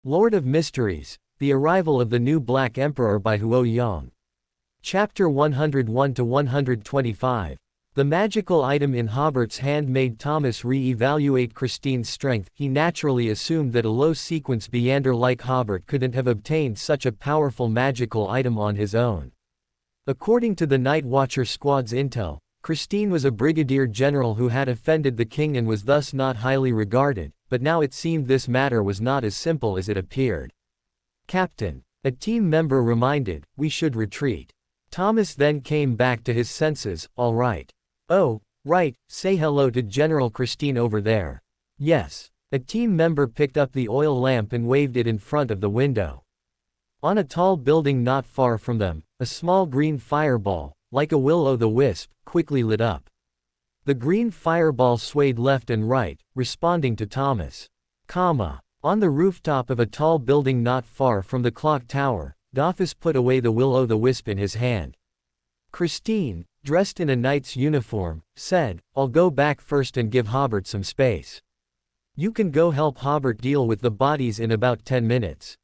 Lord of Mysteries, The Arrival of the New Black Emperor by Huo Yang. Chapter 101-125. The magical item in Hobert's hand made Thomas re-evaluate Christine's strength. He naturally assumed that a low-sequence Beander like Hobert couldn't have obtained such a powerful magical item on his own. According to the Night Watcher squad's intel, Christine was a brigadier general who had offended the king and was thus not highly regarded, but now it seemed this matter was not as simple as it appeared. "Captain," a team member reminded, "we should retreat." Thomas then came back to his senses. "All right." "Oh, right, say hello to General Christine over there." "Yes." A team member picked up the oil lamp and waved it in front of the window. On a tall building not far from them, a small green fireball, like a will-o'-the-wisp, quickly lit up. The green fireball swayed left and right, responding to Thomas. On the rooftop of a tall building not far from the clock tower, Dophus put away the will-o'-the-wisp in his hand. Christine, dressed in a knight's uniform, said, "I'll go back first and give Hobert some space. You can go help Hobert deal with the bodies in about 10 minutes.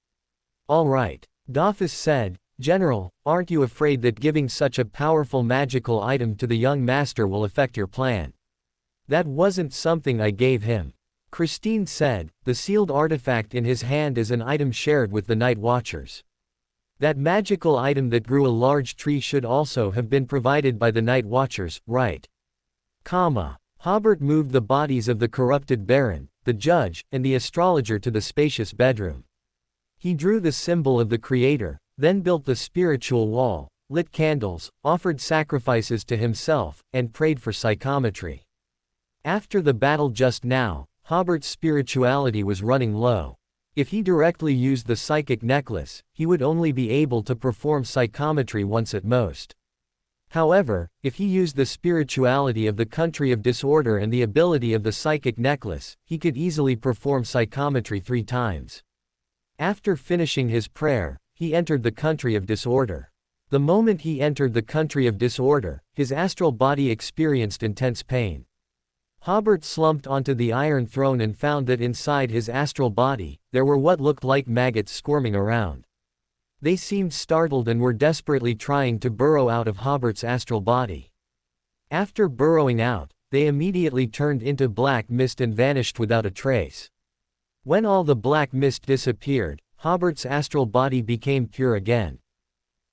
"All right," Dophus said. "General, aren't you afraid that giving such a powerful magical item to the young master will affect your plan?" "That wasn't something I gave him," Christine said. "The sealed artifact in his hand is an item shared with the Night Watchers. That magical item that grew a large tree should also have been provided by the Night Watchers, right?" Hobert moved the bodies of the corrupted Baron, the judge, and the astrologer to the spacious bedroom. He drew the symbol of the Creator, then built the spiritual wall, lit candles, offered sacrifices to himself, and prayed for psychometry. After the battle just now, Hobert's spirituality was running low. If he directly used the psychic necklace, he would only be able to perform psychometry once at most. However, if he used the spirituality of the country of disorder and the ability of the psychic necklace, he could easily perform psychometry 3 times. After finishing his prayer, he entered the country of disorder. The moment he entered the country of disorder, his astral body experienced intense pain. Hobert slumped onto the Iron Throne and found that inside his astral body, there were what looked like maggots squirming around. They seemed startled and were desperately trying to burrow out of Hobert's astral body. After burrowing out, they immediately turned into black mist and vanished without a trace. When all the black mist disappeared, Hobert's astral body became pure again.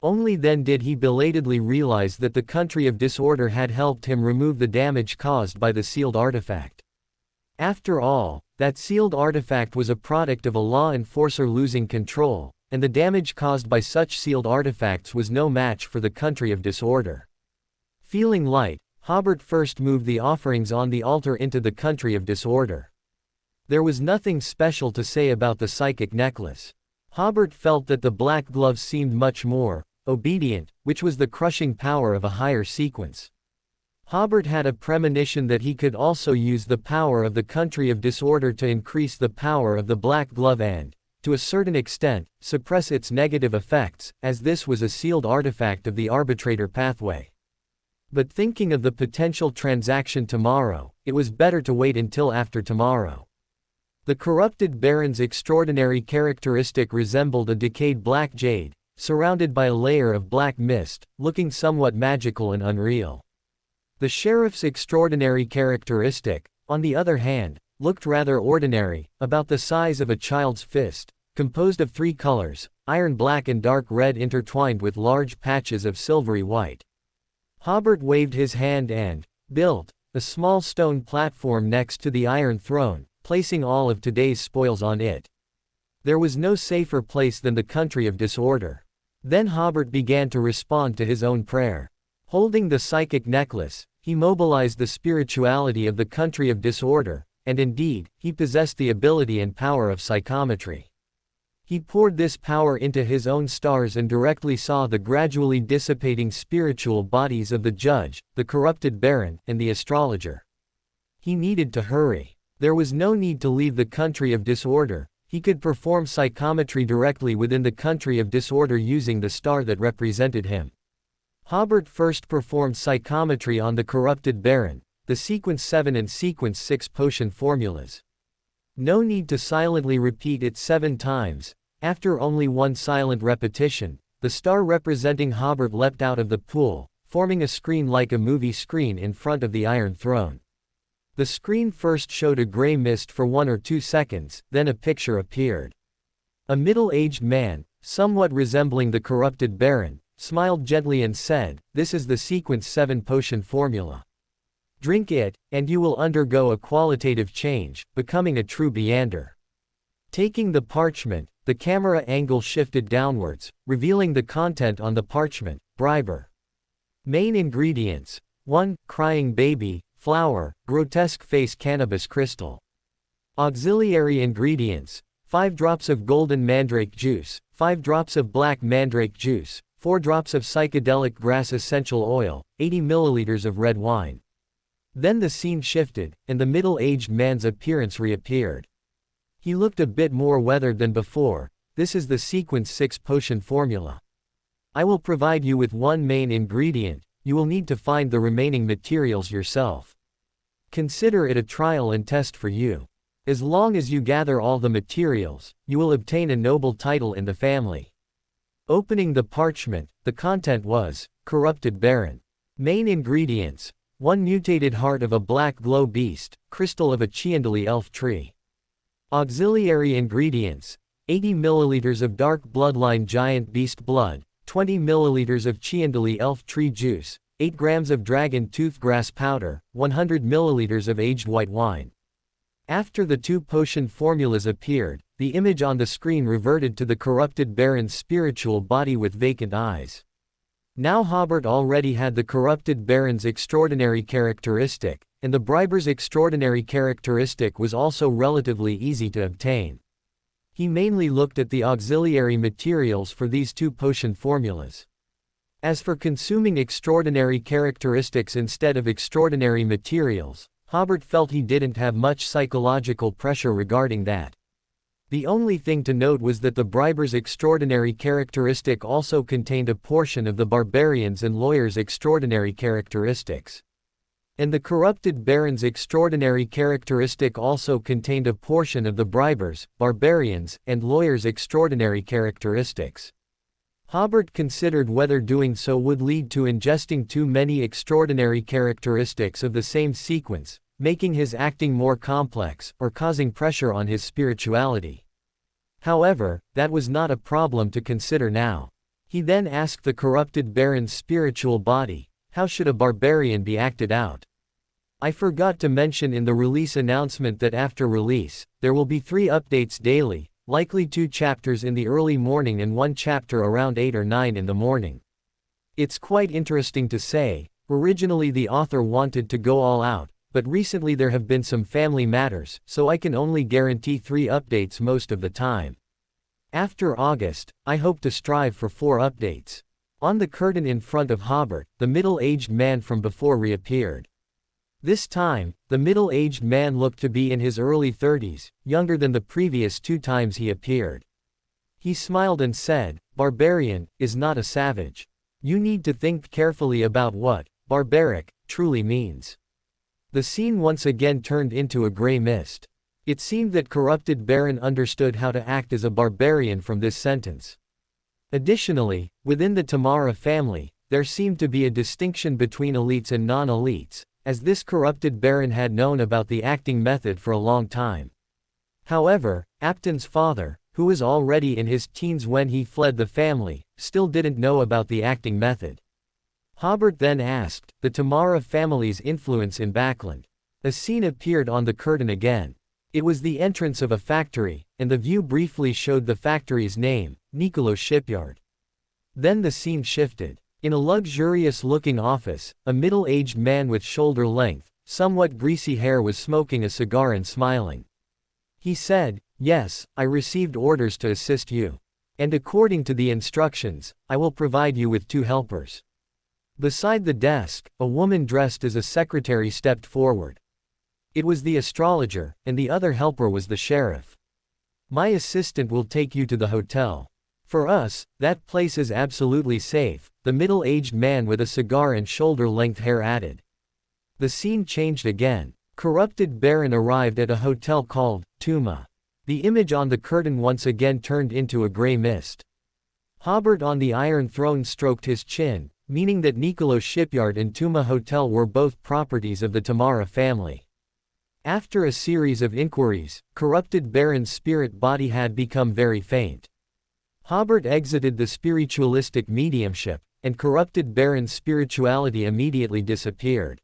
Only then did he belatedly realize that the country of disorder had helped him remove the damage caused by the sealed artifact. After all, that sealed artifact was a product of a law enforcer losing control, and the damage caused by such sealed artifacts was no match for the country of disorder. Feeling light, Hobert first moved the offerings on the altar into the country of disorder. There was nothing special to say about the psychic necklace. Hobert felt that the black gloves seemed much more obedient, which was the crushing power of a higher sequence. Hobert had a premonition that he could also use the power of the country of disorder to increase the power of the black glove and, to a certain extent, suppress its negative effects, as this was a sealed artifact of the arbitrator pathway. But thinking of the potential transaction tomorrow, it was better to wait until after tomorrow. The corrupted Baron's extraordinary characteristic resembled a decayed black jade, surrounded by a layer of black mist, looking somewhat magical and unreal. The sheriff's extraordinary characteristic, on the other hand, looked rather ordinary, about the size of a child's fist, composed of 3 colors, iron black and dark red intertwined with large patches of silvery white. Hobert waved his hand and built a small stone platform next to the Iron Throne, placing all of today's spoils on it. There was no safer place than the country of disorder. Then Hobert began to respond to his own prayer. Holding the psychic necklace, he mobilized the spirituality of the country of disorder, and indeed, he possessed the ability and power of psychometry. He poured this power into his own stars and directly saw the gradually dissipating spiritual bodies of the judge, the corrupted Baron, and the astrologer. He needed to hurry. There was no need to leave the country of disorder. He could perform psychometry directly within the country of disorder using the star that represented him. Hobert first performed psychometry on the corrupted Baron, the sequence 7 and sequence 6 potion formulas. No need to silently repeat it 7 times. After only one silent repetition, the star representing Hobert leapt out of the pool, forming a screen like a movie screen in front of the Iron Throne. The screen first showed a gray mist for 1 or 2 seconds, then a picture appeared. A middle-aged man, somewhat resembling the corrupted Baron, smiled gently and said, "This is the Sequence 7 potion formula. Drink it, and you will undergo a qualitative change, becoming a true Beander." Taking the parchment, the camera angle shifted downwards, revealing the content on the parchment. Briber. Main ingredients: 1. Crying baby, flower, grotesque face cannabis crystal. Auxiliary ingredients: 5 drops of golden mandrake juice, 5 drops of black mandrake juice, 4 drops of psychedelic grass essential oil, 80 milliliters of red wine. Then the scene shifted, and the middle-aged man's appearance reappeared. He looked a bit more weathered than before. "This is the Sequence 6 potion formula. I will provide you with one main ingredient, you will need to find the remaining materials yourself. Consider it a trial and test for you. As long as you gather all the materials, you will obtain a noble title in the family." Opening the parchment, the content was, Corrupted Baron. Main ingredients: 1 mutated heart of a black glow beast, crystal of a Chiandali elf tree. Auxiliary ingredients: 80 milliliters of dark bloodline giant beast blood, 20 milliliters of Chiandali elf tree juice, 8 grams of dragon tooth grass powder, 100 milliliters of aged white wine. After the 2 potion formulas appeared, the image on the screen reverted to the corrupted Baron's spiritual body with vacant eyes. Now Hobert already had the corrupted Baron's extraordinary characteristic, and the Briber's extraordinary characteristic was also relatively easy to obtain. He mainly looked at the auxiliary materials for these 2 potion formulas. As for consuming extraordinary characteristics instead of extraordinary materials, Hobert felt he didn't have much psychological pressure regarding that. The only thing to note was that the Briber's extraordinary characteristic also contained a portion of the Barbarian's and Lawyer's extraordinary characteristics. And the corrupted Baron's extraordinary characteristic also contained a portion of the Briber's, Barbarian's, and Lawyer's extraordinary characteristics. Hobert considered whether doing so would lead to ingesting too many extraordinary characteristics of the same sequence, making his acting more complex, or causing pressure on his spirituality. However, that was not a problem to consider now. He then asked the corrupted Baron's spiritual body, how should a barbarian be acted out? I forgot to mention in the release announcement that after release, there will be 3 updates daily, likely 2 chapters in the early morning and 1 chapter around 8 or 9 in the morning. It's quite interesting to say, originally the author wanted to go all out, but recently there have been some family matters, so I can only guarantee 3 updates most of the time. After August, I hope to strive for 4 updates. On the curtain in front of Hobert, the middle-aged man from before reappeared. This time, the middle-aged man looked to be in his early 30s, younger than the previous 2 times he appeared. He smiled and said, "Barbarian is not a savage. You need to think carefully about what barbaric truly means." The scene once again turned into a gray mist. It seemed that corrupted Baron understood how to act as a barbarian from this sentence. Additionally, within the Tamara family, there seemed to be a distinction between elites and non-elites, as this corrupted Baron had known about the acting method for a long time. However, Apton's father, who was already in his teens when he fled the family, still didn't know about the acting method. Hobert then asked, the Tamara family's influence in Backland. A scene appeared on the curtain again. It was the entrance of a factory, and the view briefly showed the factory's name, Nicolo Shipyard. Then the scene shifted. In a luxurious-looking office, a middle-aged man with shoulder-length, somewhat greasy hair was smoking a cigar and smiling. He said, "Yes, I received orders to assist you. And according to the instructions, I will provide you with 2 helpers." Beside the desk, a woman dressed as a secretary stepped forward. It was the astrologer, and the other helper was the sheriff. "My assistant will take you to the hotel. For us, that place is absolutely safe," the middle-aged man with a cigar and shoulder-length hair added. The scene changed again. Corrupted Baron arrived at a hotel called Tuma. The image on the curtain once again turned into a grey mist. Hobert on the Iron Throne stroked his chin, meaning that Nicolo's shipyard and Tuma Hotel were both properties of the Tamara family. After a series of inquiries, Corrupted Baron's spirit body had become very faint. Hobert exited the spiritualistic mediumship, and Corrupted Baron's spirituality immediately disappeared.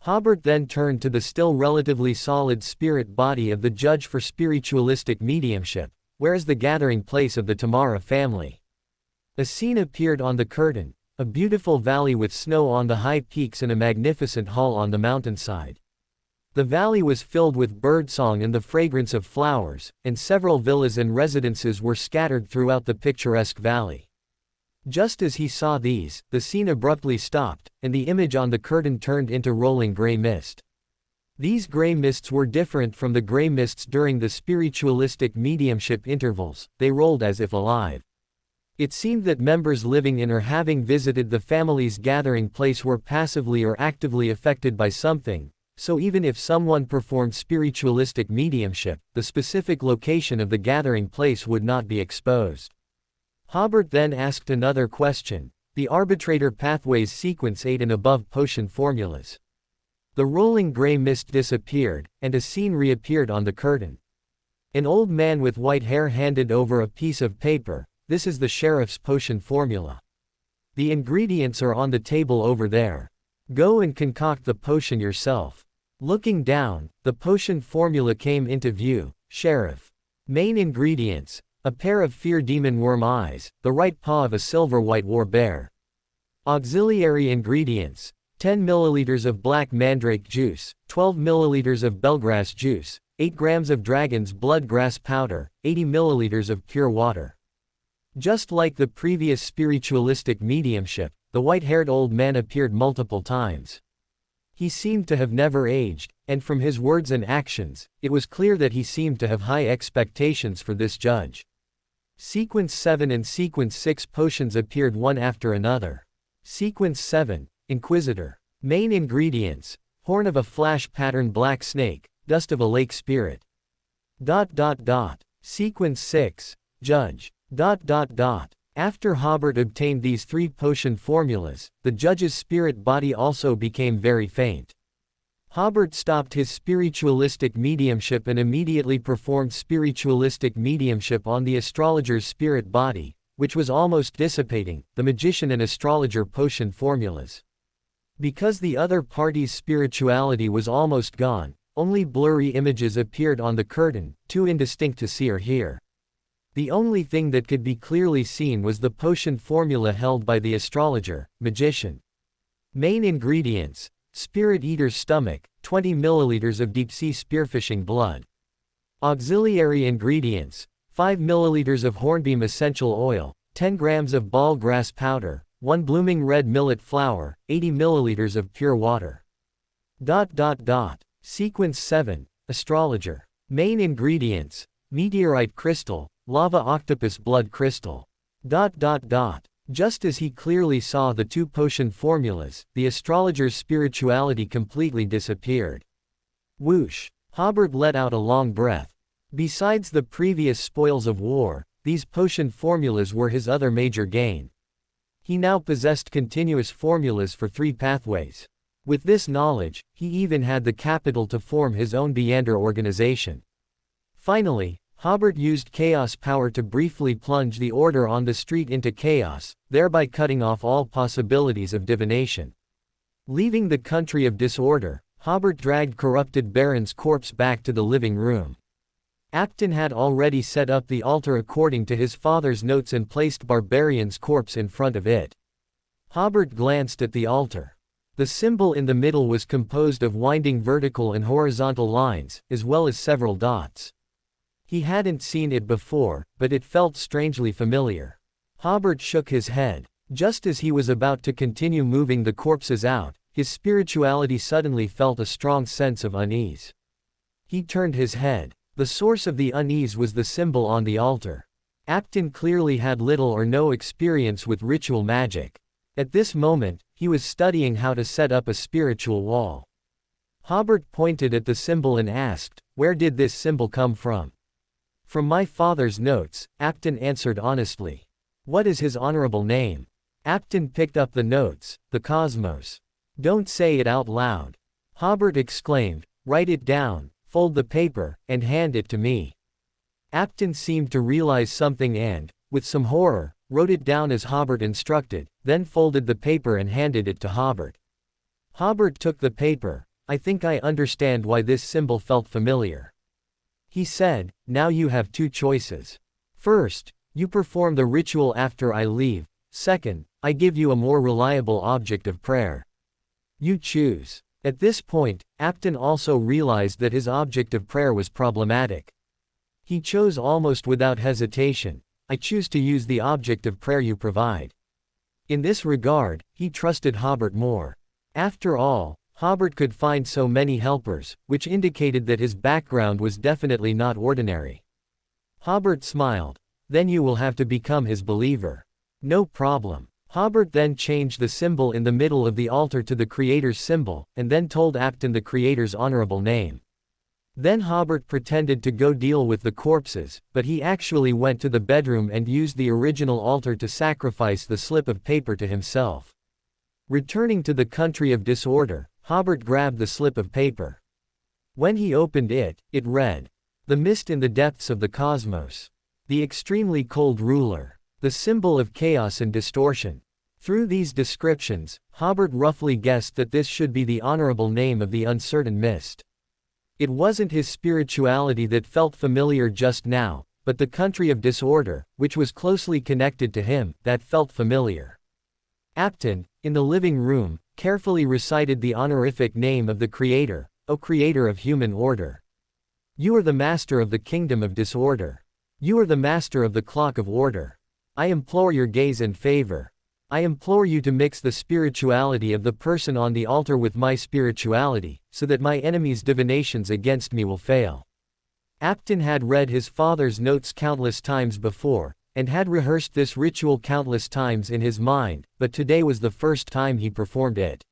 Hobert then turned to the still relatively solid spirit body of the judge for spiritualistic mediumship, whereas the gathering place of the Tamara family. A scene appeared on the curtain, a beautiful valley with snow on the high peaks and a magnificent hall on the mountainside. The valley was filled with birdsong and the fragrance of flowers, and several villas and residences were scattered throughout the picturesque valley. Just as he saw these, the scene abruptly stopped, and the image on the curtain turned into rolling grey mist. These grey mists were different from the grey mists during the spiritualistic mediumship intervals, they rolled as if alive. It seemed that members living in or having visited the family's gathering place were passively or actively affected by something, so even if someone performed spiritualistic mediumship, the specific location of the gathering place would not be exposed. Hobert then asked another question, the arbitrator pathways sequence 8 and above potion formulas. The rolling grey mist disappeared, and a scene reappeared on the curtain. An old man with white hair handed over a piece of paper. This is the sheriff's potion formula. The ingredients are on the table over there. Go and concoct the potion yourself. Looking down, the potion formula came into view. Sheriff. Main ingredients: a pair of fear demon worm eyes, the right paw of a silver white war bear. Auxiliary ingredients: 10 ml of black mandrake juice, 12 ml of bellgrass juice, 8 grams of dragon's blood grass powder, 80 ml of pure water. Just like the previous spiritualistic mediumship, the white-haired old man appeared multiple times. He seemed to have never aged, and from his words and actions, it was clear that he seemed to have high expectations for this judge. Sequence 7 and Sequence 6 potions appeared one after another. Sequence 7, Inquisitor. Main ingredients: horn of a flash pattern black snake, dust of a lake spirit. Sequence 6, Judge. After Hobert obtained these 3 potion formulas, the judge's spirit body also became very faint. Hobert stopped his spiritualistic mediumship and immediately performed spiritualistic mediumship on the astrologer's spirit body, which was almost dissipating, the magician and astrologer potion formulas. Because the other party's spirituality was almost gone, only blurry images appeared on the curtain, too indistinct to see or hear. The only thing that could be clearly seen was the potion formula held by the astrologer, magician. Main ingredients: spirit eater's stomach, 20 ml of deep-sea spearfishing blood. Auxiliary ingredients: 5 ml of hornbeam essential oil, 10 grams of ball grass powder, 1 blooming red millet flower, 80 ml of pure water. Sequence 7, Astrologer. Main ingredients: meteorite crystal, lava octopus blood crystal. Just as he clearly saw the 2 potion formulas, the astrologer's spirituality completely disappeared. Whoosh! Hobert let out a long breath. Besides the previous spoils of war, these potion formulas were his other major gain. He now possessed continuous formulas for 3 pathways. With this knowledge, he even had the capital to form his own Beander organization. Finally, Hobert used chaos power to briefly plunge the order on the street into chaos, thereby cutting off all possibilities of divination. Leaving the country of disorder, Hobert dragged Corrupted Baron's corpse back to the living room. Apton had already set up the altar according to his father's notes and placed Barbarian's corpse in front of it. Hobert glanced at the altar. The symbol in the middle was composed of winding vertical and horizontal lines, as well as several dots. He hadn't seen it before, but it felt strangely familiar. Hobert shook his head. Just as he was about to continue moving the corpses out, his spirituality suddenly felt a strong sense of unease. He turned his head. The source of the unease was the symbol on the altar. Apton clearly had little or no experience with ritual magic. At this moment, he was studying how to set up a spiritual wall. Hobert pointed at the symbol and asked, "Where did this symbol come from?" "From my father's notes," Apton answered honestly. "What is his honorable name?" Apton picked up the notes. "The Cosmos." "Don't say it out loud," Hobert exclaimed. "Write it down, fold the paper, and hand it to me." Apton seemed to realize something and, with some horror, wrote it down as Hobert instructed, then folded the paper and handed it to Hobert. Hobert took the paper. "I think I understand why this symbol felt familiar," he said. "Now you have two choices. First, you perform the ritual after I leave. Second, I give you a more reliable object of prayer. You choose." At this point, Apton also realized that his object of prayer was problematic. He chose almost without hesitation, "I choose to use the object of prayer you provide." In this regard, he trusted Hobert more. After all, Hobert could find so many helpers, which indicated that his background was definitely not ordinary. Hobert smiled. "Then you will have to become his believer." "No problem." Hobert then changed the symbol in the middle of the altar to the Creator's symbol, and then told Apton the Creator's honorable name. Then Hobert pretended to go deal with the corpses, but he actually went to the bedroom and used the original altar to sacrifice the slip of paper to himself. Returning to the country of disorder, Hobert grabbed the slip of paper. When he opened it, it read, "The mist in the depths of the cosmos. The extremely cold ruler. The symbol of chaos and distortion." Through these descriptions, Hobert roughly guessed that this should be the honorable name of the uncertain mist. It wasn't his spirituality that felt familiar just now, but the country of disorder, which was closely connected to him, that felt familiar. Apton, in the living room, carefully recited the honorific name of the Creator, "O Creator of human order. You are the master of the kingdom of disorder. You are the master of the clock of order. I implore your gaze and favor. I implore you to mix the spirituality of the person on the altar with my spirituality, so that my enemy's divinations against me will fail." Apton had read his father's notes countless times before, and had rehearsed this ritual countless times in his mind, but today was the first time he performed it.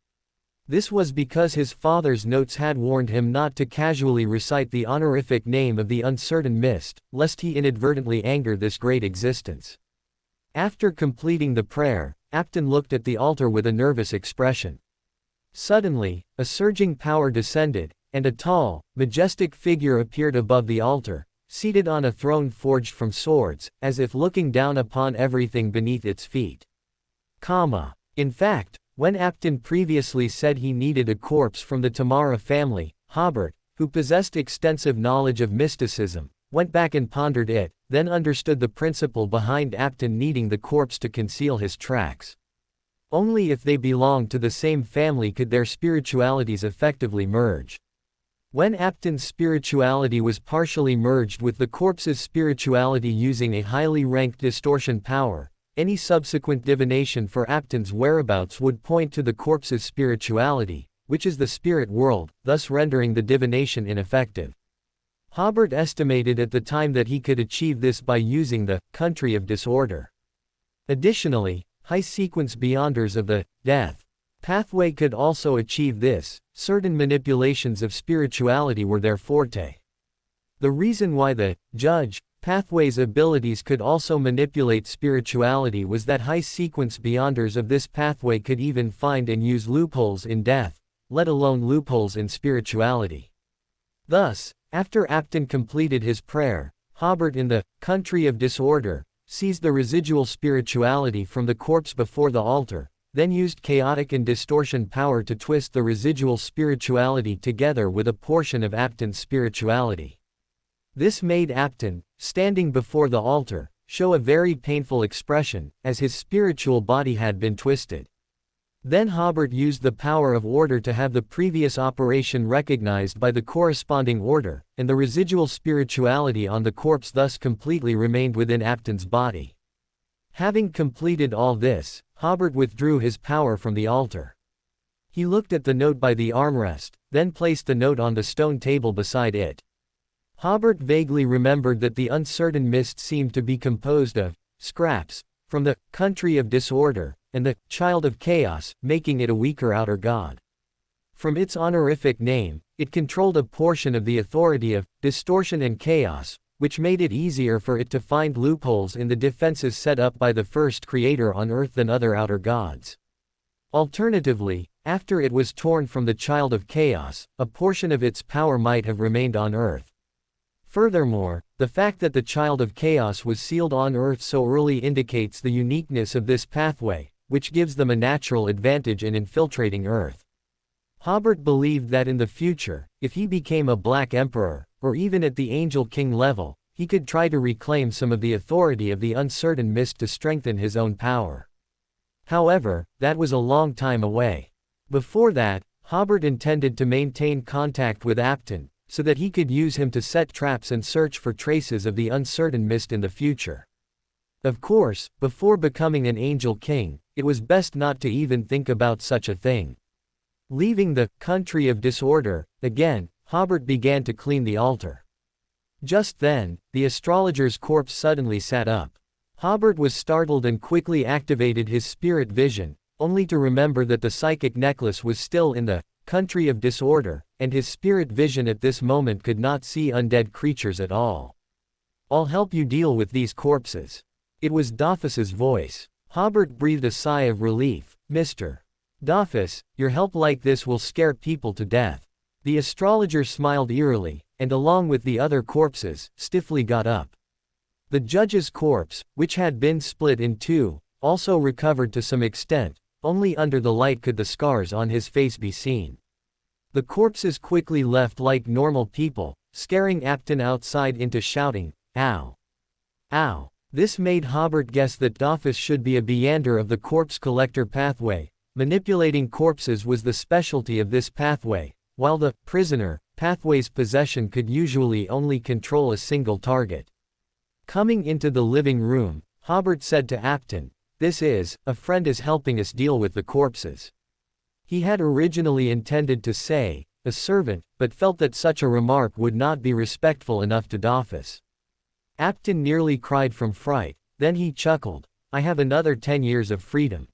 This was because his father's notes had warned him not to casually recite the honorific name of the uncertain mist, lest he inadvertently anger this great existence. After completing the prayer, Apton looked at the altar with a nervous expression. Suddenly, a surging power descended, and a tall, majestic figure appeared above the altar, seated on a throne forged from swords, as if looking down upon everything beneath its feet. In fact, when Apton previously said he needed a corpse from the Tamara family, Hobert, who possessed extensive knowledge of mysticism, went back and pondered it, then understood the principle behind Apton needing the corpse to conceal his tracks. Only if they belonged to the same family could their spiritualities effectively merge. When Apton's spirituality was partially merged with the corpse's spirituality using a highly ranked distortion power, any subsequent divination for Apton's whereabouts would point to the corpse's spirituality, which is the spirit world, thus rendering the divination ineffective. Hobert estimated at the time that he could achieve this by using the country of disorder. Additionally, high-sequence beyonders of the death pathway could also achieve this. Certain manipulations of spirituality were their forte. The reason why the judge pathway's abilities could also manipulate spirituality was that high-sequence beyonders of this pathway could even find and use loopholes in death, let alone loopholes in spirituality. Thus, after Apton completed his prayer, Hobert in the country of disorder seized the residual spirituality from the corpse before the altar, then used chaotic and distortion power to twist the residual spirituality together with a portion of Apton's spirituality. This made Apton, standing before the altar, show a very painful expression, as his spiritual body had been twisted. Then Hobert used the power of order to have the previous operation recognized by the corresponding order, and the residual spirituality on the corpse thus completely remained within Apton's body. Having completed all this, Hobert withdrew his power from the altar. He looked at the note by the armrest, then placed the note on the stone table beside it. Hobert vaguely remembered that the uncertain mist seemed to be composed of scraps from the country of disorder, and the child of chaos, making it a weaker outer god. From its honorific name, It controlled a portion of the authority of distortion and chaos, which made it easier for it to find loopholes in the defenses set up by the first creator on Earth than other outer gods. Alternatively, after it was torn from the child of chaos, a portion of its power might have remained on Earth. Furthermore, the fact that the child of chaos was sealed on Earth so early indicates the uniqueness of this pathway, which gives them a natural advantage in infiltrating Earth. Hobert believed that in the future, if he became a Black Emperor, or even at the Angel King level, he could try to reclaim some of the authority of the uncertain mist to strengthen his own power. However, that was a long time away. Before that, Hobert intended to maintain contact with Apton, so that he could use him to set traps and search for traces of the uncertain mist in the future. Of course, before becoming an Angel King, it was best not to even think about such a thing. Leaving the country of disorder, again, Hobert began to clean the altar. Just then, the astrologer's corpse suddenly sat up. Hobert was startled and quickly activated his spirit vision, only to remember that the psychic necklace was still in the country of disorder, and his spirit vision at this moment could not see undead creatures at all. "I'll help you deal with these corpses." It was Dophus's voice. Hobert breathed a sigh of relief. "Mr. Dophus, your help like this will scare people to death." The astrologer smiled eerily, and along with the other corpses, stiffly got up. The judge's corpse, which had been split in two, also recovered to some extent. Only under the light could the scars on his face be seen. The corpses quickly left like normal people, scaring Apton outside into shouting, "Ow! Ow!" This made Hobert guess that Dophus should be a Beander of the corpse collector pathway. Manipulating corpses was the specialty of this pathway, while the prisoner pathway's possession could usually only control a single target. Coming into the living room, Hobert said to Apton, a friend is helping us deal with the corpses." He had originally intended to say, a servant, but felt that such a remark would not be respectful enough to Dophus. Apton nearly cried from fright, then he chuckled, "I have another 10 years of freedom."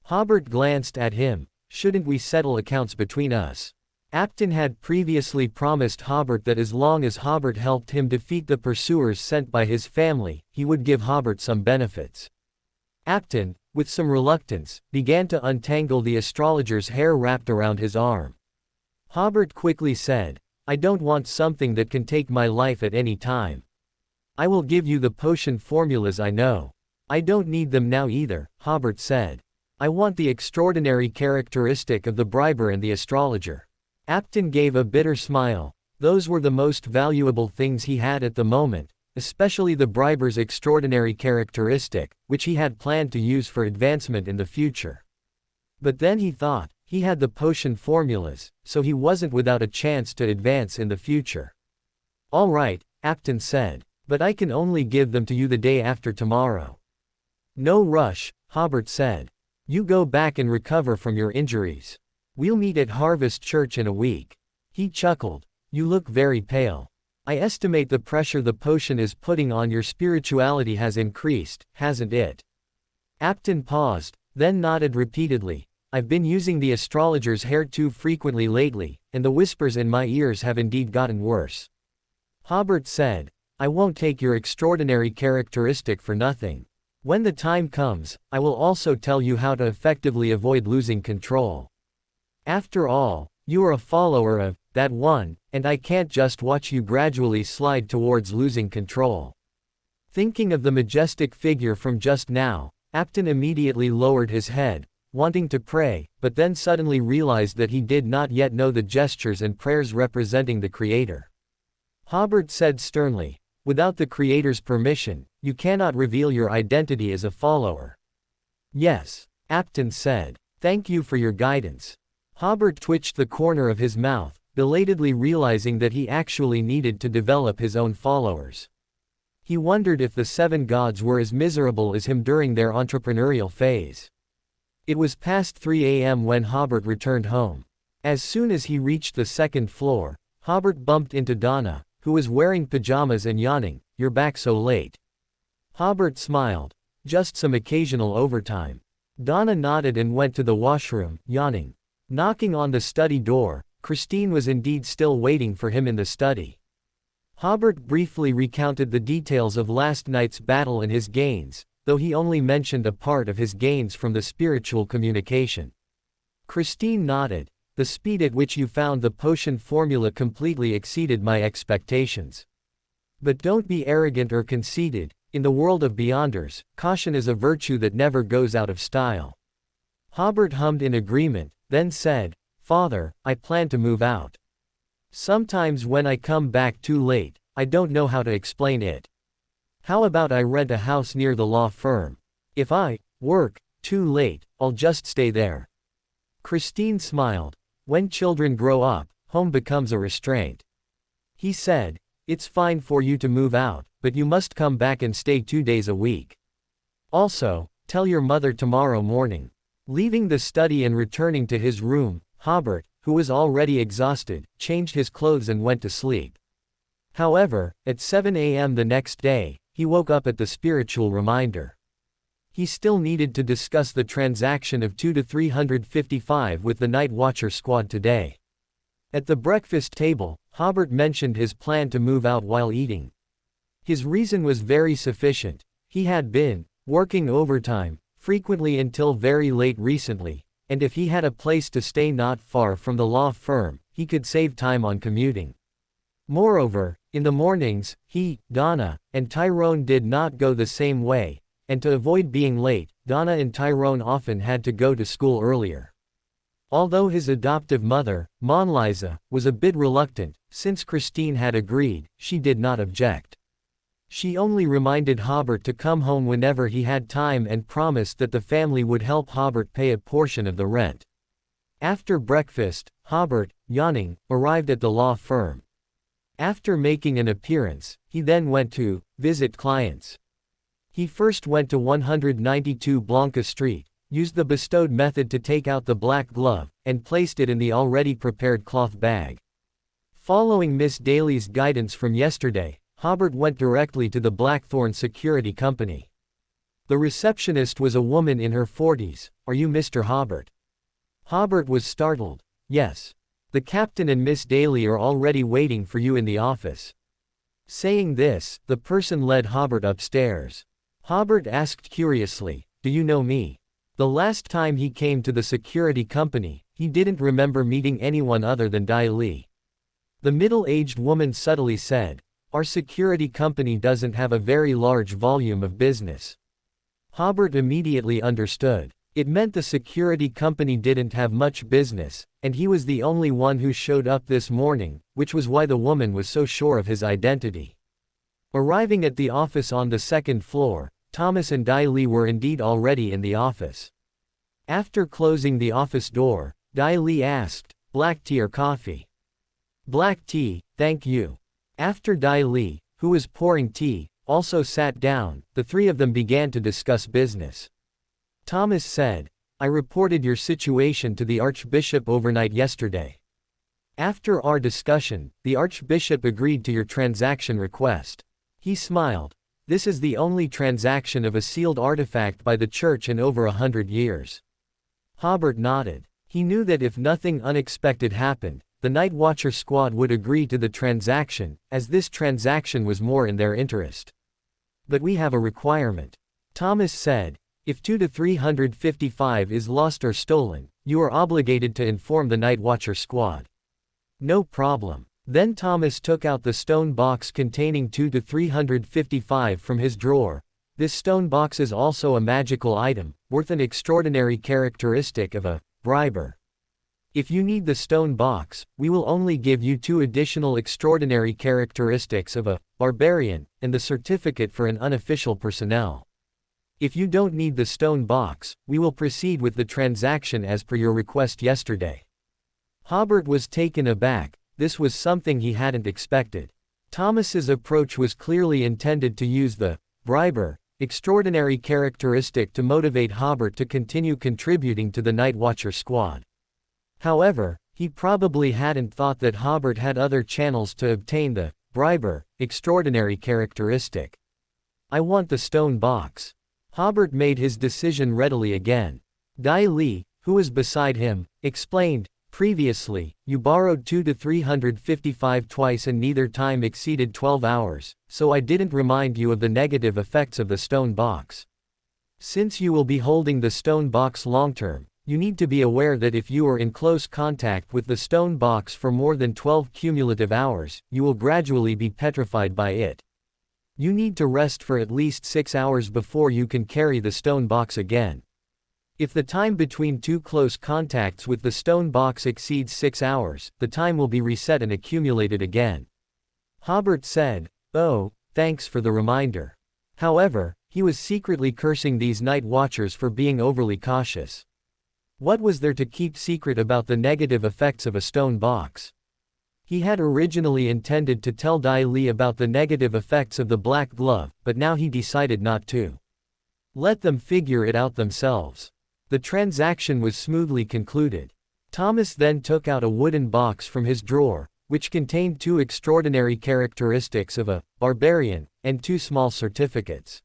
Hobert glanced at him, "Shouldn't we settle accounts between us?" Apton had previously promised Hobert that as long as Hobert helped him defeat the pursuers sent by his family, he would give Hobert some benefits. Apton, with some reluctance, began to untangle the astrologer's hair wrapped around his arm. Hobert quickly said, "I don't want something that can take my life at any time. I will give you the potion formulas I know." "I don't need them now either," Hobert said. "I want the extraordinary characteristic of the briber and the astrologer." Apton gave a bitter smile. Those were the most valuable things he had at the moment, especially the briber's extraordinary characteristic, which he had planned to use for advancement in the future. But then he thought, he had the potion formulas, so he wasn't without a chance to advance in the future. "All right," Apton said, "but I can only give them to you the day after tomorrow." "No rush," Hobert said. "You go back and recover from your injuries. We'll meet at Harvest Church in a week." He chuckled. "You look very pale. I estimate the pressure the potion is putting on your spirituality has increased, hasn't it?" Apton paused, then nodded repeatedly. "I've been using the astrologer's hair too frequently lately, and the whispers in my ears have indeed gotten worse." Hobert said, "I won't take your extraordinary characteristic for nothing. When the time comes, I will also tell you how to effectively avoid losing control. After all, you are a follower of that one, and I can't just watch you gradually slide towards losing control." Thinking of the majestic figure from just now, Apton immediately lowered his head, wanting to pray, but then suddenly realized that he did not yet know the gestures and prayers representing the Creator. Hobert said sternly, "Without the Creator's permission, you cannot reveal your identity as a follower." "Yes," Apton said. "Thank you for your guidance." Hobert twitched the corner of his mouth, belatedly realizing that he actually needed to develop his own followers. He wondered if the 7 gods were as miserable as him during their entrepreneurial phase. It was past 3 a.m. when Hobert returned home. As soon as he reached the second floor, Hobert bumped into Donna, who was wearing pajamas and yawning, "You're back so late." Hobert smiled. "Just some occasional overtime." Donna nodded and went to the washroom, yawning. Knocking on the study door, Christine was indeed still waiting for him in the study. Hobert briefly recounted the details of last night's battle and his gains, though he only mentioned a part of his gains from the spiritual communication. Christine nodded. The speed at which you found the potion formula completely exceeded my expectations. But don't be arrogant or conceited. In the world of Beyonders, caution is a virtue that never goes out of style. Hobert hummed in agreement, then said, Father, I plan to move out. Sometimes when I come back too late, I don't know how to explain it. How about I rent a house near the law firm? If I work too late, I'll just stay there. Christine smiled. When children grow up, home becomes a restraint. He said, It's fine for you to move out, but you must come back and stay 2 days a week. Also, tell your mother tomorrow morning. Leaving the study and returning to his room, Hobert, who was already exhausted, changed his clothes and went to sleep. However, at 7 a.m. the next day, he woke up at the spiritual reminder. He still needed to discuss the transaction of 2 to 355 with the Night Watcher squad today. At the breakfast table, Hobert mentioned his plan to move out while eating. His reason was very sufficient. He had been working overtime, frequently until very late recently, and if he had a place to stay not far from the law firm, he could save time on commuting. Moreover, in the mornings, he, Donna, and Tyrone did not go the same way, and to avoid being late, Donna and Tyrone often had to go to school earlier. Although his adoptive mother, Monliza, was a bit reluctant, since Christine had agreed, she did not object. She only reminded Hobert to come home whenever he had time and promised that the family would help Hobert pay a portion of the rent. After breakfast, Hobert, yawning, arrived at the law firm. After making an appearance, he then went to visit clients. He first went to 192 Blanca Street, used the bestowed method to take out the black glove, and placed it in the already prepared cloth bag. Following Miss Daly's guidance from yesterday, Hobert went directly to the Blackthorn Security Company. The receptionist was a woman in her 40s. Are you Mr. Hobert? Hobert was startled. Yes. The captain and Miss Daly are already waiting for you in the office. Saying this, the person led Hobert upstairs. Hobert asked curiously, Do you know me? The last time he came to the security company, he didn't remember meeting anyone other than Daly. The middle-aged woman subtly said, Our security company doesn't have a very large volume of business. Hobert immediately understood. It meant the security company didn't have much business, and he was the only one who showed up this morning, which was why the woman was so sure of his identity. Arriving at the office on the second floor, Thomas and Daly were indeed already in the office. After closing the office door, Daly asked, Black tea or coffee? Black tea, thank you. After Daly, who was pouring tea, also sat down, the three of them began to discuss business. Thomas said, I reported your situation to the Archbishop overnight yesterday. After our discussion, the Archbishop agreed to your transaction request. He smiled. This is the only transaction of a sealed artifact by the Church in over 100 years. Hobert nodded. He knew that if nothing unexpected happened, the Night Watcher squad would agree to the transaction, as this transaction was more in their interest. But we have a requirement. Thomas said, if 2 to 355 is lost or stolen, you are obligated to inform the Night Watcher squad. No problem. Then Thomas took out the stone box containing 2 to 355 from his drawer. This stone box is also a magical item, worth an extraordinary characteristic of a briber. If you need the stone box, we will only give you 2 additional extraordinary characteristics of a barbarian, and the certificate for an unofficial personnel. If you don't need the stone box, we will proceed with the transaction as per your request yesterday. Hobert was taken aback. This was something he hadn't expected. Thomas's approach was clearly intended to use the briber extraordinary characteristic to motivate Hobert to continue contributing to the Night Watcher squad. However, he probably hadn't thought that Hobert had other channels to obtain the briber extraordinary characteristic. I want the stone box. Hobert made his decision readily again. Daly, who was beside him, explained, Previously, you borrowed 2 to 355 twice and neither time exceeded 12 hours, so I didn't remind you of the negative effects of the stone box. Since you will be holding the stone box long-term, you need to be aware that if you are in close contact with the stone box for more than 12 cumulative hours, you will gradually be petrified by it. You need to rest for at least 6 hours before you can carry the stone box again. If the time between two close contacts with the stone box exceeds 6 hours, the time will be reset and accumulated again. Hobert said, "Oh, thanks for the reminder." However, he was secretly cursing these night watchers for being overly cautious. What was there to keep secret about the negative effects of a stone box? He had originally intended to tell Dai Li about the negative effects of the black glove, but now he decided not to. Let them figure it out themselves. The transaction was smoothly concluded. Thomas then took out a wooden box from his drawer, which contained 2 extraordinary characteristics of a barbarian, and 2 small certificates.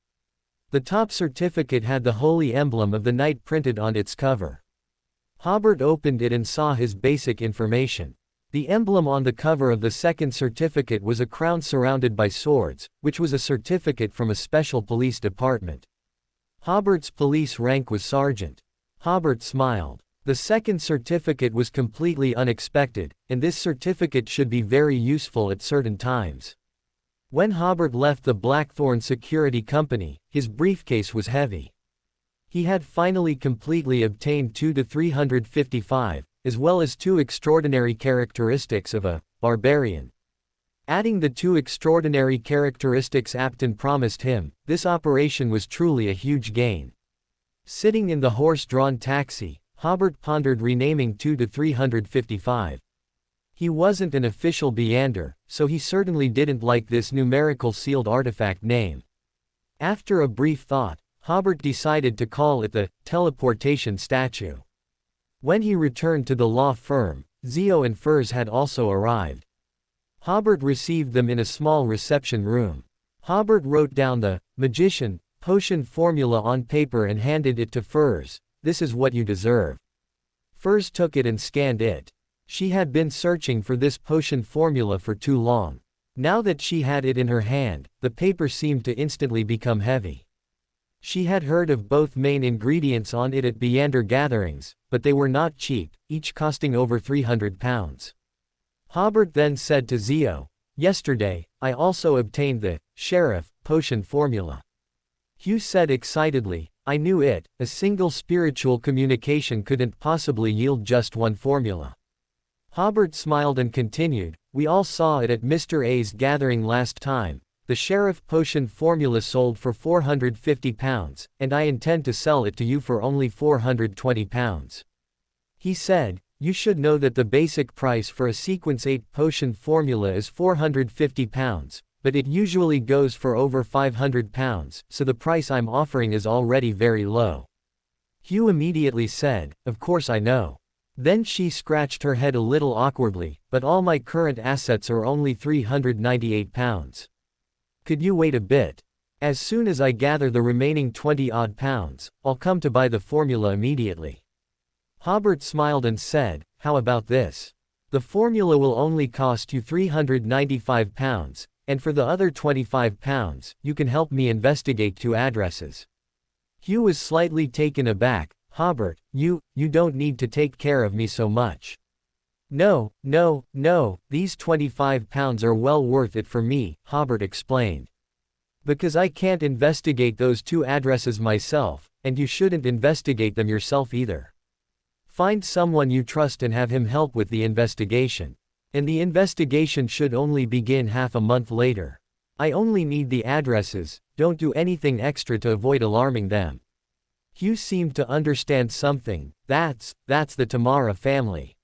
The top certificate had the holy emblem of the knight printed on its cover. Hobert opened it and saw his basic information. The emblem on the cover of the second certificate was a crown surrounded by swords, which was a certificate from a special police department. Hobert's police rank was sergeant. Hobert smiled. The second certificate was completely unexpected, and this certificate should be very useful at certain times. When Hobert left the Blackthorn Security Company, his briefcase was heavy. He had finally completely obtained 2 to 355, as well as 2 extraordinary characteristics of a barbarian. Adding the 2 extraordinary characteristics Apton promised him, this operation was truly a huge gain. Sitting in the horse-drawn taxi, Hobert pondered renaming 2 to 355. He wasn't an official Beander, so he certainly didn't like this numerical sealed artifact name. After a brief thought, Hobert decided to call it the teleportation statue. When he returned to the law firm, Zio and Furs had also arrived. Hobert received them in a small reception room. Hobert wrote down the magician potion formula on paper and handed it to Furs. "This is what you deserve." Furs took it and scanned it. She had been searching for this potion formula for too long. Now that she had it in her hand, the paper seemed to instantly become heavy. She had heard of both main ingredients on it at Beander gatherings, but they were not cheap, each costing over £300. Hobert then said to Zio, "Yesterday, I also obtained the sheriff potion formula." Hugh said excitedly, "I knew it, a single spiritual communication couldn't possibly yield just one formula." Hobert smiled and continued, "We all saw it at Mr. A's gathering last time. The sheriff potion formula sold for £450, and I intend to sell it to you for only £420. He said, "You should know that the basic price for a sequence 8 potion formula is £450, but it usually goes for over £500, so the price I'm offering is already very low." Hugh immediately said, "Of course I know." Then she scratched her head a little awkwardly, "But all my current assets are only £398. Could you wait a bit? As soon as I gather the remaining 20-odd pounds, I'll come to buy the formula immediately." Hobert smiled and said, "How about this? The formula will only cost you £395, and for the other £25, you can help me investigate 2 addresses." Hugh was slightly taken aback. "Hobert, you don't need to take care of me so much." No, these £25 are well worth it for me," Hobert explained. "Because I can't investigate those 2 addresses myself, and you shouldn't investigate them yourself either. Find someone you trust and have him help with the investigation. And the investigation should only begin half a month later. I only need the addresses, don't do anything extra to avoid alarming them." Hugh seemed to understand something. That's the Tamara family."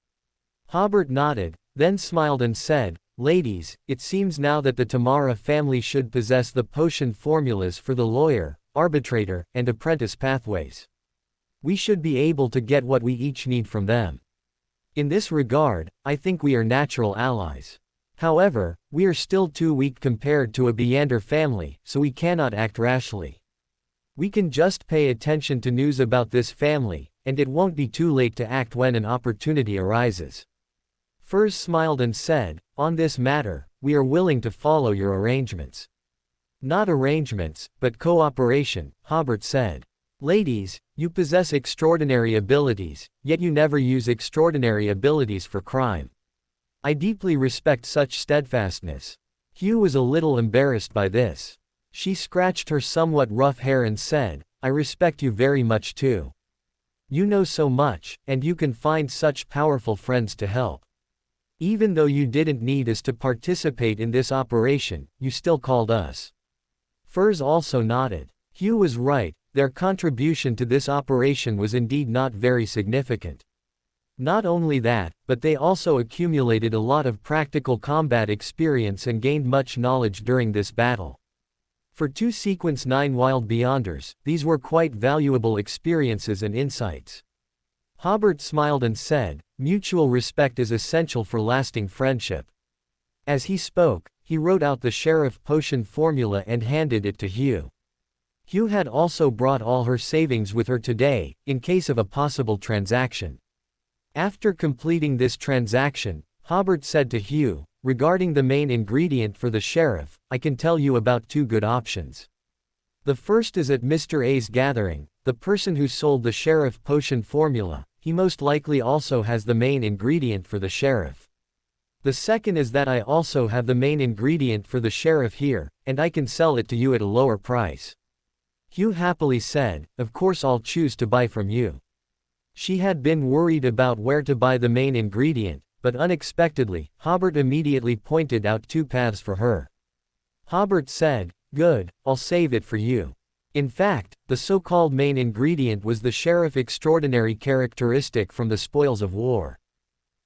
Hobert nodded, then smiled and said, "Ladies, it seems now that the Tamara family should possess the potion formulas for the lawyer, arbitrator, and apprentice pathways. We should be able to get what we each need from them. In this regard, I think we are natural allies. However, we are still too weak compared to a Beander family, so we cannot act rashly. We can just pay attention to news about this family, and it won't be too late to act when an opportunity arises. Furs smiled and said, "On this matter, we are willing to follow your arrangements." "Not arrangements, but cooperation," Hobert said. "Ladies, you possess extraordinary abilities, yet you never use extraordinary abilities for crime. I deeply respect such steadfastness." Hugh was a little embarrassed by this. She scratched her somewhat rough hair and said, "I respect you very much too. You know so much, and you can find such powerful friends to help. Even though you didn't need us to participate in this operation, you still called us." Furs also nodded. Hugh was right, their contribution to this operation was indeed not very significant. Not only that, but they also accumulated a lot of practical combat experience and gained much knowledge during this battle. For 2 Sequence 9 Wild Beyonders, these were quite valuable experiences and insights. Hobert smiled and said, "Mutual respect is essential for lasting friendship." As he spoke, he wrote out the sheriff potion formula and handed it to Hugh. Hugh had also brought all her savings with her today, in case of a possible transaction. After completing this transaction, Hobert said to Hugh, "Regarding the main ingredient for the sheriff, I can tell you about 2 good options. The first is at Mr. A's gathering, the person who sold the sheriff potion formula, he most likely also has the main ingredient for the sheriff. The second is that I also have the main ingredient for the sheriff here, and I can sell it to you at a lower price." Hugh happily said, "Of course I'll choose to buy from you." She had been worried about where to buy the main ingredient, but unexpectedly, Hobert immediately pointed out 2 paths for her. Hobert said, "Good, I'll save it for you." In fact, the so-called main ingredient was the sheriff extraordinary characteristic from the spoils of war.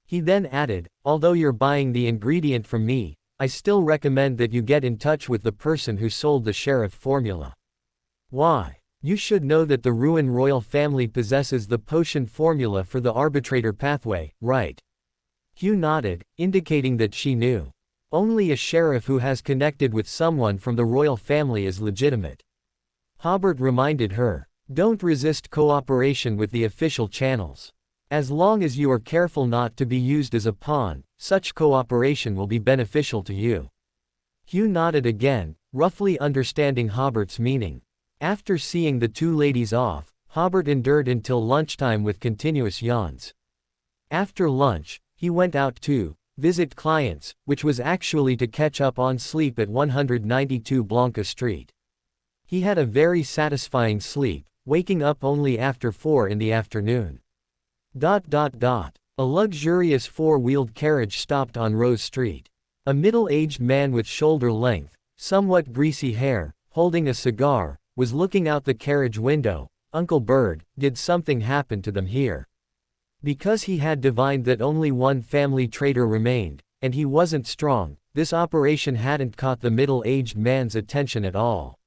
He then added, "Although you're buying the ingredient from me, I still recommend that you get in touch with the person who sold the sheriff formula." "Why?" "You should know that the Ruin royal family possesses the potion formula for the arbitrator pathway, right?" Hugh nodded, indicating that she knew. Only a sheriff who has connected with someone from the royal family is legitimate. Hobert reminded her, "Don't resist cooperation with the official channels. As long as you are careful not to be used as a pawn, such cooperation will be beneficial to you." Hugh nodded again, roughly understanding Hobert's meaning. After seeing the 2 ladies off, Hobert endured until lunchtime with continuous yawns. After lunch, he went out to visit clients, which was actually to catch up on sleep at 192 Blanca Street. He had a very satisfying sleep, waking up only after 4 in the afternoon. A luxurious 4-wheeled carriage stopped on Rose Street. A middle-aged man with shoulder-length, somewhat greasy hair, holding a cigar, was looking out the carriage window. "Uncle Bird, did something happen to them here?" Because he had divined that only one family traitor remained, and he wasn't strong, this operation hadn't caught the middle-aged man's attention at all.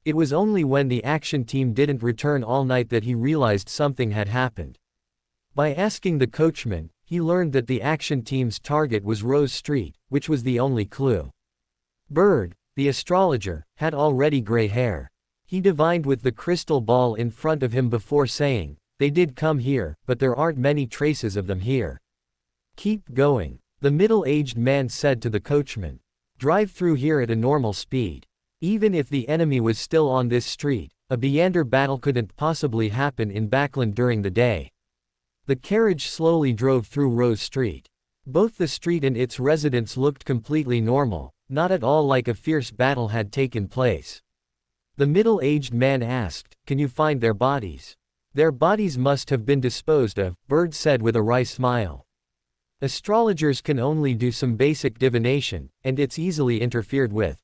It was only when the action team didn't return all night that he realized something had happened. By asking the coachman, he learned that the action team's target was Rose Street, which was the only clue. Bird, the astrologer, had already gray hair. He divined with the crystal ball in front of him before saying, "They did come here, but there aren't many traces of them here. Keep going," the middle-aged man said to the coachman. "Drive through here at a normal speed. Even if the enemy was still on this street, a Beander battle couldn't possibly happen in Backland during the day." The carriage slowly drove through Rose Street. Both the street and its residents looked completely normal, not at all like a fierce battle had taken place. The middle-aged man asked, "Can you find their bodies?" "Their bodies must have been disposed of," Bird said with a wry smile. "Astrologers can only do some basic divination, and it's easily interfered with.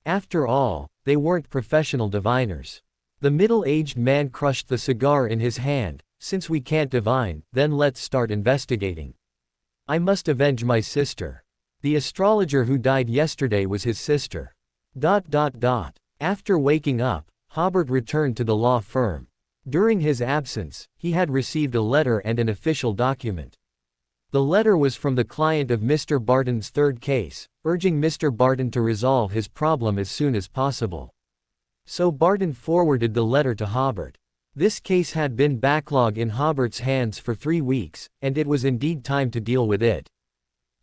After all, they weren't professional diviners." The middle-aged man crushed the cigar in his hand. "Since we can't divine, then let's start investigating. I must avenge my sister. The astrologer who died yesterday was his sister." After waking up, Hobert returned to the law firm. During his absence, he had received a letter and an official document. The letter was from the client of Mr. Barton's third case, urging Mr. Barton to resolve his problem as soon as possible. So Barton forwarded the letter to Hobert. This case had been backlog in Hobert's hands for 3 weeks, and it was indeed time to deal with it.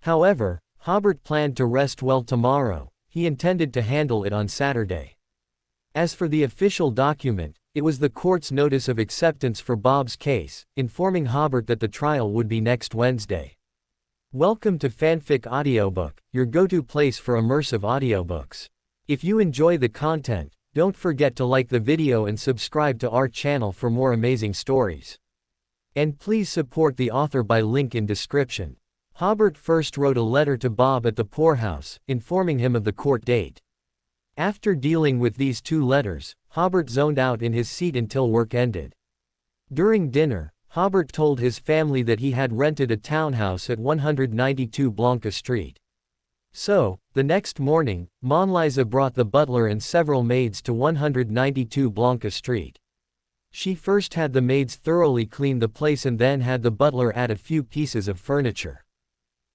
However, Hobert planned to rest well tomorrow. He intended to handle it on Saturday. As for the official document, it was the court's notice of acceptance for Bob's case, informing Hobert that the trial would be next Wednesday. Welcome to Fanfic Audiobook, your go-to place for immersive audiobooks. If you enjoy the content, don't forget to like the video and subscribe to our channel for more amazing stories. And please support the author by link in description. Hobert first wrote a letter to Bob at the poorhouse, informing him of the court date. After dealing with these 2 letters, Hobert zoned out in his seat until work ended. During dinner, Hobert told his family that he had rented a townhouse at 192 Blanca Street. So, the next morning, Monliza brought the butler and several maids to 192 Blanca Street. She first had the maids thoroughly clean the place and then had the butler add a few pieces of furniture.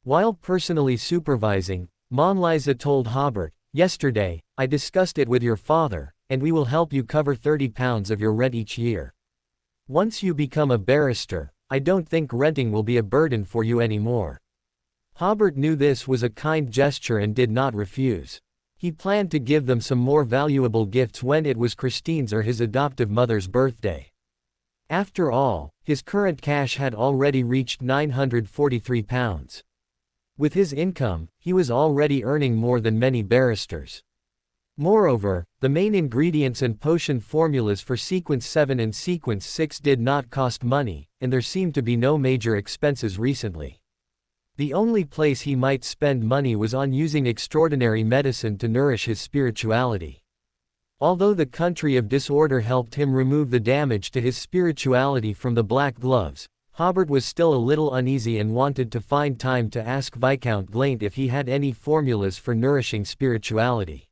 While personally supervising, Monliza told Hobert, "Yesterday, I discussed it with your father, and we will help you cover £30 of your rent each year. Once you become a barrister, I don't think renting will be a burden for you anymore." Hobert knew this was a kind gesture and did not refuse. He planned to give them some more valuable gifts when it was Christine's or his adoptive mother's birthday. After all, his current cash had already reached £943. With his income, he was already earning more than many barristers. Moreover, the main ingredients and potion formulas for Sequence 7 and Sequence 6 did not cost money, and there seemed to be no major expenses recently. The only place he might spend money was on using extraordinary medicine to nourish his spirituality. Although the country of disorder helped him remove the damage to his spirituality from the black gloves, Hobert was still a little uneasy and wanted to find time to ask Viscount Glaint if he had any formulas for nourishing spirituality.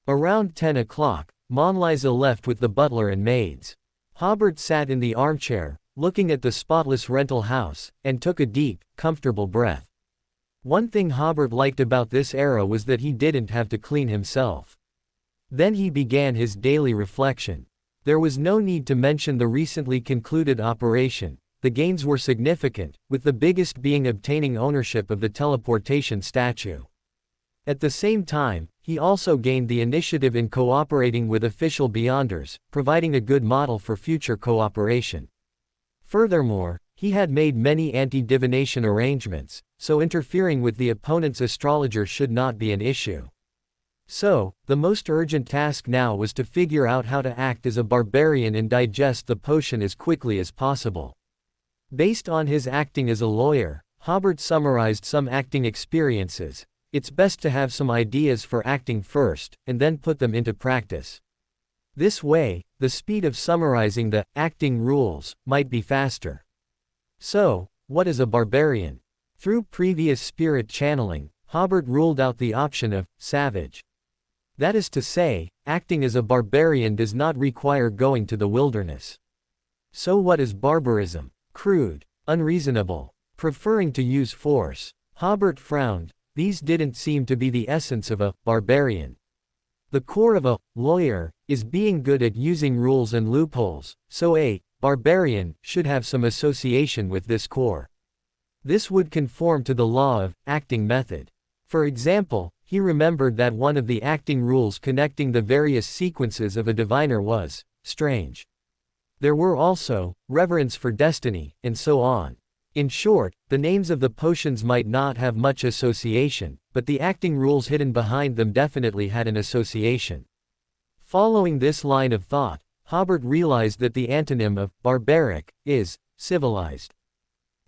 Around 10 o'clock, Monliza left with the butler and maids. Hobert sat in the armchair, looking at the spotless rental house, and took a deep, comfortable breath. One thing Hobert liked about this era was that he didn't have to clean himself. Then he began his daily reflection. There was no need to mention the recently concluded operation. The gains were significant, with the biggest being obtaining ownership of the teleportation statue. At the same time, he also gained the initiative in cooperating with official Beyonders, providing a good model for future cooperation. Furthermore, he had made many anti-divination arrangements, so interfering with the opponent's astrologer should not be an issue. So, the most urgent task now was to figure out how to act as a barbarian and digest the potion as quickly as possible. Based on his acting as a lawyer, Hobert summarized some acting experiences. It's best to have some ideas for acting first, and then put them into practice. This way, the speed of summarizing the acting rules might be faster. So, what is a barbarian? Through previous spirit channeling, Hobert ruled out the option of savage. That is to say, acting as a barbarian does not require going to the wilderness. So what is barbarism? Crude, unreasonable, preferring to use force. Hobert frowned. These didn't seem to be the essence of a barbarian. The core of a lawyer is being good at using rules and loopholes, so a barbarian should have some association with this core. This would conform to the law of acting method. For example, he remembered that one of the acting rules connecting the various sequences of a diviner was strange. There were also reverence for destiny, and so on. In short, the names of the potions might not have much association, but the acting rules hidden behind them definitely had an association. Following this line of thought, Hobert realized that the antonym of barbaric is civilized.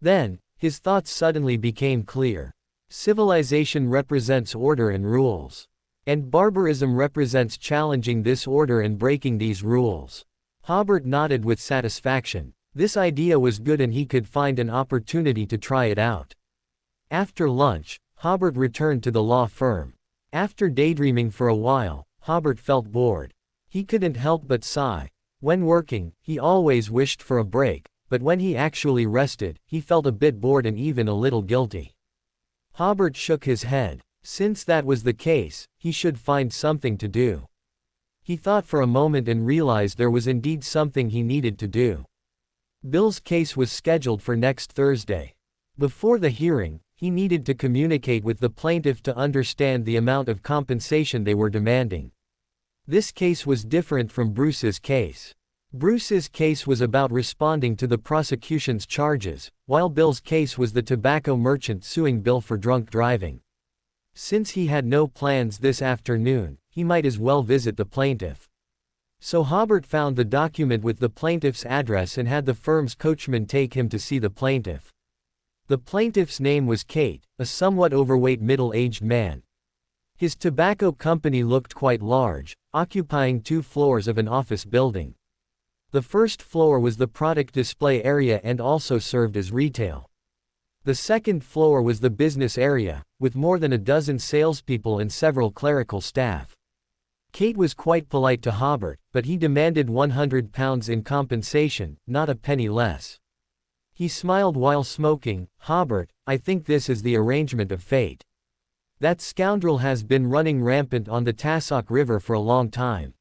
Then, his thoughts suddenly became clear. Civilization represents order and rules. And barbarism represents challenging this order and breaking these rules. Hobert nodded with satisfaction. This idea was good and he could find an opportunity to try it out. After lunch, Hobert returned to the law firm. After daydreaming for a while, Hobert felt bored. He couldn't help but sigh. When working, he always wished for a break, but when he actually rested, he felt a bit bored and even a little guilty. Hobert shook his head. Since that was the case, he should find something to do. He thought for a moment and realized there was indeed something he needed to do. Bill's case was scheduled for next Thursday. Before the hearing, he needed to communicate with the plaintiff to understand the amount of compensation they were demanding. This case was different from Bruce's case. Bruce's case was about responding to the prosecution's charges, while Bill's case was the tobacco merchant suing Bill for drunk driving. Since he had no plans this afternoon, he might as well visit the plaintiff. So Hobert found the document with the plaintiff's address and had the firm's coachman take him to see the plaintiff. The plaintiff's name was Kate, a somewhat overweight middle-aged man. His tobacco company looked quite large, occupying 2 floors of an office building. The first floor was the product display area and also served as retail. The second floor was the business area, with more than a dozen salespeople and several clerical staff. Kate was quite polite to Hobert, but he demanded £100 in compensation, not a penny less. He smiled while smoking. "Hobert, I think this is the arrangement of fate. That scoundrel has been running rampant on the Tassoc River for a long time.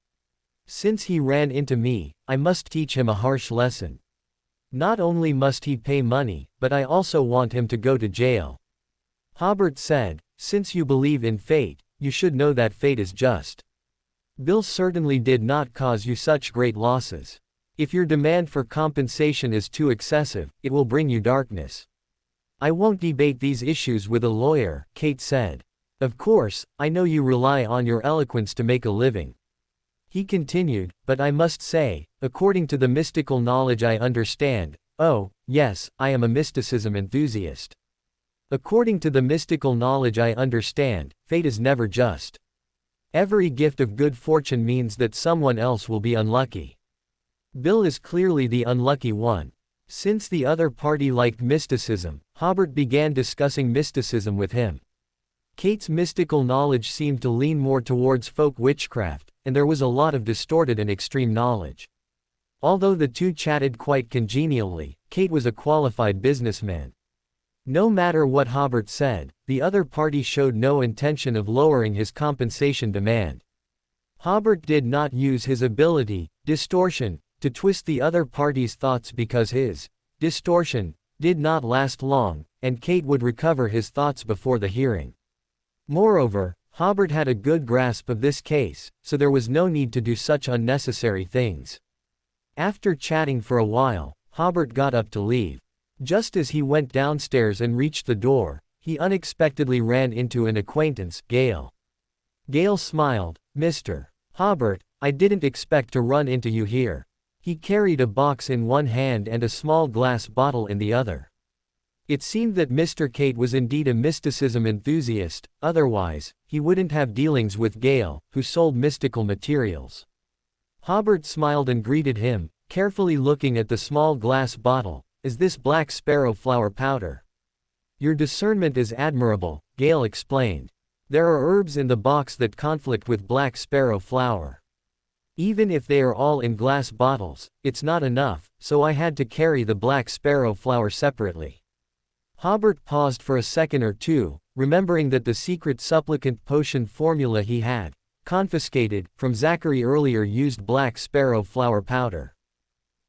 Since he ran into me, I must teach him a harsh lesson. Not only must he pay money, but I also want him to go to jail." Hobert said, "Since you believe in fate, you should know that fate is just. Bill certainly did not cause you such great losses. If your demand for compensation is too excessive, it will bring you darkness." "I won't debate these issues with a lawyer," Kate said. "Of course, I know you rely on your eloquence to make a living." He continued, "But I must say, according to the mystical knowledge I understand, oh, yes, I am a mysticism enthusiast. According to the mystical knowledge I understand, fate is never just. Every gift of good fortune means that someone else will be unlucky. Bill is clearly the unlucky one." Since the other party liked mysticism, Hobert began discussing mysticism with him. Kate's mystical knowledge seemed to lean more towards folk witchcraft, and there was a lot of distorted and extreme knowledge. Although the two chatted quite congenially, Kate was a qualified businessman. No matter what Hobert said, the other party showed no intention of lowering his compensation demand. Hobert did not use his ability, distortion, to twist the other party's thoughts because his distortion did not last long, and Kate would recover his thoughts before the hearing. Moreover, Hobert had a good grasp of this case, so there was no need to do such unnecessary things. After chatting for a while, Hobert got up to leave. Just as he went downstairs and reached the door, he unexpectedly ran into an acquaintance, Gail. Gail smiled. "Mr. Hobert, I didn't expect to run into you here." He carried a box in one hand and a small glass bottle in the other. It seemed that Mr. Kate was indeed a mysticism enthusiast, otherwise, he wouldn't have dealings with Gail, who sold mystical materials. Hobert smiled and greeted him, carefully looking at the small glass bottle. "Is this black sparrow flower powder?" "Your discernment is admirable," Gail explained. "There are herbs in the box that conflict with black sparrow flower. Even if they are all in glass bottles, it's not enough, so I had to carry the black sparrow flower separately." Hobert paused for a second or two, remembering that the secret supplicant potion formula he had confiscated from Zachary earlier used black sparrow flower powder.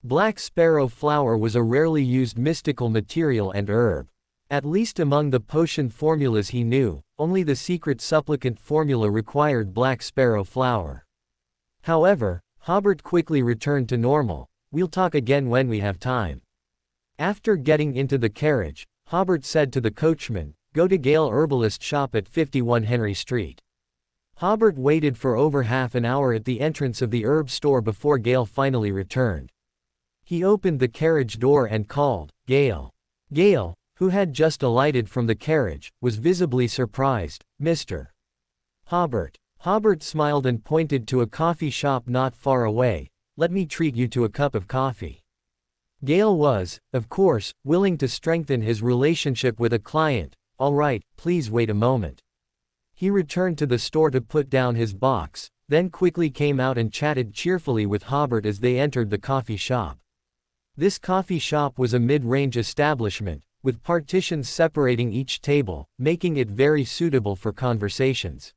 Black sparrow flower was a rarely used mystical material and herb. At least among the potion formulas he knew, only the secret supplicant formula required black sparrow flower. However, Hobert quickly returned to normal. "We'll talk again when we have time." After getting into the carriage, Hobert said to the coachman, "Go to Gale Herbalist Shop at 51 Henry Street." Hobert waited for over half an hour at the entrance of the herb store before Gale finally returned. He opened the carriage door and called, "Gale." Gale, who had just alighted from the carriage, was visibly surprised. "Mr. Hobert." Hobert smiled and pointed to a coffee shop not far away. "Let me treat you to a cup of coffee." Gale was, of course, willing to strengthen his relationship with a client. "All right, please wait a moment." He returned to the store to put down his box, then quickly came out and chatted cheerfully with Hobert as they entered the coffee shop. This coffee shop was a mid-range establishment, with partitions separating each table, making it very suitable for conversations.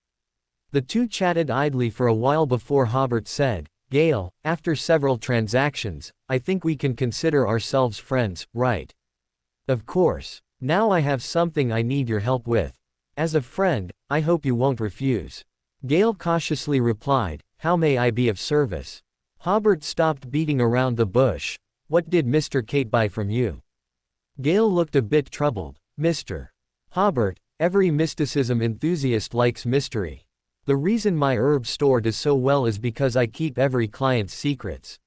The two chatted idly for a while before Hobert said, "Gale, after several transactions, I think we can consider ourselves friends, right?" "Of course. Now I have something I need your help with. As a friend, I hope you won't refuse." Gale cautiously replied, "How may I be of service?" Hobert stopped beating around the bush. "What did Mr. Kate buy from you?" Gale looked a bit troubled. "Mr. Hobert, every mysticism enthusiast likes mystery. The reason my herb store does so well is because I keep every client's secrets."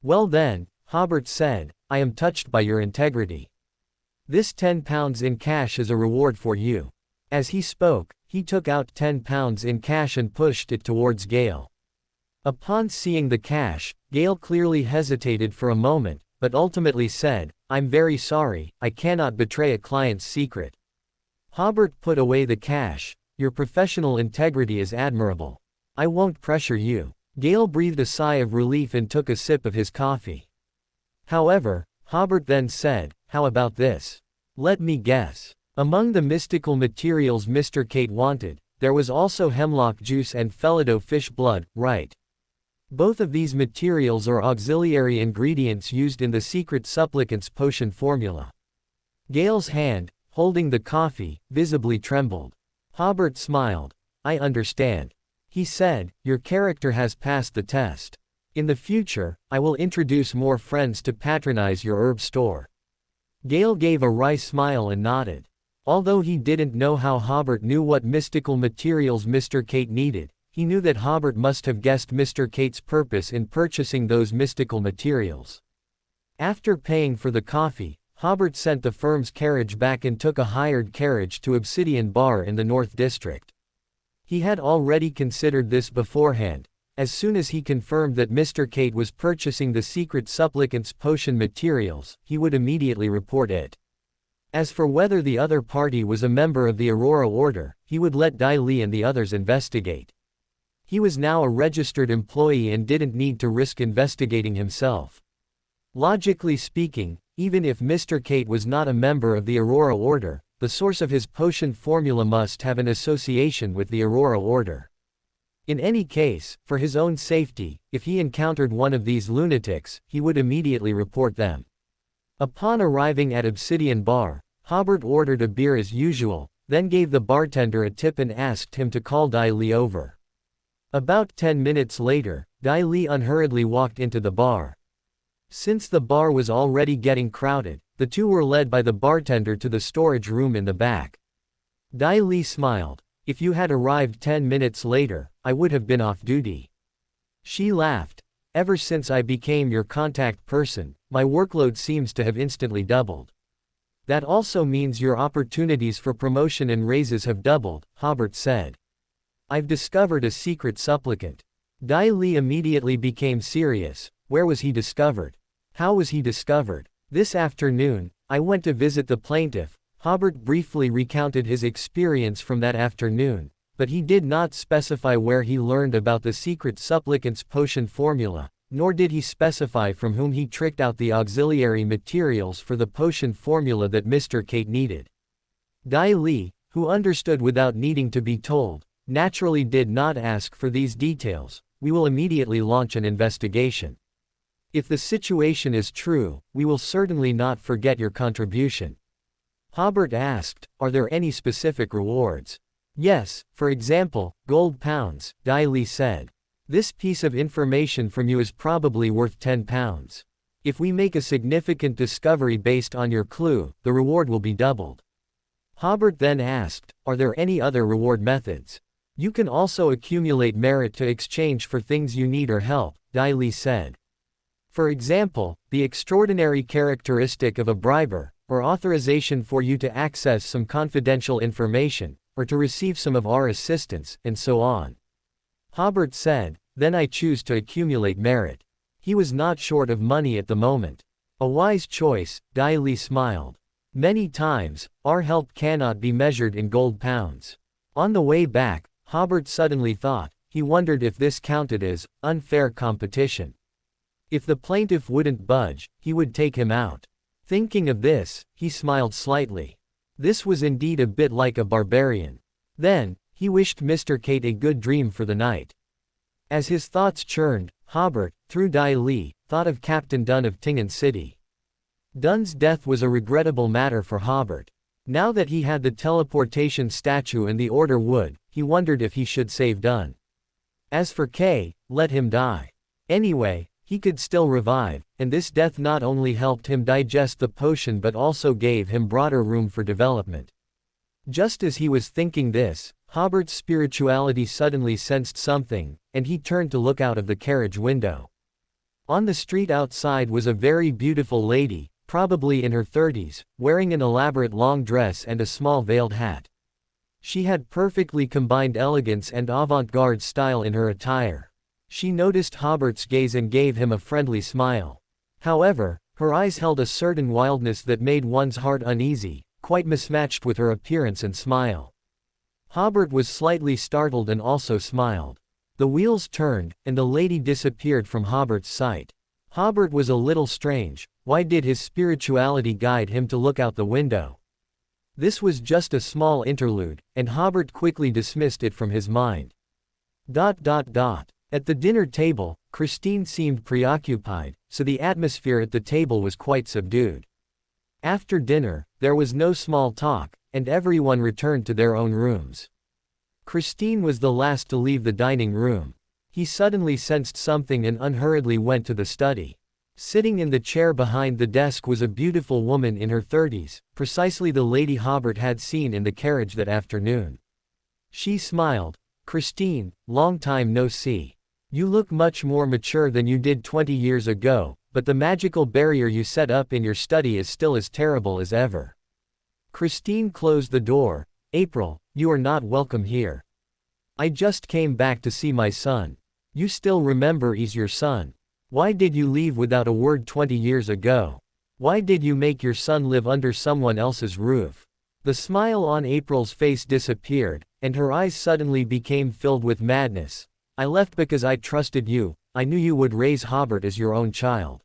"Well then," Hobert said, "I am touched by your integrity. This £10 in cash is a reward for you." As he spoke, he took out £10 in cash and pushed it towards Gale. Upon seeing the cash, Gale clearly hesitated for a moment, but ultimately said, "I'm very sorry, I cannot betray a client's secret." Hobert put away the cash. "Your professional integrity is admirable. I won't pressure you." Gale breathed a sigh of relief and took a sip of his coffee. However, Hobert then said, "How about this? Let me guess. Among the mystical materials Mr. Kate wanted, there was also hemlock juice and Felido fish blood, right? Both of these materials are auxiliary ingredients used in the secret supplicant's potion formula." Gale's hand, holding the coffee, visibly trembled. Hobert smiled. "I understand," he said, "your character has passed the test. In the future, I will introduce more friends to patronize your herb store." Gale gave a wry smile and nodded. Although he didn't know how Hobert knew what mystical materials Mr. Kate needed, he knew that Hobert must have guessed Mr. Kate's purpose in purchasing those mystical materials. After paying for the coffee, Hobert sent the firm's carriage back and took a hired carriage to Obsidian Bar in the North District. He had already considered this beforehand. As soon as he confirmed that Mr. Kate was purchasing the secret supplicant's potion materials, he would immediately report it. As for whether the other party was a member of the Aurora Order, he would let Dai Li and the others investigate. He was now a registered employee and didn't need to risk investigating himself. Logically speaking, even if Mr. Kate was not a member of the Aurora Order, the source of his potion formula must have an association with the Aurora Order. In any case, for his own safety, if he encountered one of these lunatics, he would immediately report them. Upon arriving at Obsidian Bar, Hobert ordered a beer as usual, then gave the bartender a tip and asked him to call Dai Li over. About 10 minutes later, Dai Li unhurriedly walked into the bar. Since the bar was already getting crowded, the two were led by the bartender to the storage room in the back. Dai Li smiled. "If you had arrived 10 minutes later, I would have been off duty." She laughed. "Ever since I became your contact person, my workload seems to have instantly doubled." "That also means your opportunities for promotion and raises have doubled," Hobert said. "I've discovered a secret supplicant." Dai Li immediately became serious. Where was he discovered? How was he discovered? "This afternoon, I went to visit the plaintiff." Hobert briefly recounted his experience from that afternoon, but he did not specify where he learned about the secret supplicant's potion formula, nor did he specify from whom he tricked out the auxiliary materials for the potion formula that Mr. Kate needed. Dai Li, who understood without needing to be told, naturally did not ask for these details. "We will immediately launch an investigation. If the situation is true, we will certainly not forget your contribution." Hobert asked, "Are there any specific rewards?" "Yes, for example, gold pounds," Dai Li said. "This piece of information from you is probably worth £10. If we make a significant discovery based on your clue, the reward will be doubled." Hobert then asked, "Are there any other reward methods?" "You can also accumulate merit to exchange for things you need or help," Dai Li said. "For example, the extraordinary characteristic of a briber, or authorization for you to access some confidential information, or to receive some of our assistance, and so on." Hobert said, "Then I choose to accumulate merit." He was not short of money at the moment. "A wise choice," Dai Li smiled. "Many times, our help cannot be measured in gold pounds." On the way back, Hobert suddenly thought, he wondered if this counted as unfair competition. If the plaintiff wouldn't budge, he would take him out. Thinking of this, he smiled slightly. This was indeed a bit like a barbarian. Then, He wished Mr. Kate a good dream for the night. As his thoughts churned, Hobert, through Dai Li, thought of Captain Dunn of Tingen City. Dunn's death was a regrettable matter for Hobert. Now that he had the teleportation statue and the Order would, he wondered if he should save Dunn. As for Kay, let him die. Anyway, he could still revive, and this death not only helped him digest the potion but also gave him broader room for development. Just as he was thinking this, Hobert's spirituality suddenly sensed something, and he turned to look out of the carriage window. On the street outside was a very beautiful lady, probably in her 30s, wearing an elaborate long dress and a small veiled hat. She had perfectly combined elegance and avant-garde style in her attire. She noticed Hobert's gaze and gave him a friendly smile. However, her eyes held a certain wildness that made one's heart uneasy, quite mismatched with her appearance and smile. Hobert was slightly startled and also smiled. The wheels turned, and the lady disappeared from Hobert's sight. Hobert was a little strange. Why did his spirituality guide him to look out the window? This was just a small interlude, and Hobert quickly dismissed it from his mind. At the dinner table, Christine seemed preoccupied, so the atmosphere at the table was quite subdued. After dinner, there was no small talk, and everyone returned to their own rooms. Christine was the last to leave the dining room. He suddenly sensed something and unhurriedly went to the study. Sitting in the chair behind the desk was a beautiful woman in her 30s, precisely the lady Hobert had seen in the carriage that afternoon. She smiled. "Christine, long time no see. You look much more mature than you did 20 years ago, but the magical barrier you set up in your study is still as terrible as ever." Christine closed the door. "April, you are not welcome here. I just came back to see my son. You still remember he's your son. Why did you leave without a word 20 years ago? Why did you make your son live under someone else's roof?" The smile on April's face disappeared, and her eyes suddenly became filled with madness. "I left because I trusted you. I knew you would raise Hobert as your own child.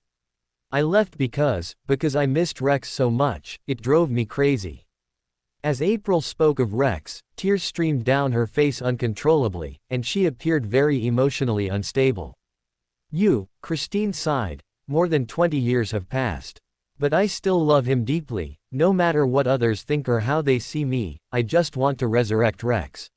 I left because I missed Rex so much, it drove me crazy." As April spoke of Rex, tears streamed down her face uncontrollably, and she appeared very emotionally unstable. Christine sighed. "More than 20 years have passed. But I still love him deeply, no matter what others think or how they see me. I just want to resurrect Rex."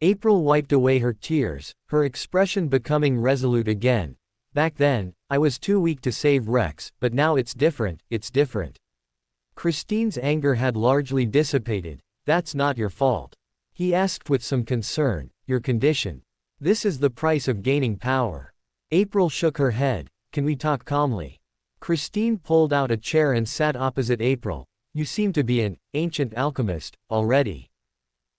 April wiped away her tears, her expression becoming resolute again. "Back then, I was too weak to save Rex, but now it's different, it's different." Christine's anger had largely dissipated. "That's not your fault." He asked with some concern. "Your condition. This is the price of gaining power." April shook her head. "Can we talk calmly?" Christine pulled out a chair and sat opposite April. "You seem to be an ancient alchemist already."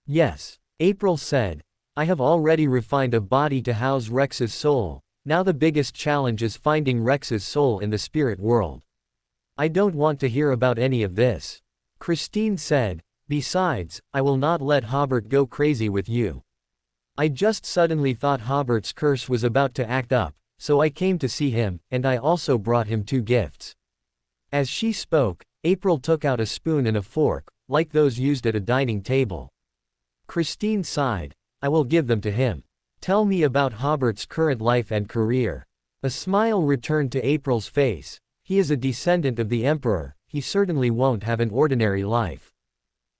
"Yes," April said. "I have already refined a body to house Rex's soul. Now the biggest challenge is finding Rex's soul in the spirit world." "I don't want to hear about any of this," Christine said. "Besides, I will not let Hobert go crazy with you. I just suddenly thought Hobert's curse was about to act up, so I came to see him, and I also brought him 2 gifts." As she spoke, April took out a spoon and a fork, like those used at a dining table. Christine sighed. "I will give them to him. Tell me about Hobert's current life and career." A smile returned to April's face. "He is a descendant of the Emperor, he certainly won't have an ordinary life."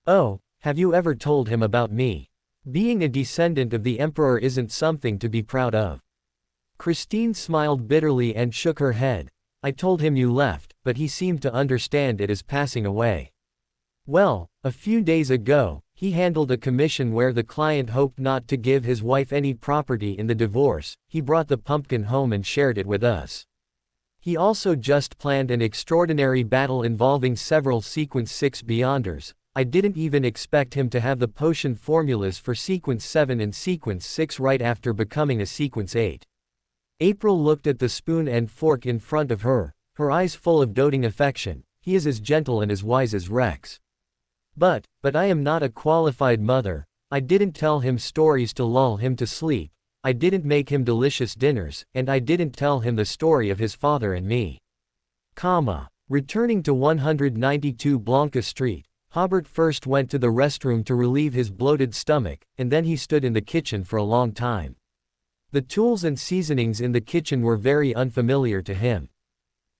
"Oh, have you ever told him about me? Being a descendant of the Emperor isn't something to be proud of." Christine smiled bitterly and shook her head. "I told him you left, but he seemed to understand it as passing away. Well, a few days ago, he handled a commission where the client hoped not to give his wife any property in the divorce. He brought the pumpkin home and shared it with us. He also just planned an extraordinary battle involving several Sequence 6 Beyonders. I didn't even expect him to have the potion formulas for Sequence 7 and Sequence 6 right after becoming a Sequence 8. April looked at the spoon and fork in front of her, her eyes full of doting affection. "He is as gentle and as wise as Rex. But I am not a qualified mother. I didn't tell him stories to lull him to sleep. I didn't make him delicious dinners, and I didn't tell him the story of his father and me." Returning to 192 Blanca Street, Hobert first went to the restroom to relieve his bloated stomach, and then he stood in the kitchen for a long time. The tools and seasonings in the kitchen were very unfamiliar to him.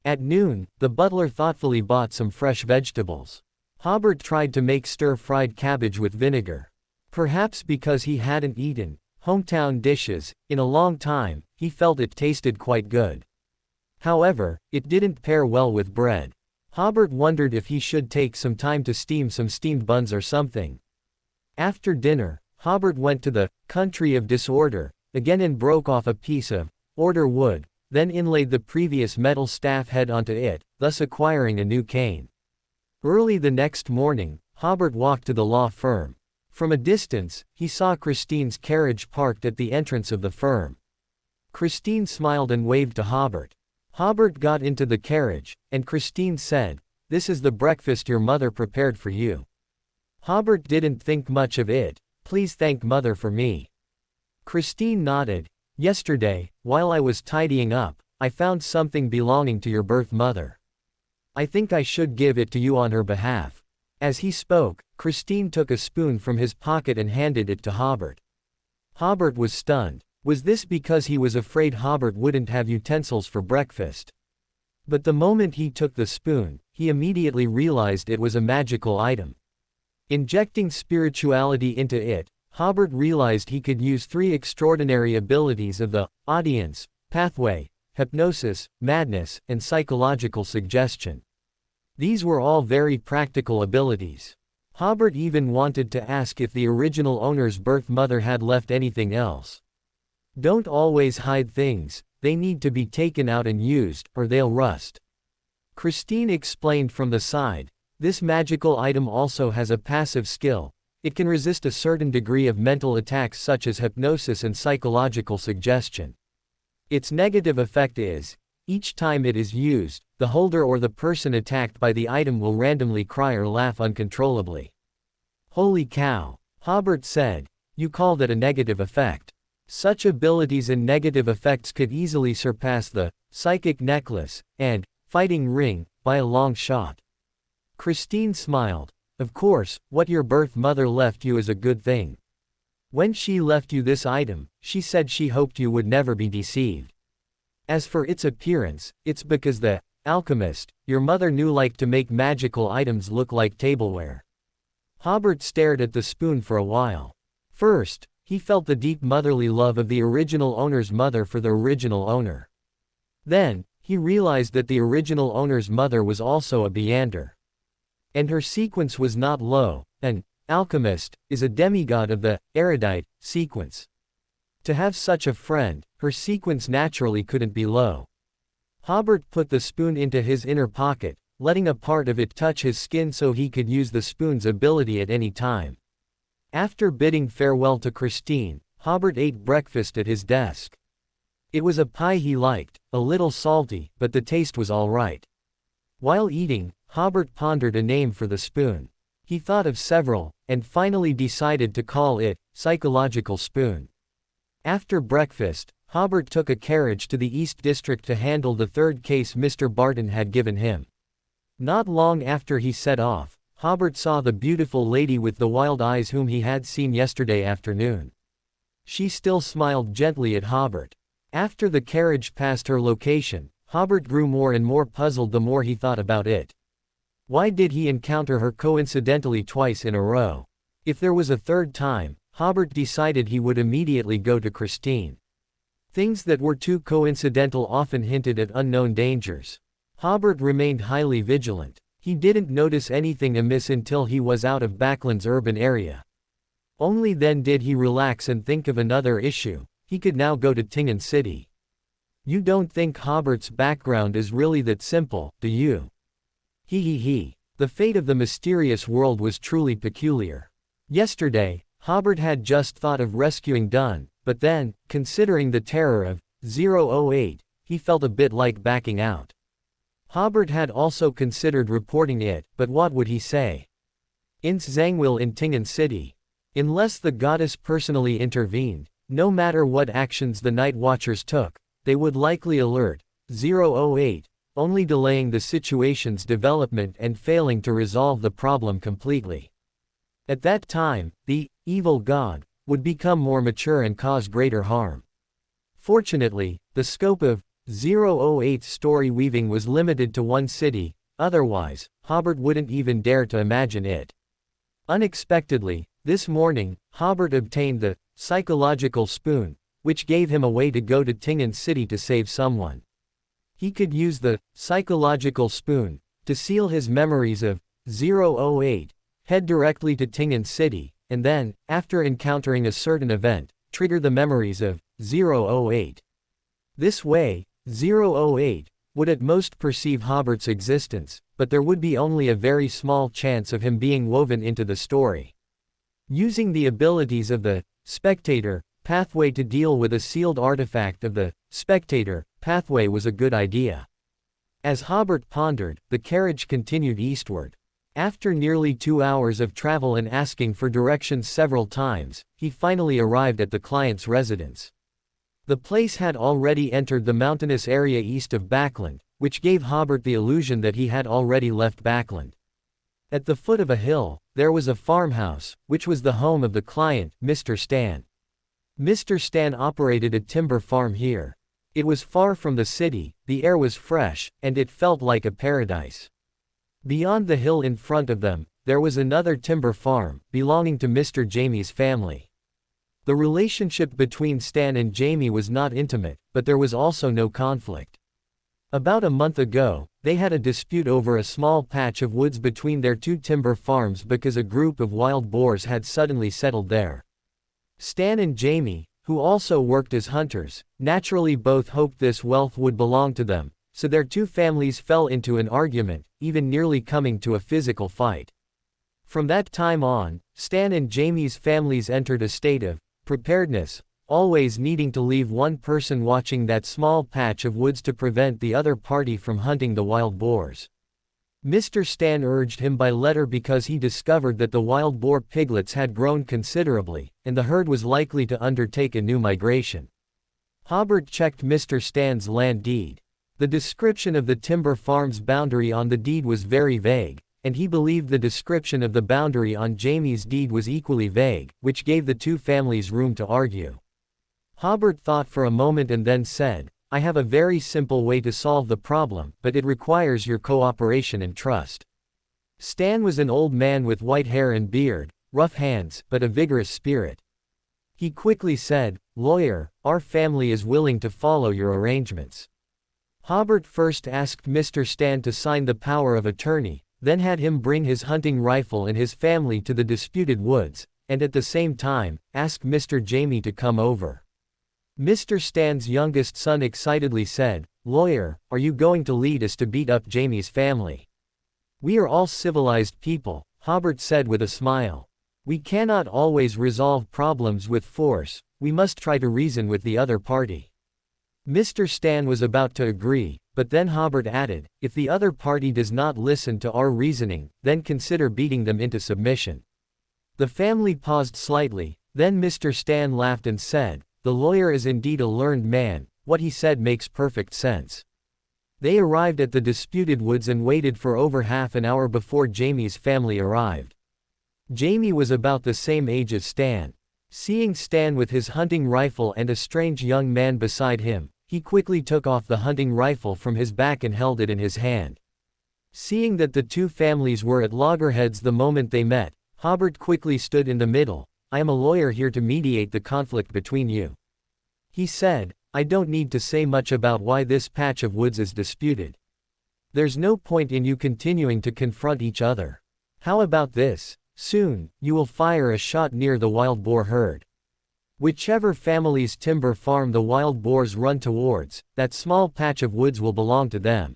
At noon, the butler thoughtfully bought some fresh vegetables. Hobert tried to make stir-fried cabbage with vinegar. Perhaps because he hadn't eaten hometown dishes in a long time, he felt it tasted quite good. However, it didn't pair well with bread. Hobert wondered if he should take some time to steam some steamed buns or something. After dinner, Hobert went to the country of disorder again and broke off a piece of order wood, then inlaid the previous metal staff head onto it, thus acquiring a new cane. Early the next morning, Hobert walked to the law firm. From a distance, he saw Christine's carriage parked at the entrance of the firm. Christine smiled and waved to Hobert. Hobert got into the carriage, and Christine said, "This is the breakfast your mother prepared for you." Hobert didn't think much of it. "Please thank mother for me." Christine nodded. "Yesterday, while I was tidying up, I found something belonging to your birth mother. I think I should give it to you on her behalf." As he spoke, Christine took a spoon from his pocket and handed it to Hobert. Hobert was stunned. Was this because he was afraid Hobert wouldn't have utensils for breakfast? But the moment he took the spoon, he immediately realized it was a magical item. Injecting spirituality into it, Hobert realized he could use 3 extraordinary abilities of the audience pathway: hypnosis, madness, and psychological suggestion. These were all very practical abilities. Hobert even wanted to ask if the original owner's birth mother had left anything else. Don't always hide things, they need to be taken out and used, or they'll rust. Christine explained from the side, this magical item also has a passive skill. It can resist a certain degree of mental attacks such as hypnosis and psychological suggestion. Its negative effect is, each time it is used, the holder or the person attacked by the item will randomly cry or laugh uncontrollably. Holy cow, Hobert said, you call that a negative effect? Such abilities and negative effects could easily surpass the psychic necklace and fighting ring by a long shot. Christine smiled. Of course, what your birth mother left you is a good thing. When she left you this item, she said she hoped you would never be deceived. As for its appearance, it's because the alchemist your mother knew liked to make magical items look like tableware. Hobert stared at the spoon for a while. First, he felt the deep motherly love of the original owner's mother for the original owner. Then, he realized that the original owner's mother was also a Beander. And her sequence was not low. An alchemist is a demigod of the erudite sequence. To have such a friend, her sequence naturally couldn't be low. Hobert put the spoon into his inner pocket, letting a part of it touch his skin so he could use the spoon's ability at any time. After bidding farewell to Christine, Hobert ate breakfast at his desk. It was a pie he liked, a little salty, but the taste was all right. While eating, Hobert pondered a name for the spoon. He thought of several, and finally decided to call it psychological spoon. After breakfast, Hobert took a carriage to the East District to handle the 3rd case Mr. Barton had given him. Not long after he set off, Hobert saw the beautiful lady with the wild eyes whom he had seen yesterday afternoon. She still smiled gently at Hobert. After the carriage passed her location, Hobert grew more and more puzzled the more he thought about it. Why did he encounter her coincidentally twice in a row? If there was a 3rd time, Hobert decided he would immediately go to Christine. Things that were too coincidental often hinted at unknown dangers. Hobert remained highly vigilant. He didn't notice anything amiss until he was out of Backland's urban area. Only then did he relax and think of another issue. He could now go to Tingen City. You don't think Hobert's background is really that simple, do you? He. The fate of the mysterious world was truly peculiar. Yesterday, Hobert had just thought of rescuing Dunn, but then, considering the terror of 008, he felt a bit like backing out. Hobert had also considered reporting it, but what would he say? Ins Zangwil in Tingen City. Unless the goddess personally intervened, no matter what actions the Night Watchers took, they would likely alert 008 only delaying the situation's development and failing to resolve the problem completely. At that time, the evil god would become more mature and cause greater harm. Fortunately, the scope of 008 story weaving was limited to one city, otherwise, Hobert wouldn't even dare to imagine it. Unexpectedly, this morning, Hobert obtained the psychological spoon, which gave him a way to go to Tingen City to save someone. He could use the psychological spoon to seal his memories of 008, head directly to Tingen City, and then, after encountering a certain event, trigger the memories of 008. This way, 008 would at most perceive Hobert's existence, but there would be only a very small chance of him being woven into the story. Using the abilities of the spectator pathway to deal with a sealed artifact of the spectator pathway was a good idea. As Hobert pondered, the carriage continued eastward. After nearly 2 hours of travel and asking for directions several times, he finally arrived at the client's residence. The place had already entered the mountainous area east of Backland, which gave Hobert the illusion that he had already left Backland. At the foot of a hill, there was a farmhouse, which was the home of the client, Mr. Stan. Mr. Stan operated a timber farm here. It was far from the city, the air was fresh, and it felt like a paradise. Beyond the hill in front of them, there was another timber farm, belonging to Mr. Jamie's family. The relationship between Stan and Jamie was not intimate, but there was also no conflict. About a month ago, they had a dispute over a small patch of woods between their two timber farms because a group of wild boars had suddenly settled there. Stan and Jamie, who also worked as hunters, naturally both hoped this wealth would belong to them, so their two families fell into an argument, even nearly coming to a physical fight. From that time on, Stan and Jamie's families entered a state of preparedness, always needing to leave one person watching that small patch of woods to prevent the other party from hunting the wild boars. Mr. Stan urged him by letter because he discovered that the wild boar piglets had grown considerably, and the herd was likely to undertake a new migration. Hobert checked Mr. Stan's land deed. The description of the timber farm's boundary on the deed was very vague, and he believed the description of the boundary on Jamie's deed was equally vague, which gave the two families room to argue. Hobert thought for a moment and then said, "I have a very simple way to solve the problem, but it requires your cooperation and trust." Stan was an old man with white hair and beard, rough hands, but a vigorous spirit. He quickly said, "Lawyer, our family is willing to follow your arrangements." Hobert first asked Mr. Stan to sign the power of attorney, then had him bring his hunting rifle and his family to the disputed woods, and at the same time, asked Mr. Jamie to come over. Mr. Stan's youngest son excitedly said, "Lawyer, are you going to lead us to beat up Jamie's family?" "We are all civilized people," Hobert said with a smile. "We cannot always resolve problems with force, we must try to reason with the other party." Mr. Stan was about to agree, but then Hobert added, "If the other party does not listen to our reasoning, then consider beating them into submission." The family paused slightly, then Mr. Stan laughed and said, "The lawyer is indeed a learned man, what he said makes perfect sense." They arrived at the disputed woods and waited for over half an hour before Jamie's family arrived. Jamie was about the same age as Stan. Seeing Stan with his hunting rifle and a strange young man beside him, he quickly took off the hunting rifle from his back and held it in his hand. Seeing that the two families were at loggerheads the moment they met, Hobert quickly stood in the middle. "I am a lawyer here to mediate the conflict between you," he said. "I don't need to say much about why this patch of woods is disputed. There's no point in you continuing to confront each other. How about this? Soon, you will fire a shot near the wild boar herd. Whichever family's timber farm the wild boars run towards, that small patch of woods will belong to them."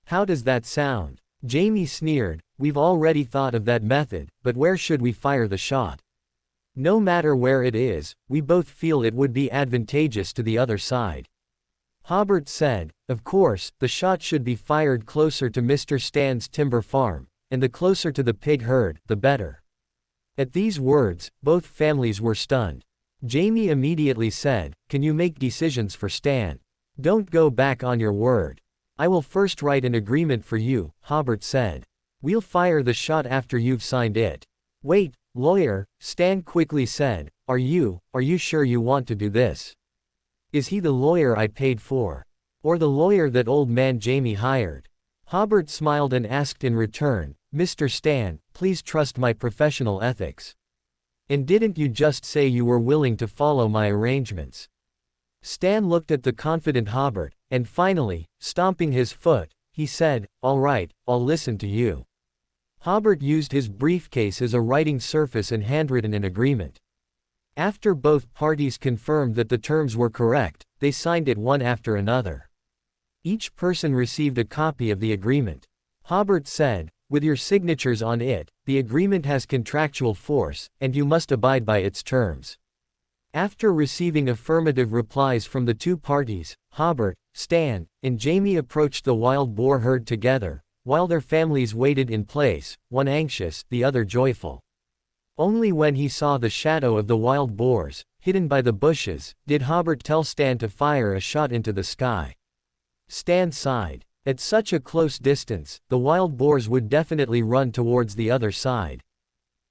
"How does that sound?" Jamie sneered. "We've already thought of that method, but where should we fire the shot?" "No matter where it is, we both feel it would be advantageous to the other side." Hobert said, "Of course, the shot should be fired closer to Mr. Stan's timber farm, and the closer to the pig herd, the better." At these words, both families were stunned. Jamie immediately said, "Can you make decisions for Stan? Don't go back on your word." I will first write an agreement for you, Hobert said. We'll fire the shot after you've signed it. Wait, lawyer, Stan quickly said, are you sure you want to do this? Is he the lawyer I paid for? Or the lawyer that old man Jamie hired? Hobert smiled and asked in return, Mr. Stan, please trust my professional ethics. And didn't you just say you were willing to follow my arrangements? Stan looked at the confident Hobert, and finally, stomping his foot, he said, all right, I'll listen to you. Hobert used his briefcase as a writing surface and handwritten an agreement. After both parties confirmed that the terms were correct, they signed it one after another. Each person received a copy of the agreement. Hobert said, with your signatures on it, the agreement has contractual force, and you must abide by its terms. After receiving affirmative replies from the two parties, Hobert, Stan, and Jamie approached the wild boar herd together, while their families waited in place, one anxious, the other joyful. Only when he saw the shadow of the wild boars, hidden by the bushes, did Hobert tell Stan to fire a shot into the sky. Stan sighed. At such a close distance, the wild boars would definitely run towards the other side.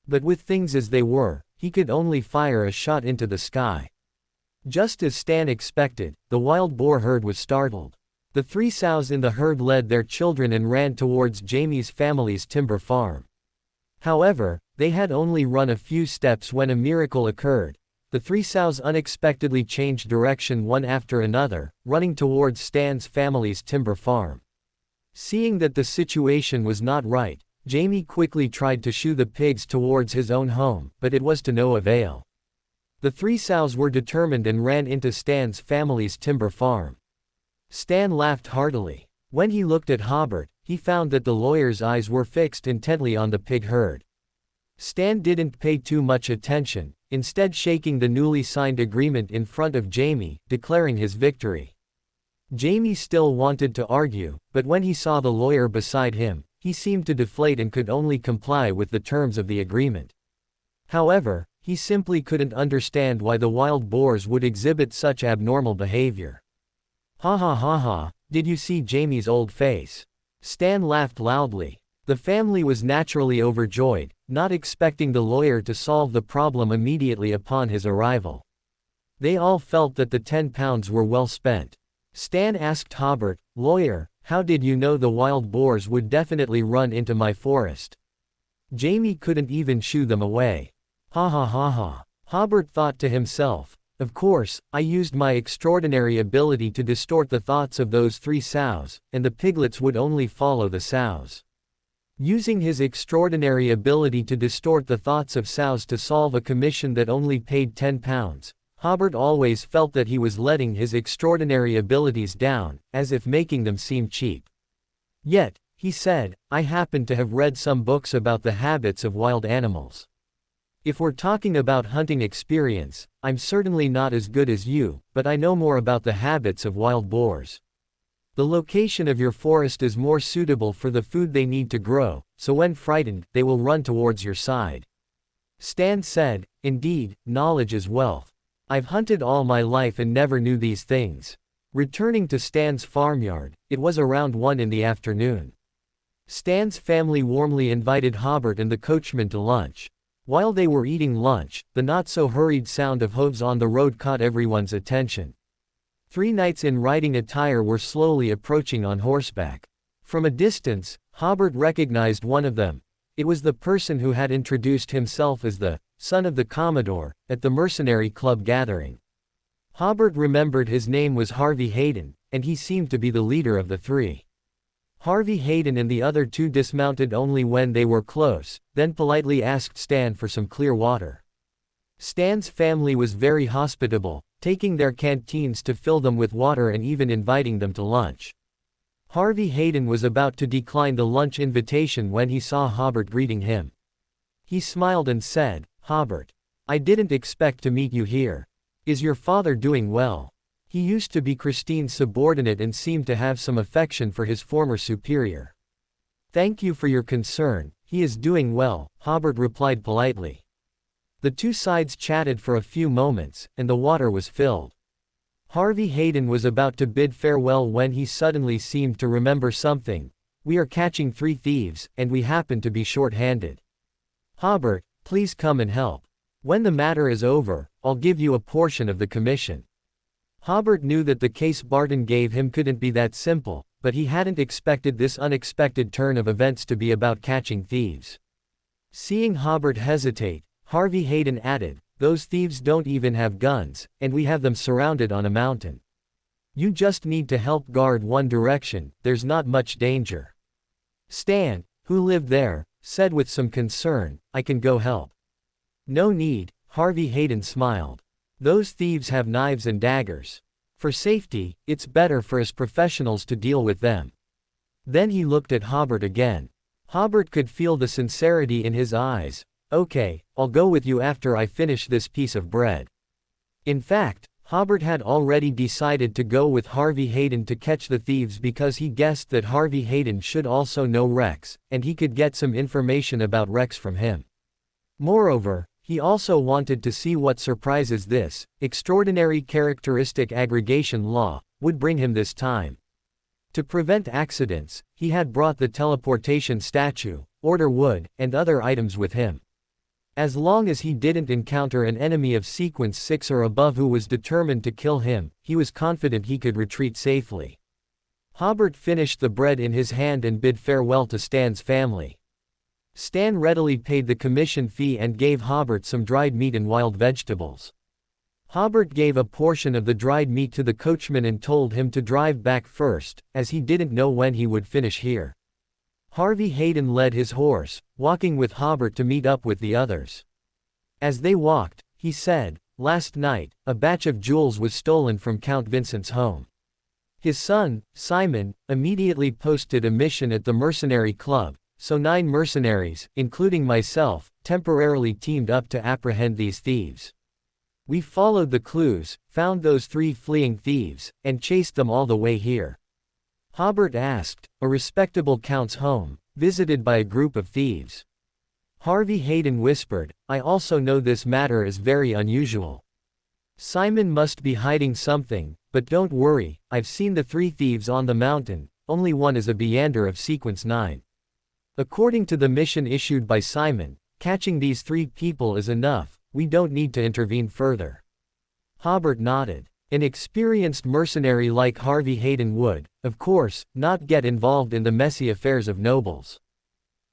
But with things as they were, he could only fire a shot into the sky. Just as Stan expected, the wild boar herd was startled. The three sows in the herd led their children and ran towards Jamie's family's timber farm. However, they had only run a few steps when a miracle occurred. The three sows unexpectedly changed direction one after another, running towards Stan's family's timber farm. Seeing that the situation was not right, Jamie quickly tried to shoo the pigs towards his own home, but it was to no avail. The three sows were determined and ran into Stan's family's timber farm. Stan laughed heartily. When he looked at Hobert, he found that the lawyer's eyes were fixed intently on the pig herd. Stan didn't pay too much attention, instead shaking the newly signed agreement in front of Jamie, declaring his victory. Jamie still wanted to argue, but when he saw the lawyer beside him, he seemed to deflate and could only comply with the terms of the agreement. However, he simply couldn't understand why the wild boars would exhibit such abnormal behavior. Ha ha ha ha, did you see Jamie's old face? Stan laughed loudly. The family was naturally overjoyed, not expecting the lawyer to solve the problem immediately upon his arrival. They all felt that the £10 were well spent. Stan asked Hobert, lawyer, how did you know the wild boars would definitely run into my forest? Jamie couldn't even shoo them away. Ha ha ha ha. Hobert thought to himself, of course, I used my extraordinary ability to distort the thoughts of those three sows, and the piglets would only follow the sows. Using his extraordinary ability to distort the thoughts of sows to solve a commission that only paid £10, Hobert always felt that he was letting his extraordinary abilities down, as if making them seem cheap. Yet, he said, I happen to have read some books about the habits of wild animals. If we're talking about hunting experience, I'm certainly not as good as you, but I know more about the habits of wild boars. The location of your forest is more suitable for the food they need to grow, so when frightened, they will run towards your side. Stan said, indeed, knowledge is wealth. I've hunted all my life and never knew these things. Returning to Stan's farmyard, it was around 1 in the afternoon. Stan's family warmly invited Hobert and the coachman to lunch. While they were eating lunch, the not-so-hurried sound of hooves on the road caught everyone's attention. 3 knights in riding attire were slowly approaching on horseback. From a distance, Hobert recognized one of them. It was the person who had introduced himself as the son of the Commodore at the mercenary club gathering. Hobert remembered his name was Harvey Hayden, and he seemed to be the leader of the 3. Harvey Hayden and the other 2 dismounted only when they were close, then politely asked Stan for some clear water. Stan's family was very hospitable, taking their canteens to fill them with water and even inviting them to lunch. Harvey Hayden was about to decline the lunch invitation when he saw Hobert greeting him. He smiled and said, Hobert, I didn't expect to meet you here. Is your father doing well? He used to be Christine's subordinate and seemed to have some affection for his former superior. Thank you for your concern, he is doing well, Hobert replied politely. The 2 sides chatted for a few moments, and the water was filled. Harvey Hayden was about to bid farewell when he suddenly seemed to remember something. We are catching 3 thieves, and we happen to be short-handed. Hobert, please come and help. When the matter is over, I'll give you a portion of the commission. Hobert knew that the case Barton gave him couldn't be that simple, but he hadn't expected this unexpected turn of events to be about catching thieves. Seeing Hobert hesitate, Harvey Hayden added, "Those thieves don't even have guns, and we have them surrounded on a mountain. You just need to help guard one direction, there's not much danger." Stan, who lived there, said with some concern, "I can go help." "No need," Harvey Hayden smiled. "Those thieves have knives and daggers. For safety, it's better for us professionals to deal with them." Then he looked at Hobert again. Hobert could feel the sincerity in his eyes. "Okay, I'll go with you after I finish this piece of bread." In fact, Hobert had already decided to go with Harvey Hayden to catch the thieves because he guessed that Harvey Hayden should also know Rex, and he could get some information about Rex from him. Moreover, he also wanted to see what surprises this extraordinary characteristic aggregation law would bring him this time. To prevent accidents, he had brought the teleportation statue, order wood, and other items with him. As long as he didn't encounter an enemy of sequence 6 or above who was determined to kill him, he was confident he could retreat safely. Hobert finished the bread in his hand and bid farewell to Stan's family. Stan readily paid the commission fee and gave Hobert some dried meat and wild vegetables. Hobert gave a portion of the dried meat to the coachman and told him to drive back first, as he didn't know when he would finish here. Harvey Hayden led his horse, walking with Hobert to meet up with the others. As they walked, he said, "Last night, a batch of jewels was stolen from Count Vincent's home. His son, Simon, immediately posted a mission at the mercenary club, so 9 mercenaries, including myself, temporarily teamed up to apprehend these thieves. We followed the clues, found those 3 fleeing thieves, and chased them all the way here." Hobert asked, "A respectable count's home, visited by a group of thieves?" Harvey Hayden whispered, "I also know this matter is very unusual. Simon must be hiding something, but don't worry, I've seen the 3 thieves on the mountain, only one is a Beander of sequence 9. According to the mission issued by Simon, catching these 3 people is enough, we don't need to intervene further." Hobert nodded. An experienced mercenary like Harvey Hayden would, of course, not get involved in the messy affairs of nobles.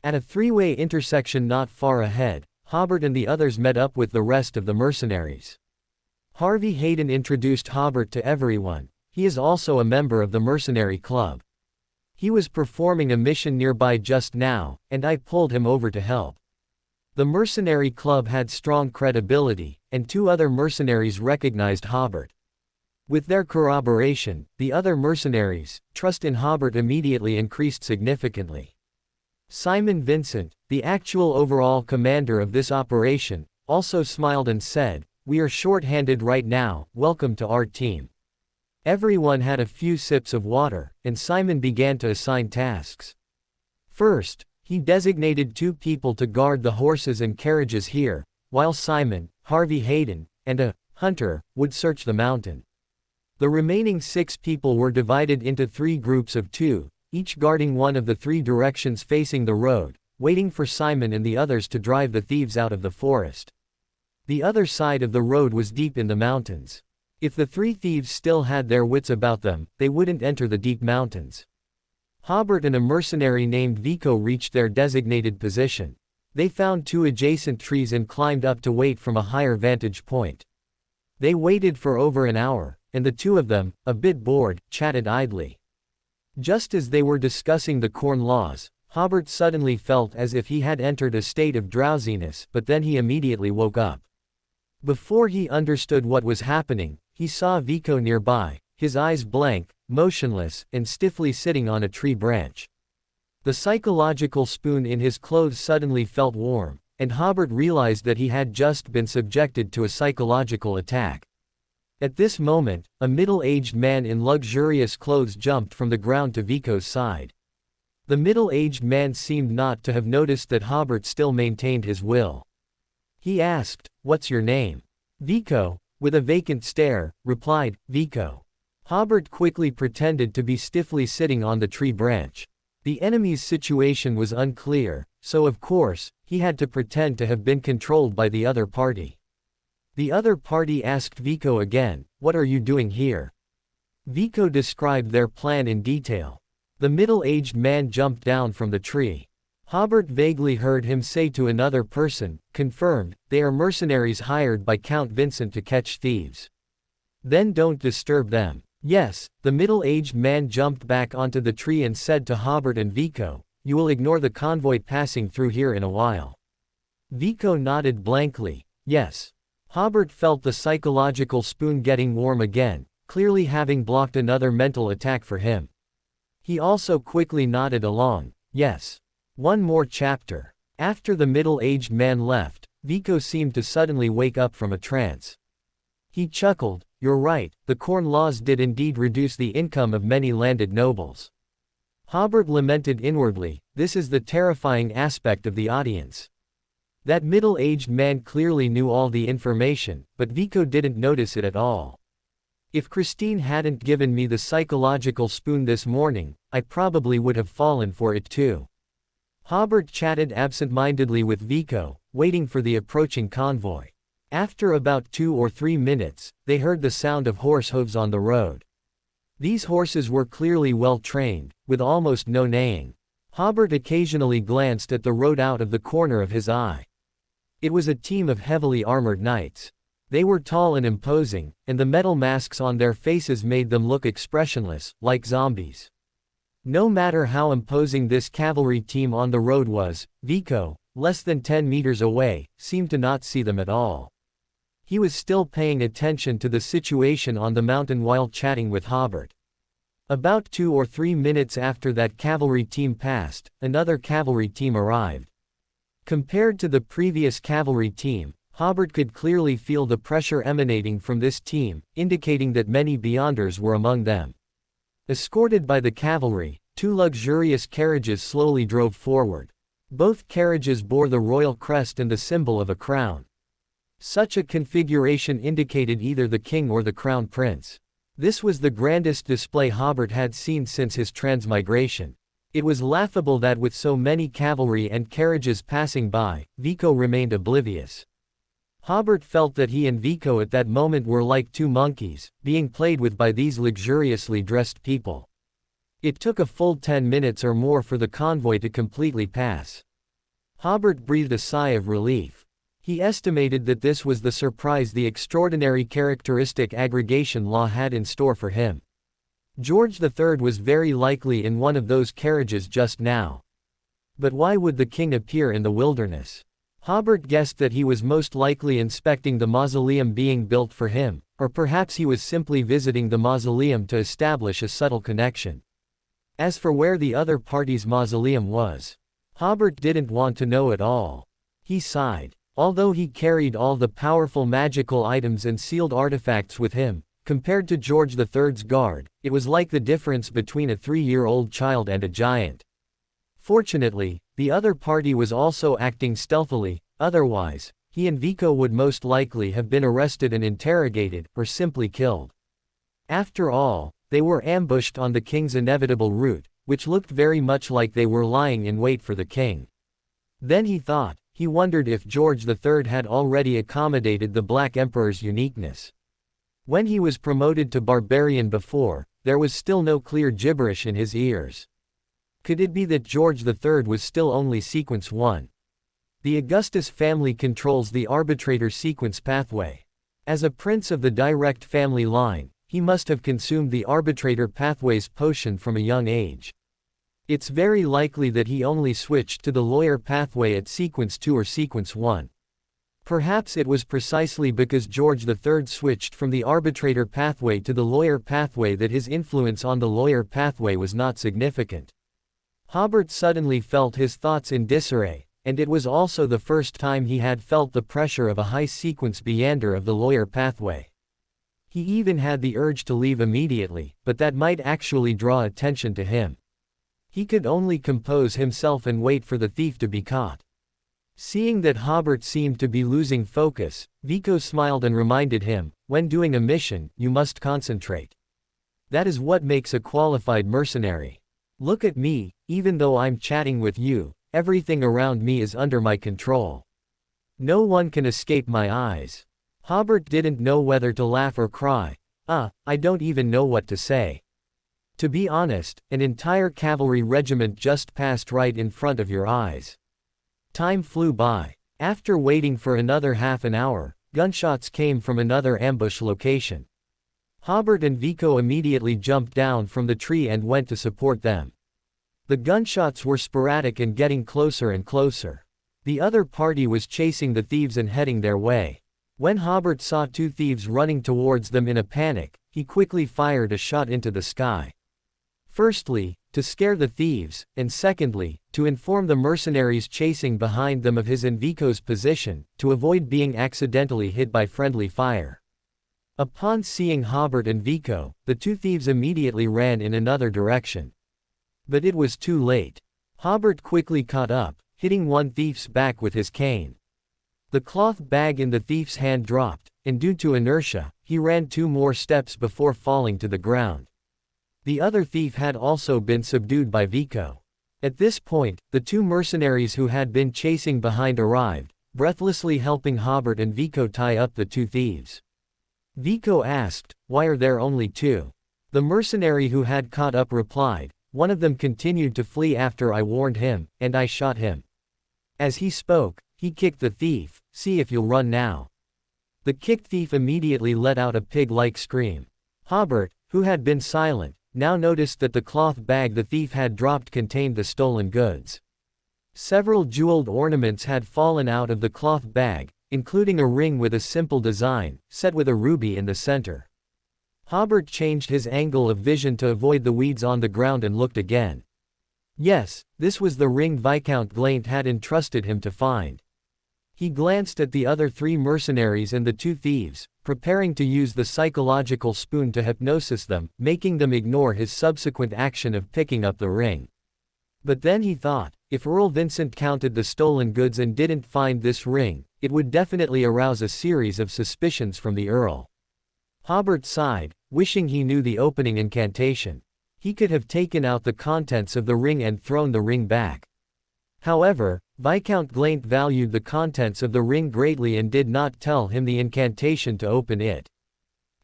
At a 3-way intersection not far ahead, Hobert and the others met up with the rest of the mercenaries. Harvey Hayden introduced Hobert to everyone. He is also a member of the mercenary club. He was performing a mission nearby just now, and I pulled him over to help. The mercenary club had strong credibility, and 2 other mercenaries recognized Hobert. With their corroboration, the other mercenaries' trust in Hobert immediately increased significantly. Simon Vincent, the actual overall commander of this operation, also smiled and said, "We are short-handed right now, welcome to our team." Everyone had a few sips of water, and Simon began to assign tasks. First, he designated 2 people to guard the horses and carriages here, while Simon, Harvey Hayden, and a hunter would search the mountain. The remaining 6 people were divided into 3 groups of 2, each guarding one of the 3 directions facing the road, waiting for Simon and the others to drive the thieves out of the forest. The other side of the road was deep in the mountains. If the 3 thieves still had their wits about them, they wouldn't enter the deep mountains. Hobert and a mercenary named Vico reached their designated position. They found 2 adjacent trees and climbed up to wait from a higher vantage point. They waited for over an hour, and the 2 of them, a bit bored, chatted idly. Just as they were discussing the corn laws, Hobert suddenly felt as if he had entered a state of drowsiness, but then he immediately woke up. Before he understood what was happening, he saw Vico nearby, his eyes blank, motionless, and stiffly sitting on a tree branch. The psychological spoon in his clothes suddenly felt warm, and Hobert realized that he had just been subjected to a psychological attack. At this moment, a middle-aged man in luxurious clothes jumped from the ground to Vico's side. The middle-aged man seemed not to have noticed that Hobert still maintained his will. He asked, "What's your name?" "Vico," With a vacant stare, replied, Vico. Hobert quickly pretended to be stiffly sitting on the tree branch. The enemy's situation was unclear, so of course, he had to pretend to have been controlled by the other party. The other party asked Vico again, what are you doing here? Vico described their plan in detail. The middle-aged man jumped down from the tree. Hobert vaguely heard him say to another person, confirmed, they are mercenaries hired by Count Vincent to catch thieves. Then don't disturb them. Yes, the middle-aged man jumped back onto the tree and said to Hobert and Vico, you will ignore the convoy passing through here in a while. Vico nodded blankly, yes. Hobert felt the psychological spoon getting warm again, clearly having blocked another mental attack for him. He also quickly nodded along, yes. One more chapter. After the middle-aged man left, Vico seemed to suddenly wake up from a trance. He chuckled, you're right, the corn laws did indeed reduce the income of many landed nobles. Hobert lamented inwardly, this is the terrifying aspect of the audience. That middle-aged man clearly knew all the information, but Vico didn't notice it at all. If Christine hadn't given me the psychological spoon this morning, I probably would have fallen for it too. Hobert chatted absent-mindedly with Vico, waiting for the approaching convoy. After about 2 or 3 minutes, they heard the sound of horse hooves on the road. These horses were clearly well trained, with almost no neighing. Hobert occasionally glanced at the road out of the corner of his eye. It was a team of heavily armored knights. They were tall and imposing, and the metal masks on their faces made them look expressionless, like zombies. No matter how imposing this cavalry team on the road was, Vico, less than 10 meters away, seemed to not see them at all. He was still paying attention to the situation on the mountain while chatting with Hobert. About 2 or 3 minutes after that cavalry team passed, another cavalry team arrived. Compared to the previous cavalry team, Hobert could clearly feel the pressure emanating from this team, indicating that many Beyonders were among them. Escorted by the cavalry, 2 luxurious carriages slowly drove forward. Both carriages bore the royal crest and the symbol of a crown. Such a configuration indicated either the king or the crown prince. This was the grandest display Hobert had seen since his transmigration. It was laughable that with so many cavalry and carriages passing by, Vico remained oblivious. Hobert felt that he and Vico at that moment were like 2 monkeys, being played with by these luxuriously dressed people. It took a full 10 minutes or more for the convoy to completely pass. Hobert breathed a sigh of relief. He estimated that this was the surprise the extraordinary characteristic aggregation law had in store for him. George III was very likely in one of those carriages just now. But why would the king appear in the wilderness? Hobert guessed that he was most likely inspecting the mausoleum being built for him, or perhaps he was simply visiting the mausoleum to establish a subtle connection. As for where the other party's mausoleum was, Hobert didn't want to know at all. He sighed. Although he carried all the powerful magical items and sealed artifacts with him, compared to George III's guard, it was like the difference between a 3-year-old child and a giant. Fortunately, the other party was also acting stealthily, otherwise, he and Vico would most likely have been arrested and interrogated, or simply killed. After all, they were ambushed on the king's inevitable route, which looked very much like they were lying in wait for the king. Then he wondered if George III had already accommodated the Black Emperor's uniqueness. When he was promoted to barbarian before, there was still no clear gibberish in his ears. Could it be that George III was still only sequence 1? The Augustus family controls the arbitrator sequence pathway. As a prince of the direct family line, he must have consumed the arbitrator pathway's potion from a young age. It's very likely that he only switched to the lawyer pathway at sequence 2 or sequence 1. Perhaps it was precisely because George III switched from the arbitrator pathway to the lawyer pathway that his influence on the lawyer pathway was not significant. Hobert suddenly felt his thoughts in disarray, and it was also the first time he had felt the pressure of a high-sequence Beyonder of the lawyer pathway. He even had the urge to leave immediately, but that might actually draw attention to him. He could only compose himself and wait for the thief to be caught. Seeing that Hobert seemed to be losing focus, Vico smiled and reminded him, when doing a mission, you must concentrate. That is what makes a qualified mercenary. Look at me, even though I'm chatting with you, everything around me is under my control. No one can escape my eyes. Hobert didn't know whether to laugh or cry. I don't even know what to say. To be honest, an entire cavalry regiment just passed right in front of your eyes. Time flew by. After waiting for another half an hour, gunshots came from another ambush location. Hobert and Vico immediately jumped down from the tree and went to support them. The gunshots were sporadic and getting closer and closer. The other party was chasing the thieves and heading their way. When Hobert saw two thieves running towards them in a panic, he quickly fired a shot into the sky. Firstly, to scare the thieves, and secondly, to inform the mercenaries chasing behind them of his and Vico's position, to avoid being accidentally hit by friendly fire. Upon seeing Hobert and Vico, the two thieves immediately ran in another direction. But it was too late. Hobert quickly caught up, hitting one thief's back with his cane. The cloth bag in the thief's hand dropped, and due to inertia, he ran 2 more steps before falling to the ground. The other thief had also been subdued by Vico. At this point, the 2 mercenaries who had been chasing behind arrived, breathlessly helping Hobert and Vico tie up the 2 thieves. Vico asked, "Why are there only 2? The mercenary who had caught up replied, "One of them continued to flee after I warned him, and I shot him." As he spoke, he kicked the thief. "See if you'll run now." The kicked thief immediately let out a pig-like scream. Hobert, who had been silent, now noticed that the cloth bag the thief had dropped contained the stolen goods. Several jeweled ornaments had fallen out of the cloth bag, including a ring with a simple design, set with a ruby in the center. Hobert changed his angle of vision to avoid the weeds on the ground and looked again. Yes, this was the ring Viscount Glaint had entrusted him to find. He glanced at the other 3 mercenaries and the 2 thieves, preparing to use the psychological spoon to hypnosis them, making them ignore his subsequent action of picking up the ring. But then he thought, if Earl Vincent counted the stolen goods and didn't find this ring, it would definitely arouse a series of suspicions from the Earl. Hobert sighed, wishing he knew the opening incantation. He could have taken out the contents of the ring and thrown the ring back. However, Viscount Glaint valued the contents of the ring greatly and did not tell him the incantation to open it.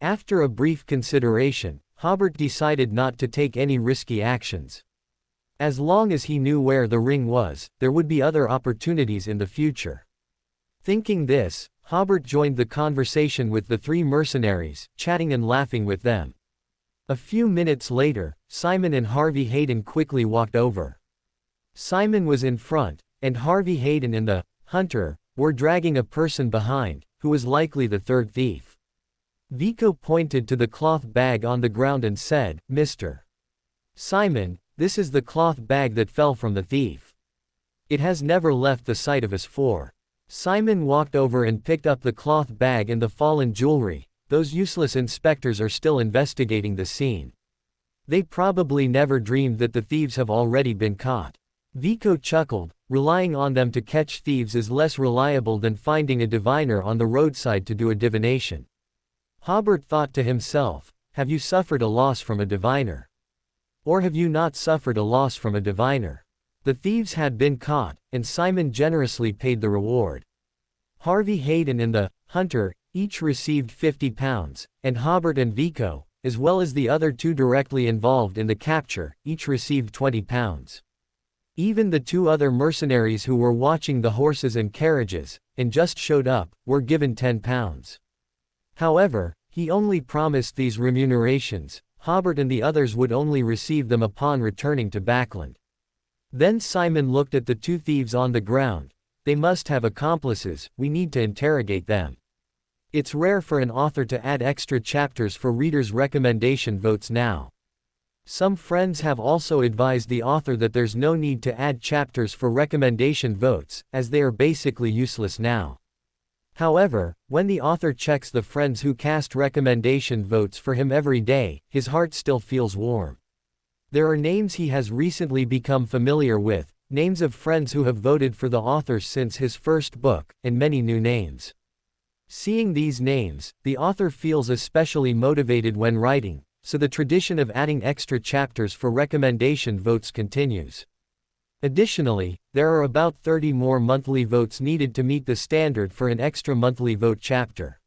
After a brief consideration, Hobert decided not to take any risky actions. As long as he knew where the ring was, there would be other opportunities in the future. Thinking this, Hobert joined the conversation with the 3 mercenaries, chatting and laughing with them. A few minutes later, Simon and Harvey Hayden quickly walked over. Simon was in front, and Harvey Hayden and the hunter were dragging a person behind, who was likely the 3rd thief. Vico pointed to the cloth bag on the ground and said, "Mr. Simon, this is the cloth bag that fell from the thief. It has never left the sight of us 4. Simon walked over and picked up the cloth bag and the fallen jewelry. Those useless inspectors are still investigating the scene. They probably never dreamed that the thieves have already been caught." Vico chuckled. Relying on them to catch thieves is less reliable than finding a diviner on the roadside to do a divination. Hobert thought to himself, have you suffered a loss from a diviner? Or have you not suffered a loss from a diviner? The thieves had been caught, and Simon generously paid the reward. Harvey Hayden and the hunter each received £50, and Hobert and Vico, as well as the other 2 directly involved in the capture, each received £20. Even the 2 other mercenaries who were watching the horses and carriages, and just showed up, were given £10. However, he only promised these remunerations. Hobert and the others would only receive them upon returning to Backland. Then Simon looked at the 2 thieves on the ground. They must have accomplices, we need to interrogate them. It's rare for an author to add extra chapters for readers' recommendation votes now. Some friends have also advised the author that there's no need to add chapters for recommendation votes, as they are basically useless now. However, when the author checks the friends who cast recommendation votes for him every day, his heart still feels warm. There are names he has recently become familiar with, names of friends who have voted for the author since his first book, and many new names. Seeing these names, the author feels especially motivated when writing, so the tradition of adding extra chapters for recommendation votes continues. Additionally, there are about 30 more monthly votes needed to meet the standard for an extra monthly vote chapter.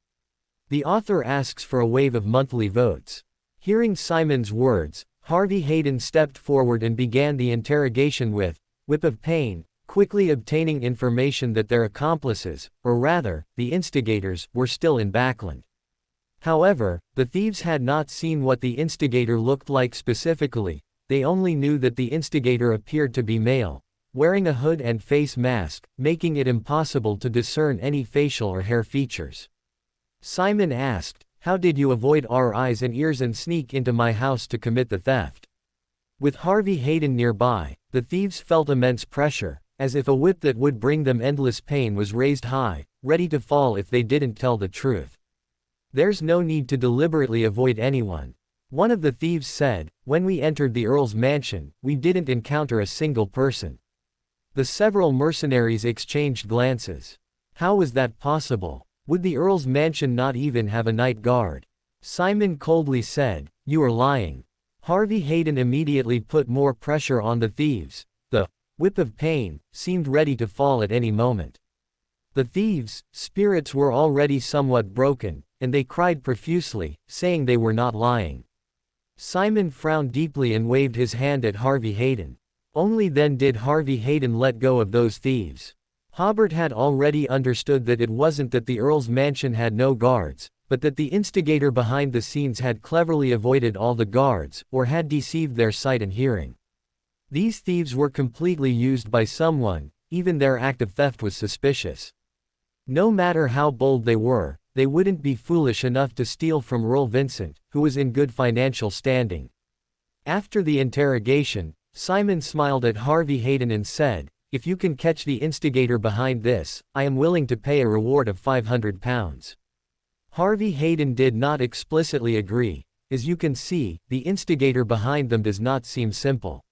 The author asks for a wave of monthly votes. Hearing Simon's words, Harvey Hayden stepped forward and began the interrogation with, "Whip of Pain," quickly obtaining information that their accomplices, or rather, the instigators, were still in Backland. However, the thieves had not seen what the instigator looked like specifically, they only knew that the instigator appeared to be male, wearing a hood and face mask, making it impossible to discern any facial or hair features. Simon asked, "How did you avoid our eyes and ears and sneak into my house to commit the theft?" With Harvey Hayden nearby, the thieves felt immense pressure, as if a whip that would bring them endless pain was raised high, ready to fall if they didn't tell the truth. "There's no need to deliberately avoid anyone," one of the thieves said. "When we entered the Earl's mansion, we didn't encounter a single person." The several mercenaries exchanged glances. How was that possible? Would the Earl's mansion not even have a night guard? Simon coldly said, "You are lying." Harvey Hayden immediately put more pressure on the thieves. The whip of pain seemed ready to fall at any moment. The thieves' spirits were already somewhat broken, and they cried profusely, saying they were not lying. Simon frowned deeply and waved his hand at Harvey Hayden. Only then did Harvey Hayden let go of those thieves. Hobert had already understood that it wasn't that the Earl's mansion had no guards, but that the instigator behind the scenes had cleverly avoided all the guards, or had deceived their sight and hearing. These thieves were completely used by someone, even their act of theft was suspicious. No matter how bold they were, they wouldn't be foolish enough to steal from Earl Vincent, who was in good financial standing. After the interrogation, Simon smiled at Harvey Hayden and said, "If you can catch the instigator behind this, I am willing to pay a reward of £500. Harvey Hayden did not explicitly agree. As you can see, the instigator behind them does not seem simple.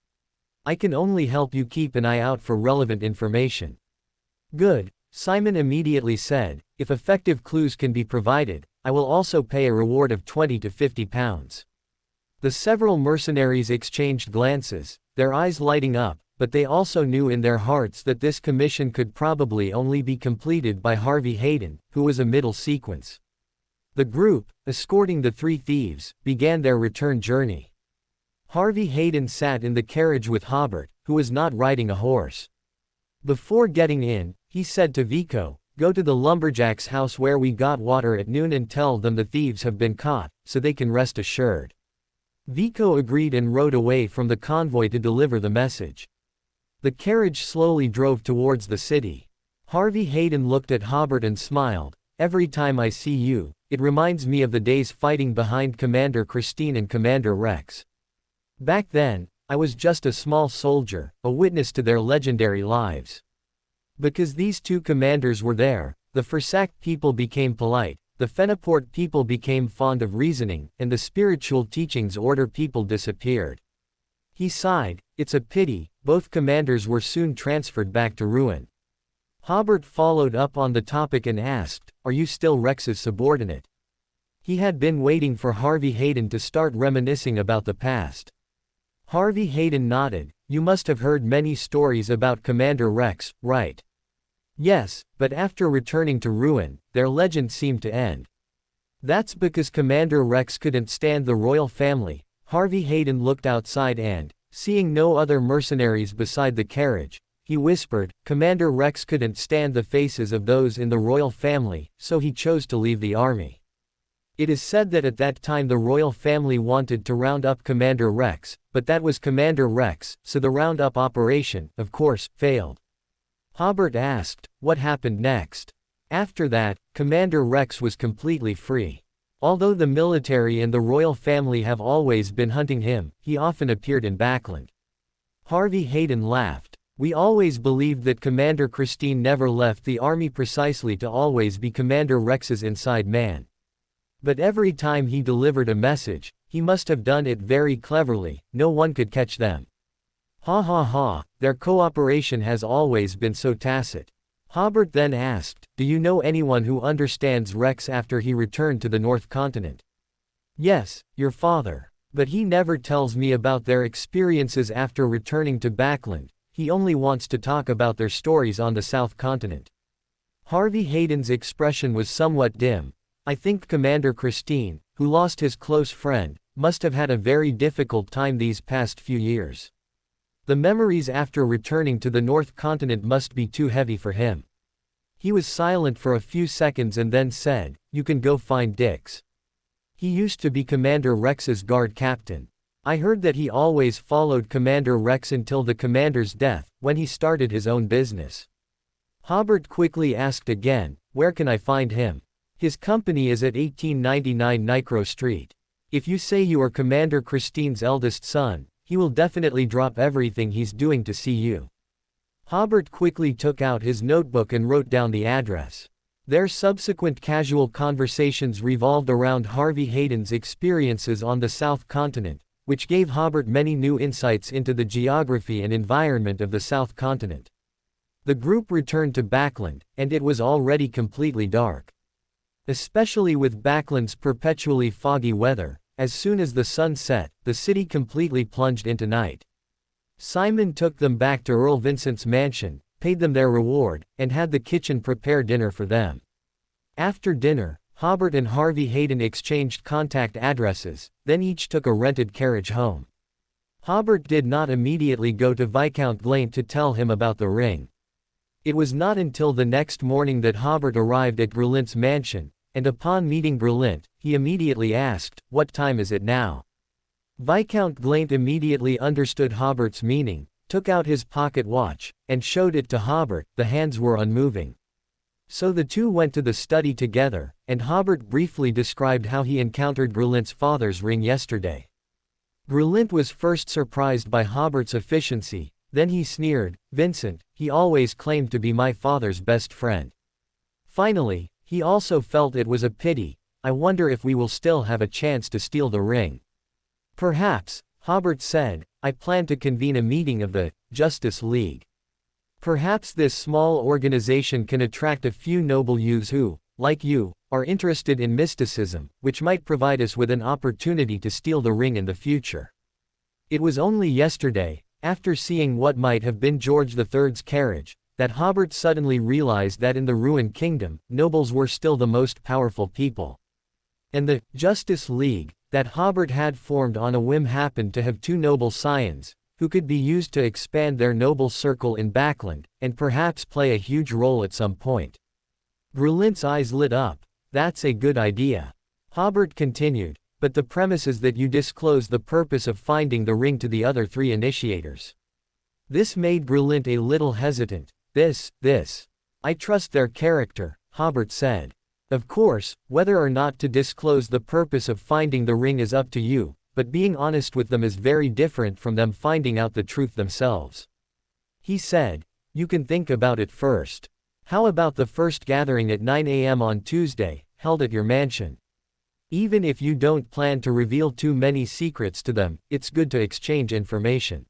"I can only help you keep an eye out for relevant information." "Good," Simon immediately said, "if effective clues can be provided, I will also pay a reward of £20 to £50. The several mercenaries exchanged glances, their eyes lighting up, but they also knew in their hearts that this commission could probably only be completed by Harvey Hayden, who was a middle sequence. The group, escorting the three thieves, began their return journey. Harvey Hayden sat in the carriage with Hobert, who was not riding a horse. Before getting in, he said to Vico, "Go to the lumberjack's house where we got water at noon and tell them the thieves have been caught, so they can rest assured." Vico agreed and rode away from the convoy to deliver the message. The carriage slowly drove towards the city. Harvey Hayden looked at Hobert and smiled. "Every time I see you, it reminds me of the days fighting behind Commander Christine and Commander Rex. Back then, I was just a small soldier, a witness to their legendary lives. Because these two commanders were there, the Fursac people became polite, the Fenaport people became fond of reasoning, and the spiritual teachings order people disappeared." He sighed. "It's a pity, both commanders were soon transferred back to ruin." Hobert followed up on the topic and asked, "Are you still Rex's subordinate?" He had been waiting for Harvey Hayden to start reminiscing about the past. Harvey Hayden nodded. "You must have heard many stories about Commander Rex, right?" "Yes, but after returning to ruin, their legend seemed to end." "That's because Commander Rex couldn't stand the royal family." Harvey Hayden looked outside and, seeing no other mercenaries beside the carriage, he whispered, "Commander Rex couldn't stand the faces of those in the royal family, so he chose to leave the army." It is said that at that time the royal family wanted to round up Commander Rex, but that was Commander Rex, so the round-up operation, of course, failed. Hobert asked, "What happened next?" After that, Commander Rex was completely free. Although the military and the royal family have always been hunting him, he often appeared in Backland. Harvey Hayden laughed. "We always believed that Commander Christine never left the army precisely to always be Commander Rex's inside man. But every time he delivered a message, he must have done it very cleverly, no one could catch them." Ha ha ha, their cooperation has always been so tacit. Hobert then asked, do you know anyone who understands Rex after he returned to the North Continent? Yes, your father. But he never tells me about their experiences after returning to Backland, he only wants to talk about their stories on the South Continent. Harvey Hayden's expression was somewhat dim. I think Commander Christine, who lost his close friend, must have had a very difficult time these past few years. The memories after returning to the North Continent must be too heavy for him. He was silent for a few seconds and then said, you can go find Dix. He used to be Commander Rex's guard captain. I heard that he always followed Commander Rex until the commander's death, when he started his own business. Hobert quickly asked again, where can I find him? His company is at 1899 Nicro Street. If you say you are Commander Christine's eldest son, he will definitely drop everything he's doing to see you. Hobert quickly took out his notebook and wrote down the address. Their subsequent casual conversations revolved around Harvey Hayden's experiences on the South Continent, which gave Hobert many new insights into the geography and environment of the South Continent. The group returned to Backland, and it was already completely dark. Especially with Backland's perpetually foggy weather, as soon as the sun set, the city completely plunged into night. Simon took them back to Earl Vincent's mansion, paid them their reward, and had the kitchen prepare dinner for them. After dinner, Hobert and Harvey Hayden exchanged contact addresses, then each took a rented carriage home. Hobert did not immediately go to Viscount Glaint to tell him about the ring. It was not until the next morning that Hobert arrived at Brulint's mansion, and upon meeting Brulint, he immediately asked, what time is it now? Viscount Glaint immediately understood Hobert's meaning, took out his pocket watch, and showed it to Hobert. The hands were unmoving. So the two went to the study together, and Hobert briefly described how he encountered Brulint's father's ring yesterday. Brulint was first surprised by Hobert's efficiency, then he sneered, Vincent, he always claimed to be my father's best friend. Finally, he also felt it was a pity. I wonder if we will still have a chance to steal the ring. Perhaps, Hobert said, I plan to convene a meeting of the Justice League. Perhaps this small organization can attract a few noble youths who, like you, are interested in mysticism, which might provide us with an opportunity to steal the ring in the future. It was only yesterday, after seeing what might have been George III's carriage, that Hobert suddenly realized that in the ruined kingdom, nobles were still the most powerful people. And the Justice League that Hobert had formed on a whim happened to have two noble scions, who could be used to expand their noble circle in Backland, and perhaps play a huge role at some point. Brulint's eyes lit up. That's a good idea. Hobert continued, but the premise is that you disclose the purpose of finding the ring to the other three initiators. This made Brulint a little hesitant. I trust their character, Hobert said. Of course, whether or not to disclose the purpose of finding the ring is up to you, but being honest with them is very different from them finding out the truth themselves. He said, you can think about it first. How about the first gathering at 9 a.m. on Tuesday, held at your mansion? Even if you don't plan to reveal too many secrets to them, it's good to exchange information.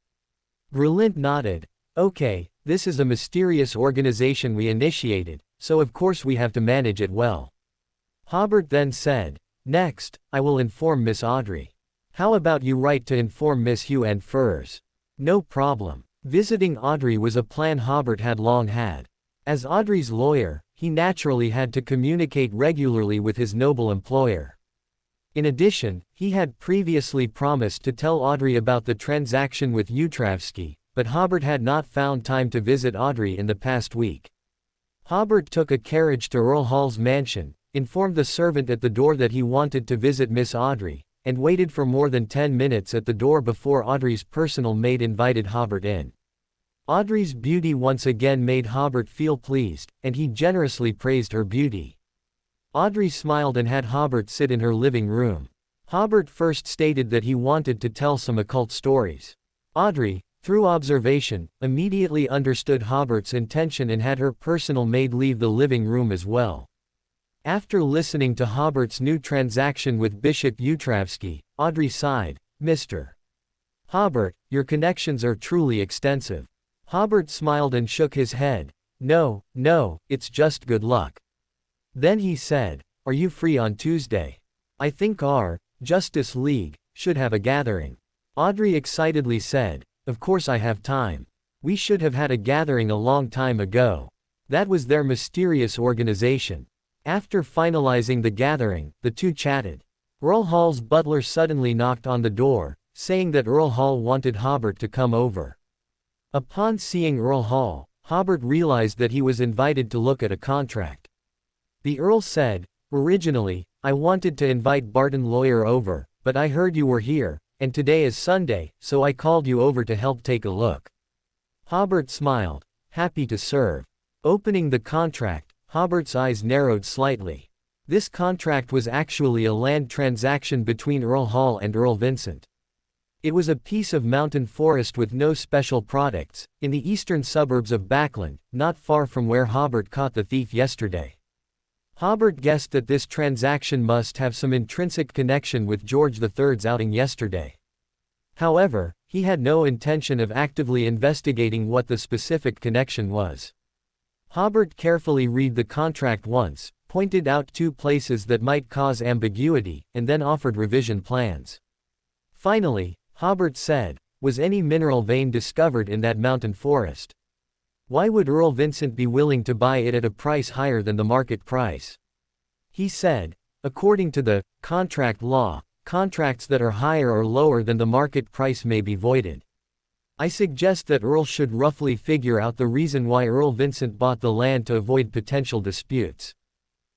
Brulint nodded. Okay, this is a mysterious organization we initiated, so of course we have to manage it well. Hobert then said, next, I will inform Miss Audrey. How about you write to inform Miss Hugh and Furs? No problem. Visiting Audrey was a plan Hobert had long had. As Audrey's lawyer, he naturally had to communicate regularly with his noble employer. In addition, he had previously promised to tell Audrey about the transaction with Utravsky, but Hobert had not found time to visit Audrey in the past week. Hobert took a carriage to Earl Hall's mansion, informed the servant at the door that he wanted to visit Miss Audrey, and waited for more than 10 minutes at the door before Audrey's personal maid invited Hobert in. Audrey's beauty once again made Hobert feel pleased, and he generously praised her beauty. Audrey smiled and had Hobert sit in her living room. Hobert first stated that he wanted to tell some occult stories. Audrey, through observation, immediately understood Hobert's intention and had her personal maid leave the living room as well. After listening to Hobert's new transaction with Bishop Utravsky, Audrey sighed, Mr. Hobert, your connections are truly extensive. Hobert smiled and shook his head. No, it's just good luck. Then he said, are you free on Tuesday? I think our Justice League should have a gathering. Audrey excitedly said, of course I have time. We should have had a gathering a long time ago. That was their mysterious organization. After finalizing the gathering, the two chatted. Earl Hall's butler suddenly knocked on the door, saying that Earl Hall wanted Hobert to come over. Upon seeing Earl Hall, Hobert realized that he was invited to look at a contract. The Earl said, originally, I wanted to invite Barton Lawyer over, but I heard you were here, and today is Sunday, so I called you over to help take a look. Hobert smiled, happy to serve. Opening the contract, Hobert's eyes narrowed slightly. This contract was actually a land transaction between Earl Hall and Earl Vincent. It was a piece of mountain forest with no special products, in the eastern suburbs of Backland, not far from where Hobert caught the thief yesterday. Hobert guessed that this transaction must have some intrinsic connection with George III's outing yesterday. However, he had no intention of actively investigating what the specific connection was. Hobert carefully read the contract once, pointed out 2 places that might cause ambiguity, and then offered revision plans. Finally, Hobert said, was any mineral vein discovered in that mountain forest? Why would Earl Vincent be willing to buy it at a price higher than the market price? He said, according to the contract law, contracts that are higher or lower than the market price may be voided. I suggest that Earl should roughly figure out the reason why Earl Vincent bought the land to avoid potential disputes.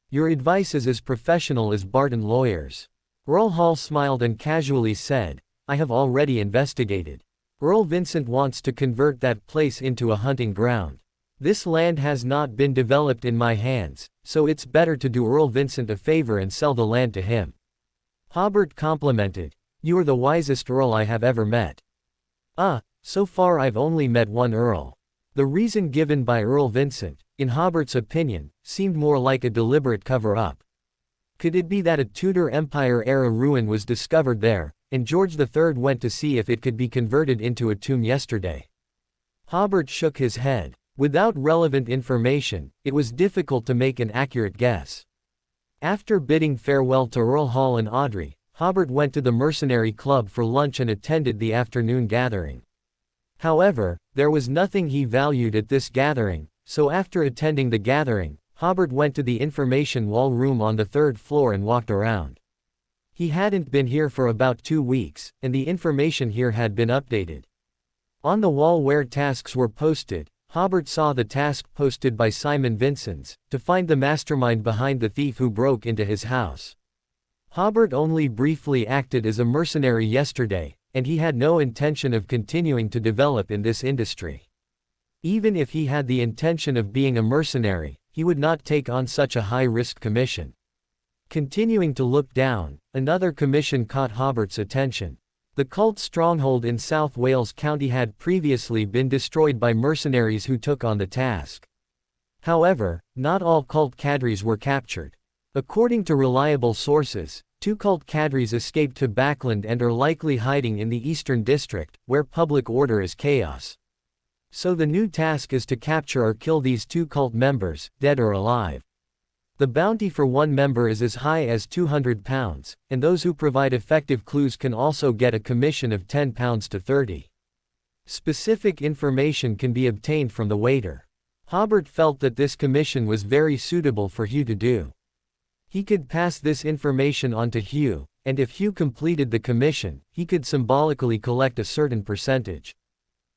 Your advice is as professional as Barton Lawyers. Earl Hall smiled and casually said, I have already investigated. Earl Vincent wants to convert that place into a hunting ground. This land has not been developed in my hands, so it's better to do Earl Vincent a favor and sell the land to him. Hobert complimented, you are the wisest Earl I have ever met. So far I've only met one Earl. The reason given by Earl Vincent, in Hobert's opinion, seemed more like a deliberate cover-up. Could it be that a Tudor Empire-era ruin was discovered there, and George III went to see if it could be converted into a tomb yesterday? Hobert shook his head. Without relevant information, it was difficult to make an accurate guess. After bidding farewell to Earl Hall and Audrey, Hobert went to the Mercenary Club for lunch and attended the afternoon gathering. However, there was nothing he valued at this gathering, so after attending the gathering, Hobert went to the information wall room on the 3rd floor and walked around. He hadn't been here for about 2 weeks, and the information here had been updated. On the wall where tasks were posted, Hobert saw the task posted by Simon Vincents, to find the mastermind behind the thief who broke into his house. Hobert only briefly acted as a mercenary yesterday, and he had no intention of continuing to develop in this industry. Even if he had the intention of being a mercenary, he would not take on such a high-risk commission. Continuing to look down, another commission caught Hobert's attention. The cult stronghold in South Wales County had previously been destroyed by mercenaries who took on the task. However, not all cult cadres were captured. According to reliable sources, 2 cult cadres escaped to Backland and are likely hiding in the Eastern District, where public order is chaos. So the new task is to capture or kill these 2 cult members, dead or alive. The bounty for one member is as high as £200, and those who provide effective clues can also get a commission of £10 to £30. Specific information can be obtained from the waiter. Hobert felt that this commission was very suitable for Hugh to do. He could pass this information on to Hugh, and if Hugh completed the commission, he could symbolically collect a certain percentage.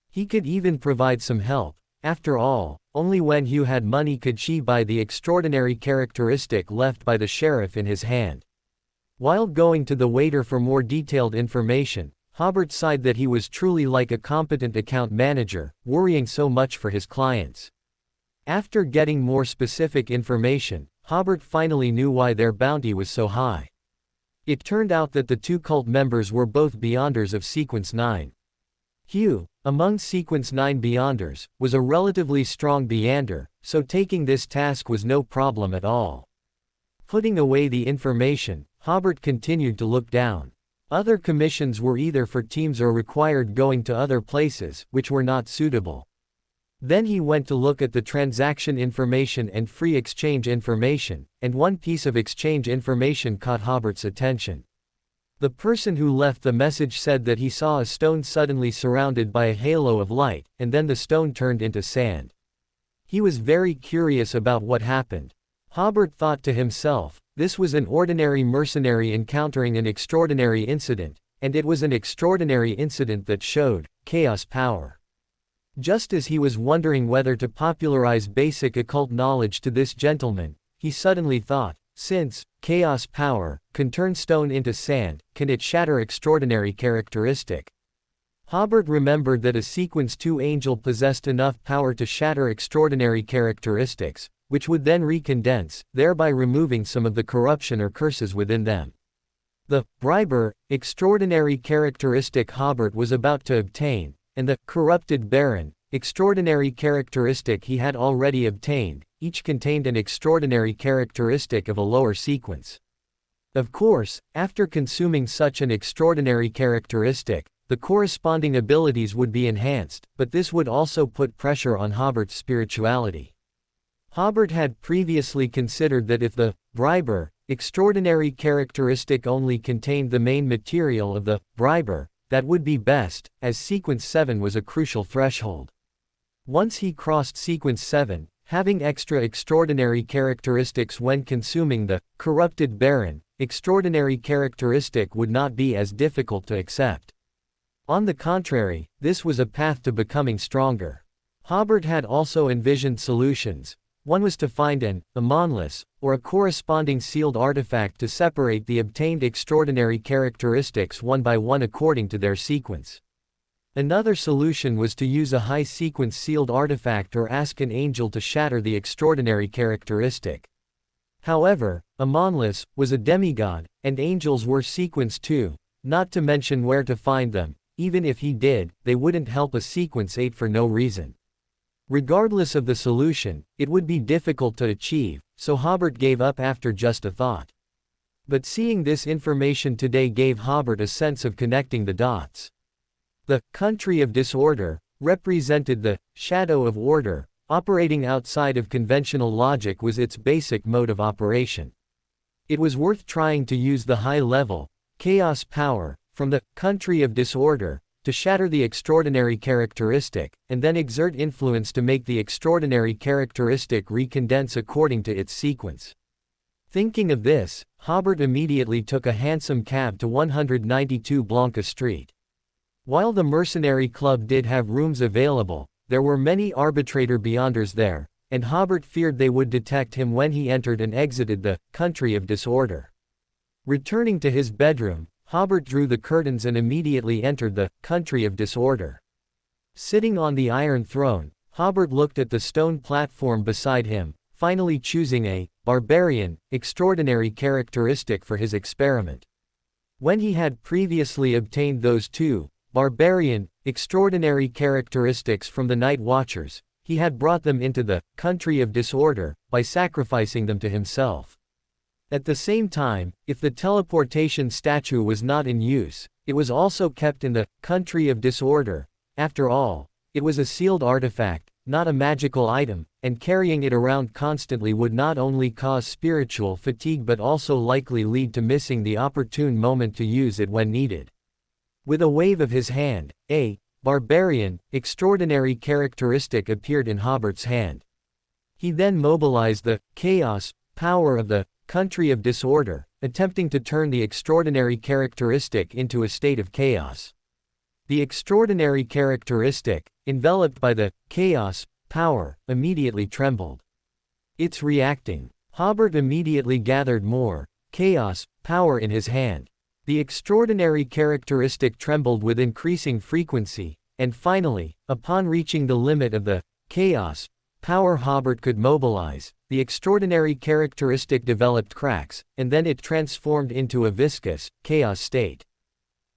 He could even provide some help. After all, only when Hugh had money could she buy the extraordinary characteristic left by the sheriff in his hand. While going to the waiter for more detailed information, Hobert sighed that he was truly like a competent account manager, worrying so much for his clients. After getting more specific information, Hobert finally knew why their bounty was so high. It turned out that the 2 cult members were both Beyonders of Sequence 9. Hugh, among Sequence 9 Beyonders, was a relatively strong Beyonder, so taking this task was no problem at all. Putting away the information, Hobert continued to look down. Other commissions were either for teams or required going to other places, which were not suitable. Then he went to look at the transaction information and free exchange information, and one piece of exchange information caught Hobert's attention. The person who left the message said that he saw a stone suddenly surrounded by a halo of light, and then the stone turned into sand. He was very curious about what happened. Hobert thought to himself, this was an ordinary mercenary encountering an extraordinary incident, and it was an extraordinary incident that showed chaos power. Just as he was wondering whether to popularize basic occult knowledge to this gentleman, he suddenly thought, since chaos power can turn stone into sand, can it shatter extraordinary characteristic? Hobert remembered that a sequence 2 angel possessed enough power to shatter extraordinary characteristics, which would then recondense, thereby removing some of the corruption or curses within them. The briber, extraordinary characteristic Hobert was about to obtain, and the corrupted baron, extraordinary characteristic he had already obtained, each contained an extraordinary characteristic of a lower sequence. Of course, after consuming such an extraordinary characteristic, the corresponding abilities would be enhanced, but this would also put pressure on Hobert's spirituality. Hobert had previously considered that if the briber, extraordinary characteristic only contained the main material of the briber, that would be best, as sequence 7 was a crucial threshold. Once he crossed sequence 7, having extra extraordinary characteristics when consuming the corrupted baron, extraordinary characteristic would not be as difficult to accept. On the contrary, this was a path to becoming stronger. Hobert had also envisioned solutions. One was to find an anomalous, or a corresponding sealed artifact to separate the obtained extraordinary characteristics one by one according to their sequence. Another solution was to use a high-sequence sealed artifact or ask an angel to shatter the extraordinary characteristic. However, Amonless was a demigod, and angels were sequence 2, not to mention where to find them. Even if he did, they wouldn't help a sequence 8 for no reason. Regardless of the solution, it would be difficult to achieve, so Hobert gave up after just a thought. But seeing this information today gave Hobert a sense of connecting the dots. The country of disorder represented the shadow of order, operating outside of conventional logic was its basic mode of operation. It was worth trying to use the high-level chaos power from the country of disorder to shatter the extraordinary characteristic, and then exert influence to make the extraordinary characteristic recondense according to its sequence. Thinking of this, Hobert immediately took a hansom cab to 192 Blanca Street. While the mercenary club did have rooms available, there were many arbitrator beyonders there, and Hobert feared they would detect him when he entered and exited the country of disorder. Returning to his bedroom, Hobert drew the curtains and immediately entered the country of disorder. Sitting on the iron throne, Hobert looked at the stone platform beside him, finally choosing a barbarian, extraordinary characteristic for his experiment. When he had previously obtained those two barbarian, extraordinary characteristics from the Night Watchers, he had brought them into the country of disorder by sacrificing them to himself. At the same time, if the teleportation statue was not in use, it was also kept in the country of disorder. After all, it was a sealed artifact, not a magical item, and carrying it around constantly would not only cause spiritual fatigue but also likely lead to missing the opportune moment to use it when needed. With a wave of his hand, a barbarian, extraordinary characteristic appeared in Hobert's hand. He then mobilized the chaos power of the country of disorder, attempting to turn the extraordinary characteristic into a state of chaos. The extraordinary characteristic, enveloped by the chaos power, immediately trembled. It's reacting. Hobert immediately gathered more chaos power in his hand. The extraordinary characteristic trembled with increasing frequency, and finally, upon reaching the limit of the chaos power Hobert could mobilize, the extraordinary characteristic developed cracks, and then it transformed into a viscous chaos state.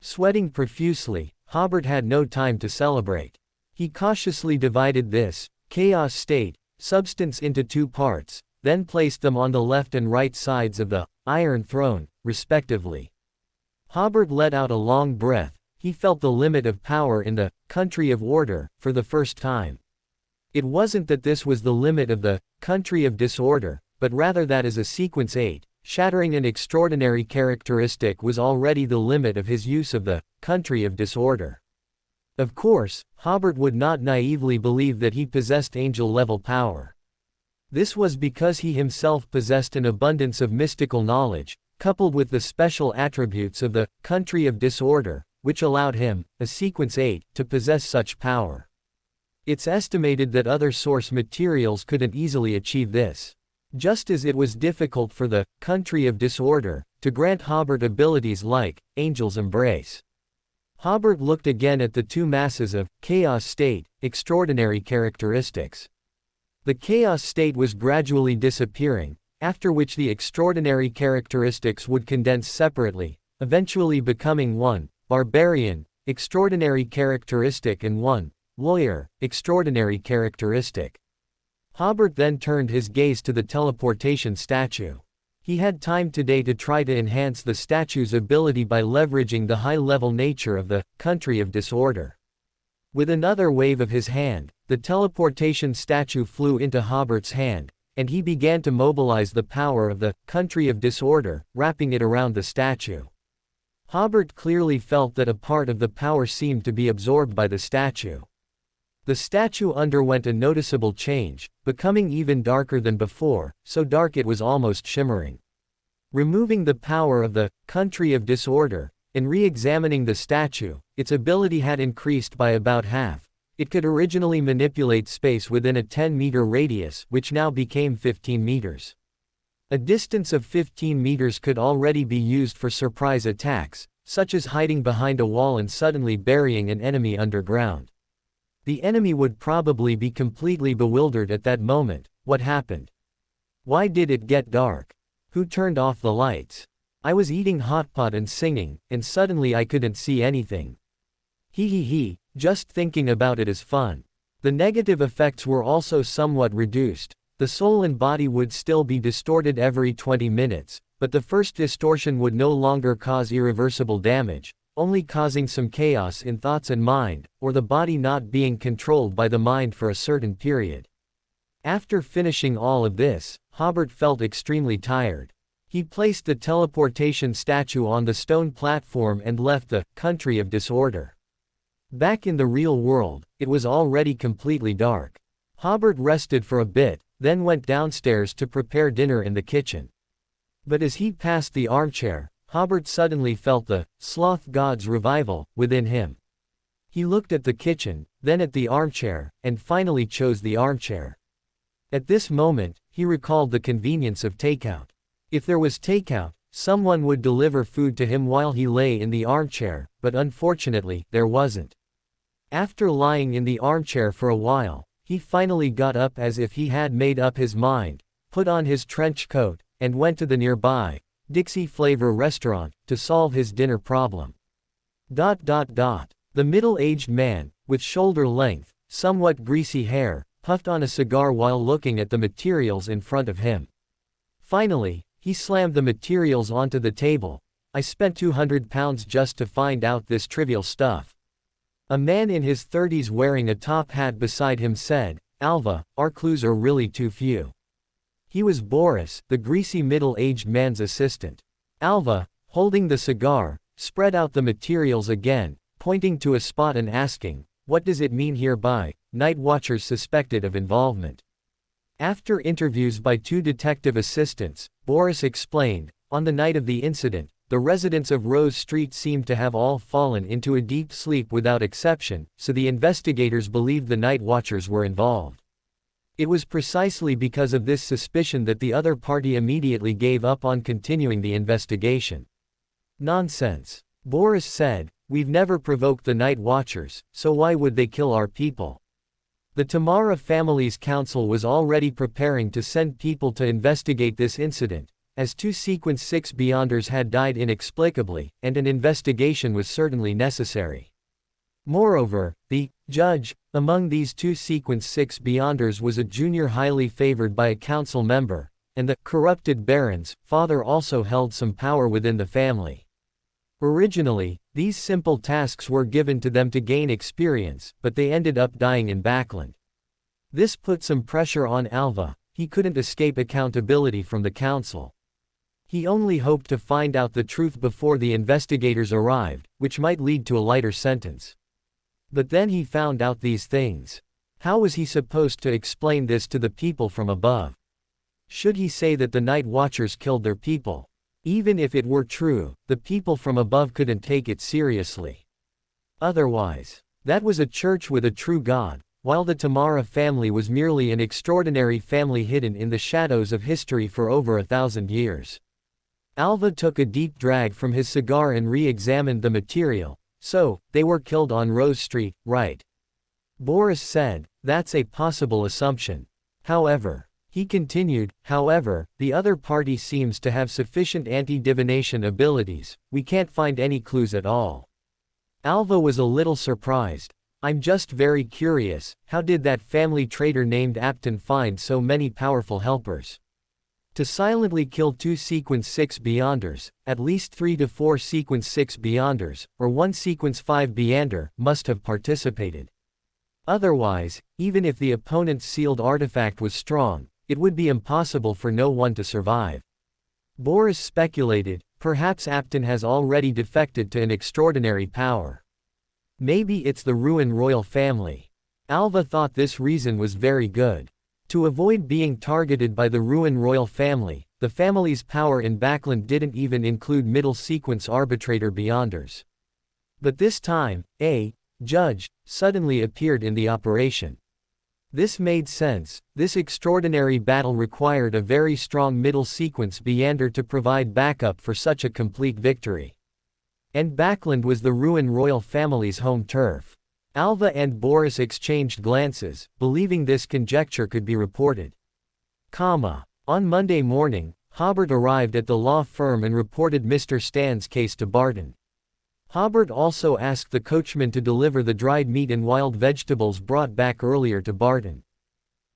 Sweating profusely, Hobert had no time to celebrate. He cautiously divided this chaos state substance into two parts, then placed them on the left and right sides of the iron throne, respectively. Hobert let out a long breath. He felt the limit of power in the country of order for the first time. It wasn't that this was the limit of the country of disorder, but rather that as a sequence 8, shattering an extraordinary characteristic was already the limit of his use of the country of disorder. Of course, Hobert would not naively believe that he possessed angel-level power. This was because he himself possessed an abundance of mystical knowledge, coupled with the special attributes of the country of disorder, which allowed him, a sequence 8, to possess such power. It's estimated that other source materials couldn't easily achieve this. Just as it was difficult for the country of disorder to grant Hobert abilities like Angel's Embrace. Hobert looked again at the two masses of chaos state, extraordinary characteristics. The chaos state was gradually disappearing, after which the extraordinary characteristics would condense separately, eventually becoming one barbarian, extraordinary characteristic and one lawyer, extraordinary characteristic. Hobert then turned his gaze to the teleportation statue. He had time today to try to enhance the statue's ability by leveraging the high-level nature of the country of disorder. With another wave of his hand, the teleportation statue flew into Hobert's hand, and he began to mobilize the power of the country of disorder, wrapping it around the statue. Hobert clearly felt that a part of the power seemed to be absorbed by the statue. The statue underwent a noticeable change, becoming even darker than before, so dark it was almost shimmering. Removing the power of the country of disorder, and re-examining the statue, its ability had increased by about half. It could originally manipulate space within a 10-meter radius, which now became 15 meters. A distance of 15 meters could already be used for surprise attacks, such as hiding behind a wall and suddenly burying an enemy underground. The enemy would probably be completely bewildered at that moment. What happened? Why did it get dark? Who turned off the lights? I was eating hot pot and singing, and suddenly I couldn't see anything. He, just thinking about it is fun. The negative effects were also somewhat reduced. The soul and body would still be distorted every 20 minutes, but the first distortion would no longer cause irreversible damage, only causing some chaos in thoughts and mind, or the body not being controlled by the mind for a certain period. After finishing all of this, Hobert felt extremely tired. He placed the teleportation statue on the stone platform and left the country of disorder. Back in the real world, it was already completely dark. Hobert rested for a bit, then went downstairs to prepare dinner in the kitchen. But as he passed the armchair, Hobert suddenly felt the sloth god's revival within him. He looked at the kitchen, then at the armchair, and finally chose the armchair. At this moment, he recalled the convenience of takeout. If there was takeout, someone would deliver food to him while he lay in the armchair, but unfortunately, there wasn't. After lying in the armchair for a while, he finally got up as if he had made up his mind, put on his trench coat, and went to the nearby Dixie Flavor restaurant to solve his dinner problem. The middle-aged man, with shoulder-length, somewhat greasy hair, puffed on a cigar while looking at the materials in front of him. Finally, he slammed the materials onto the table. I spent £200 just to find out this trivial stuff. A man in his 30s wearing a top hat beside him said, "Alva, our clues are really too few." He was Boris, the greasy middle-aged man's assistant. Alva, holding the cigar, spread out the materials again, pointing to a spot and asking, "What does it mean here by night watchers suspected of involvement?" After interviews by 2 detective assistants, Boris explained, on the night of the incident, the residents of Rose Street seemed to have all fallen into a deep sleep without exception, so the investigators believed the night watchers were involved. It was precisely because of this suspicion that the other party immediately gave up on continuing the investigation. Nonsense. Boris said, "We've never provoked the night watchers, so why would they kill our people?" The Tamara family's council was already preparing to send people to investigate this incident, as 2 Sequence 6 Beyonders had died inexplicably, and an investigation was certainly necessary. Moreover, the judge among these 2 Sequence 6 Beyonders was a junior highly favored by a council member, and the corrupted baron's father also held some power within the family. Originally, these simple tasks were given to them to gain experience, but they ended up dying in Backland. This put some pressure on Alva. He couldn't escape accountability from the council. He only hoped to find out the truth before the investigators arrived, which might lead to a lighter sentence. But then he found out these things. How was he supposed to explain this to the people from above? Should he say that the Night Watchers killed their people? Even if it were true, the people from above couldn't take it seriously. Otherwise, that was a church with a true God, while the Tamara family was merely an extraordinary family hidden in the shadows of history for over 1,000 years. Alva took a deep drag from his cigar and re-examined the material. So, they were killed on Rose Street, right? Boris said, that's a possible assumption. However, he continued, the other party seems to have sufficient anti-divination abilities. We can't find any clues at all. Alva was a little surprised. I'm just very curious, how did that family traitor named Apton find so many powerful helpers? To silently kill 2 Sequence 6 Beyonders, at least 3 to 4 Sequence 6 Beyonders, or 1 Sequence 5 Beyonder, must have participated. Otherwise, even if the opponent's sealed artifact was strong, it would be impossible for no one to survive. Boris speculated, perhaps Apton has already defected to an extraordinary power. Maybe it's the Ruin royal family. Alva thought this reason was very good. To avoid being targeted by the Ruin royal family, the family's power in Backland didn't even include middle sequence arbitrator Beyonders. But this time, a judge suddenly appeared in the operation. This made sense. This extraordinary battle required a very strong middle sequence Beyonder to provide backup for such a complete victory. And Backland was the Ruin royal family's home turf. Alva and Boris exchanged glances, believing this conjecture could be reported. On Monday morning, Hobert arrived at the law firm and reported Mr. Stan's case to Barton. Hobert also asked the coachman to deliver the dried meat and wild vegetables brought back earlier to Barton.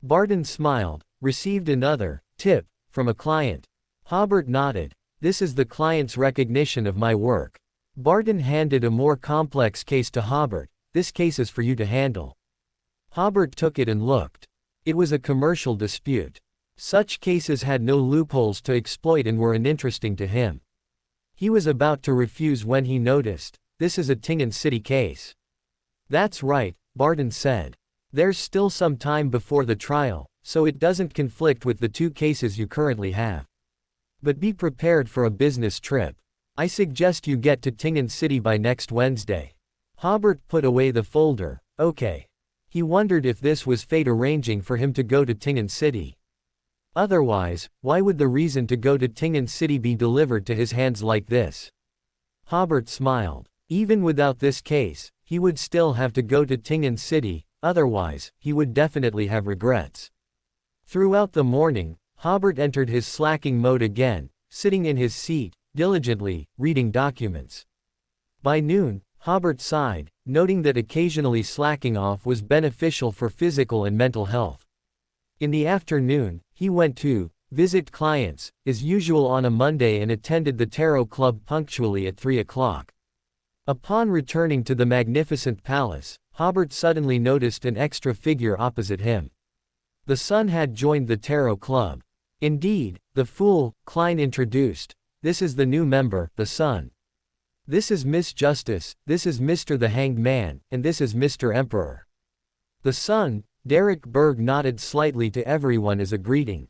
Barton smiled, received another tip from a client. Hobert nodded. This is the client's recognition of my work. Barton handed a more complex case to Hobert. This case is for you to handle. Hobert took it and looked. It was a commercial dispute. Such cases had no loopholes to exploit and were uninteresting to him. He was about to refuse when he noticed, this is a Tingen City case. That's right, Barton said. There's still some time before the trial, so it doesn't conflict with the 2 cases you currently have. But be prepared for a business trip. I suggest you get to Tingen City by next Wednesday. Hobert put away the folder. Okay. He wondered if this was fate arranging for him to go to Tingen City. Otherwise, why would the reason to go to Tingen City be delivered to his hands like this? Hobert smiled. Even without this case, he would still have to go to Tingen City, otherwise, he would definitely have regrets. Throughout the morning, Hobert entered his slacking mode again, sitting in his seat, diligently, reading documents. By noon, Hobert sighed, noting that occasionally slacking off was beneficial for physical and mental health. In the afternoon, he went to visit clients, as usual on a Monday, and attended the Tarot Club punctually at 3 o'clock. Upon returning to the magnificent palace, Hobert suddenly noticed an extra figure opposite him. The Sun had joined the Tarot Club. Indeed, the Fool, Klein introduced. This is the new member, the Sun. This is Miss Justice, this is Mr. the Hanged Man, and this is Mr. Emperor. The Sun, Derek Berg nodded slightly to everyone as a greeting.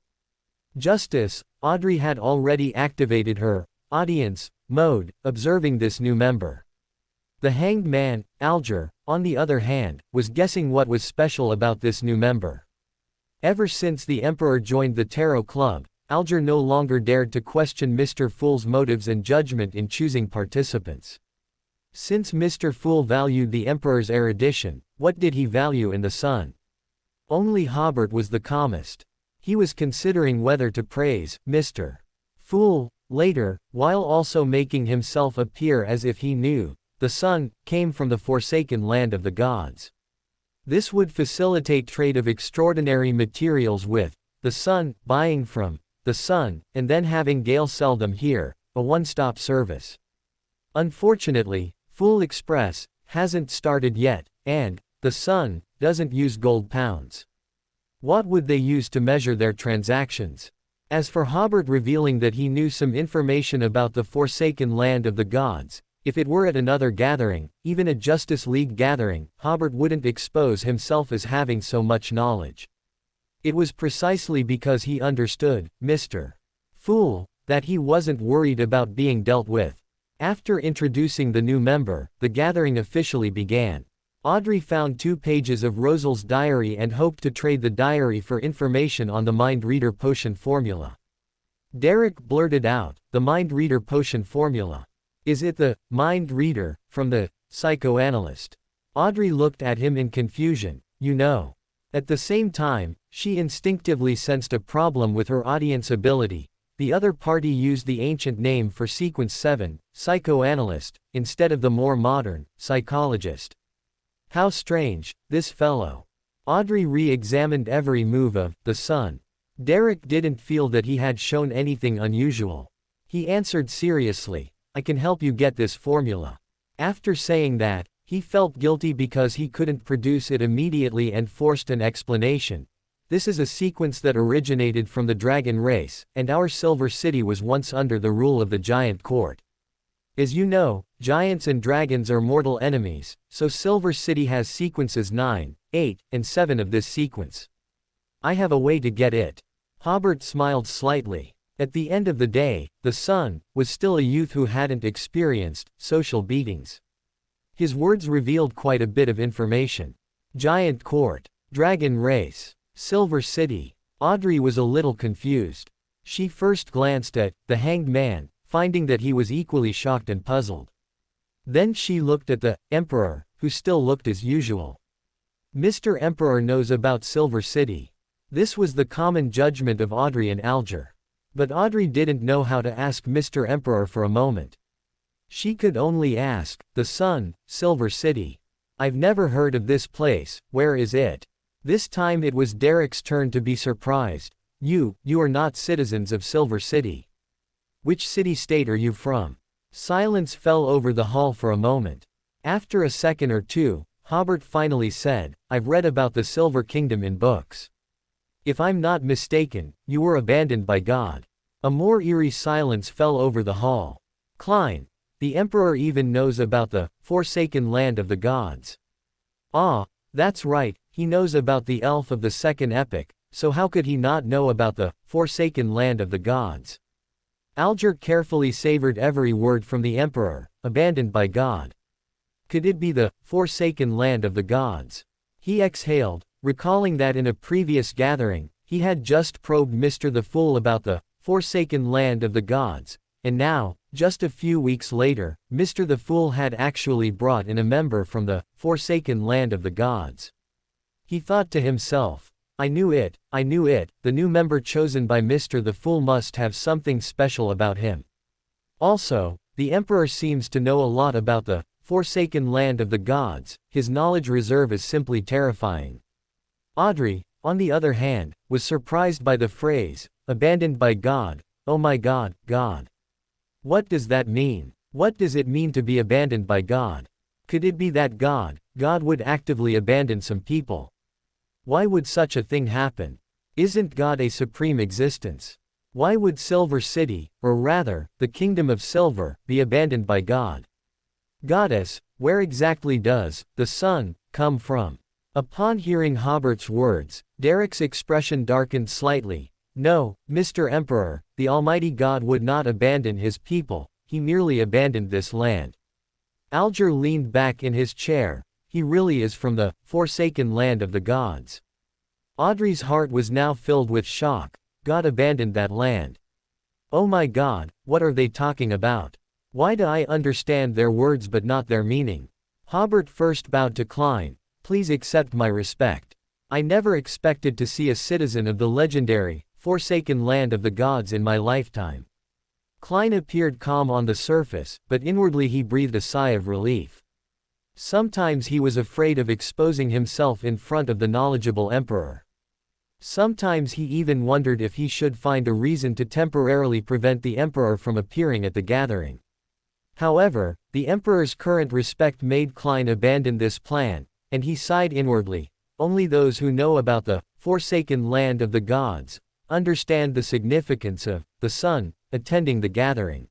Justice, Audrey had already activated her audience mode, observing this new member. The Hanged Man, Alger, on the other hand, was guessing what was special about this new member. Ever since the Emperor joined the Tarot Club, Alger no longer dared to question Mr. Fool's motives and judgment in choosing participants. Since Mr. Fool valued the Emperor's erudition, what did he value in the Sun? Only Hobert was the calmest. He was considering whether to praise Mr. Fool later, while also making himself appear as if he knew the Sun came from the forsaken land of the gods. This would facilitate trade of extraordinary materials with the Sun, buying from the Sun, and then having Gale sell them here, a one-stop service. Unfortunately, Fool Express hasn't started yet, and the Sun doesn't use gold pounds. What would they use to measure their transactions? As for Hobert revealing that he knew some information about the Forsaken Land of the Gods, if it were at another gathering, even a Justice League gathering, Hobert wouldn't expose himself as having so much knowledge. It was precisely because he understood, Mr. Fool, that he wasn't worried about being dealt with. After introducing the new member, the gathering officially began. Audrey found 2 pages of Rosal's diary and hoped to trade the diary for information on the Mind Reader potion formula. Derek blurted out, "The Mind Reader potion formula? Is it the Mind Reader from the psychoanalyst?" Audrey looked at him in confusion. "You know." At the same time, she instinctively sensed a problem with her audience ability. The other party used the ancient name for sequence 7, psychoanalyst, instead of the more modern, psychologist. How strange, this fellow. Audrey re-examined every move of the Sun. Derek didn't feel that he had shown anything unusual. He answered seriously, "I can help you get this formula." After saying that, he felt guilty because he couldn't produce it immediately and forced an explanation. "This is a sequence that originated from the dragon race, and our Silver City was once under the rule of the Giant Court. As you know, giants and dragons are mortal enemies, so Silver City has sequences 9, 8, and 7 of this sequence. I have a way to get it." Hobert smiled slightly. At the end of the day, the Sun was still a youth who hadn't experienced social beatings. His words revealed quite a bit of information. Giant Court, Dragon Race, Silver City. Audrey was a little confused. She first glanced at the Hanged Man, finding that he was equally shocked and puzzled. Then she looked at the Emperor, who still looked as usual. Mr. Emperor knows about Silver City. This was the common judgment of Audrey and Alger. But Audrey didn't know how to ask Mr. Emperor for a moment. She could only ask, "The Sun, Silver City. I've never heard of this place, where is it?" This time it was Derek's turn to be surprised. You are not citizens of Silver City. Which city-state are you from?" Silence fell over the hall for a moment. After a second or two, Hobert finally said, "I've read about the Silver Kingdom in books. If I'm not mistaken, you were abandoned by God." A more eerie silence fell over the hall. "Klein, the Emperor even knows about the Forsaken Land of the Gods." "Ah, that's right, he knows about the elf of the second epoch, so how could he not know about the Forsaken Land of the Gods?" Alger carefully savored every word from the Emperor, abandoned by God. Could it be the Forsaken Land of the Gods? He exhaled, recalling that in a previous gathering, he had just probed Mr. the Fool about the Forsaken Land of the Gods, and now, just a few weeks later, Mr. the Fool had actually brought in a member from the Forsaken Land of the Gods. He thought to himself, I knew it, the new member chosen by Mr. the Fool must have something special about him. Also, the Emperor seems to know a lot about the Forsaken Land of the Gods, his knowledge reserve is simply terrifying. Audrey, on the other hand, was surprised by the phrase, abandoned by God. Oh my God, God. What does that mean? What does it mean to be abandoned by God? Could it be that God would actively abandon some people? Why would such a thing happen? Isn't God a supreme existence? Why would Silver City, or rather, the Kingdom of Silver, be abandoned by God? Goddess, where exactly does the Sun come from? Upon hearing Hobert's words, Derek's expression darkened slightly. No, Mr. Emperor, the Almighty God would not abandon his people, he merely abandoned this land. Alger leaned back in his chair. He really is from the Forsaken Land of the Gods. Audrey's heart was now filled with shock. God abandoned that land. Oh my God, what are they talking about? Why do I understand their words but not their meaning? Hobert first bowed to Klein. Please accept my respect. I never expected to see a citizen of the legendary, Forsaken Land of the Gods in my lifetime. Klein appeared calm on the surface, but inwardly he breathed a sigh of relief. Sometimes he was afraid of exposing himself in front of the knowledgeable Emperor. Sometimes he even wondered if he should find a reason to temporarily prevent the Emperor from appearing at the gathering. However, the Emperor's current respect made Klein abandon this plan, and he sighed inwardly. Only those who know about the forsaken land of the gods understand the significance of the sun attending the gathering.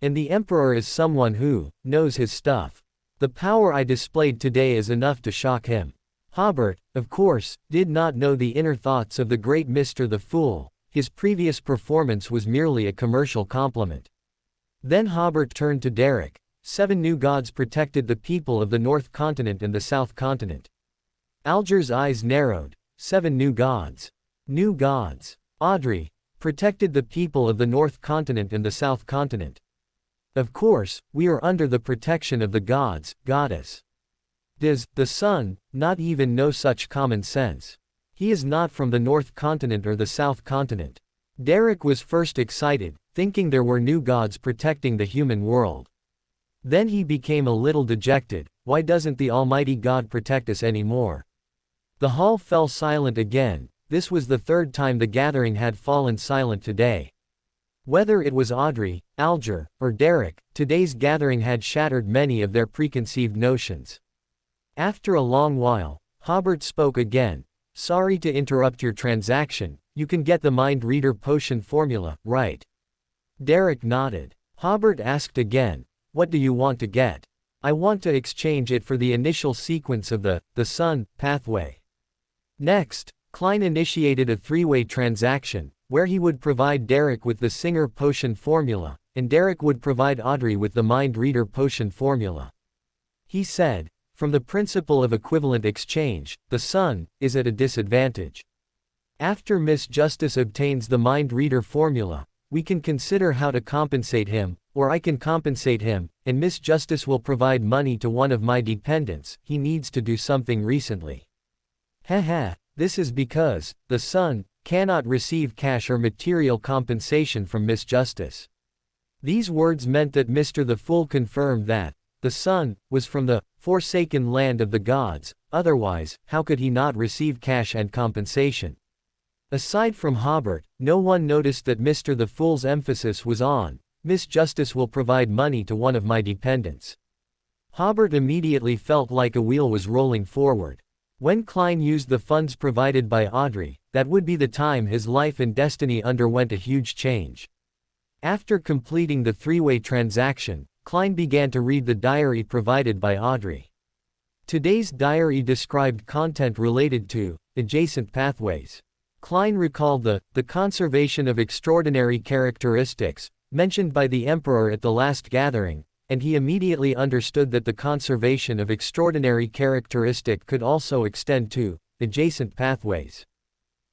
And the Emperor is someone who knows his stuff. The power I displayed today is enough to shock him. Hobert, of course, did not know the inner thoughts of the great Mr. the Fool. His previous performance was merely a commercial compliment. Then Hobert turned to Derek. 7 new gods protected the people of the North Continent and the South Continent. Alger's eyes narrowed. 7 new gods. New gods. Audrey protected the people of the North Continent and the South Continent. Of course, we are under the protection of the gods, goddess. Does the sun not even know such common sense? He is not from the North Continent or the South Continent. Derek was first excited, thinking there were new gods protecting the human world. Then he became a little dejected. Why doesn't the Almighty God protect us anymore? The hall fell silent again. This was the 3rd time the gathering had fallen silent today. Whether it was Audrey, Alger, or Derek, today's gathering had shattered many of their preconceived notions. After a long while, Hobert spoke again. Sorry to interrupt your transaction, you can get the mind reader potion formula, right? Derek nodded. Hobert asked again, what do you want to get? I want to exchange it for the initial sequence of the sun pathway. Next, Klein initiated a 3-way transaction, where he would provide Derek with the Singer potion formula, and Derek would provide Audrey with the mind reader potion formula. He said, from the principle of equivalent exchange, the sun is at a disadvantage. After Miss Justice obtains the mind reader formula, we can consider how to compensate him, or I can compensate him, and Miss Justice will provide money to one of my dependents. He needs to do something recently. Haha, this is because the sun cannot receive cash or material compensation from Miss Justice. These words meant that Mr. the Fool confirmed that the sun was from the forsaken land of the gods, otherwise, how could he not receive cash and compensation? Aside from Hobert, no one noticed that Mr. the Fool's emphasis was on, Miss Justice will provide money to one of my dependents. Hobert immediately felt like a wheel was rolling forward. When Klein used the funds provided by Audrey, that would be the time his life and destiny underwent a huge change. After completing the 3-way transaction, Klein began to read the diary provided by Audrey. Today's diary described content related to adjacent pathways. Klein recalled the conservation of extraordinary characteristics mentioned by the Emperor at the last gathering, and he immediately understood that the conservation of extraordinary characteristic could also extend to adjacent pathways.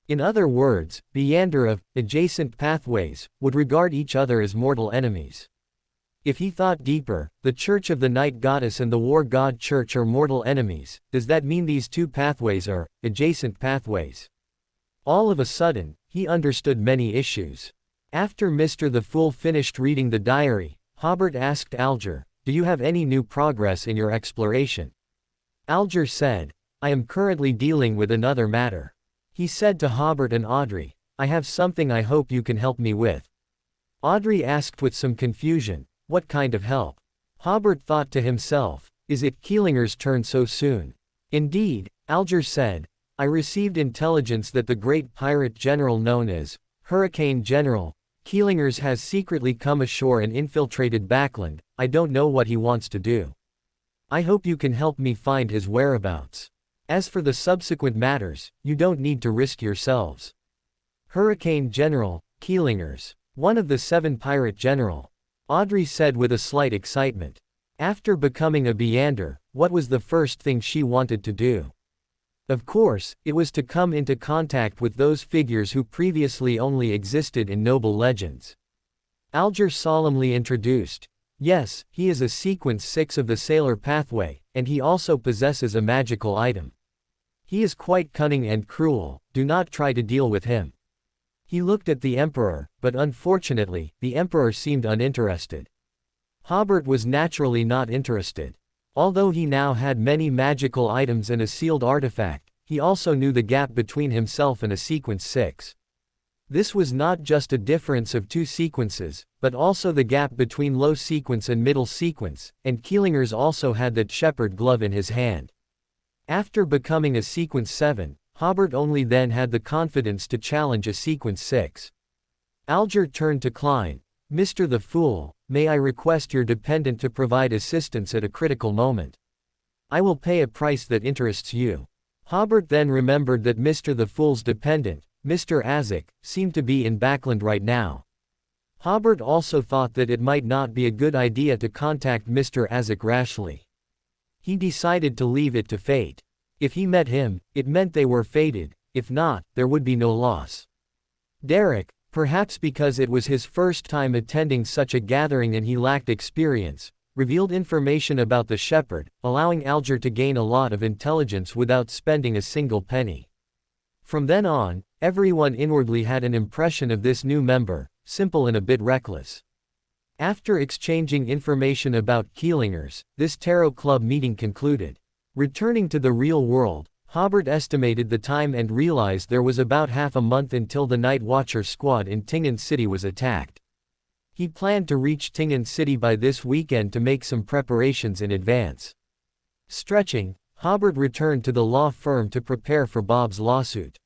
In other words, meander of adjacent pathways would regard each other as mortal enemies. If he thought deeper, the Church of the Night Goddess and the War God Church are mortal enemies. Does that mean these 2 pathways are adjacent pathways? All of a sudden, he understood many issues. After Mr. the Fool finished reading the diary, Hobert asked Alger, do you have any new progress in your exploration? Alger said, I am currently dealing with another matter. He said to Hobert and Audrey, I have something I hope you can help me with. Audrey asked with some confusion, what kind of help? Hobert thought to himself, is it Keelinger's turn so soon? Indeed, Alger said, I received intelligence that the great pirate general known as Hurricane General Keelingers has secretly come ashore and infiltrated Backland. I don't know what he wants to do. I hope you can help me find his whereabouts. As for the subsequent matters, you don't need to risk yourselves. Hurricane General Keelingers, one of the 7 pirate general. Audrey said with a slight excitement. After becoming a Meander, what was the first thing she wanted to do? Of course, it was to come into contact with those figures who previously only existed in noble legends. Alger solemnly introduced. Yes, he is a sequence 6 of the Sailor Pathway, and he also possesses a magical item. He is quite cunning and cruel, do not try to deal with him. He looked at the Emperor, but unfortunately, the Emperor seemed uninterested. Hobert was naturally not interested. Although he now had many magical items and a sealed artifact, he also knew the gap between himself and a sequence 6. This was not just a difference of two sequences, but also the gap between low sequence and middle sequence, and Keelingers also had that shepherd glove in his hand. After becoming a sequence 7, Hobert only then had the confidence to challenge a sequence 6. Alger turned to Klein. "Mr. the Fool, may I request your dependent to provide assistance at a critical moment? I will pay a price that interests you." Hobert then remembered that Mr. the Fool's dependent, Mr. Azek, seemed to be in Backland right now. Hobert also thought that it might not be a good idea to contact Mr. Azek rashly. He decided to leave it to fate. If he met him, it meant they were fated; if not, there would be no loss. Derek, perhaps because it was his first time attending such a gathering and he lacked experience, revealed information about the shepherd, allowing Alger to gain a lot of intelligence without spending a single penny. From then on, everyone inwardly had an impression of this new member, simple and a bit reckless. After exchanging information about Keelingers, this tarot club meeting concluded. Returning to the real world, Hobert estimated the time and realized there was about half a month until the Night Watcher squad in Tingen City was attacked. He planned to reach Tingen City by this weekend to make some preparations in advance. Stretching, Hobert returned to the law firm to prepare for Bob's lawsuit.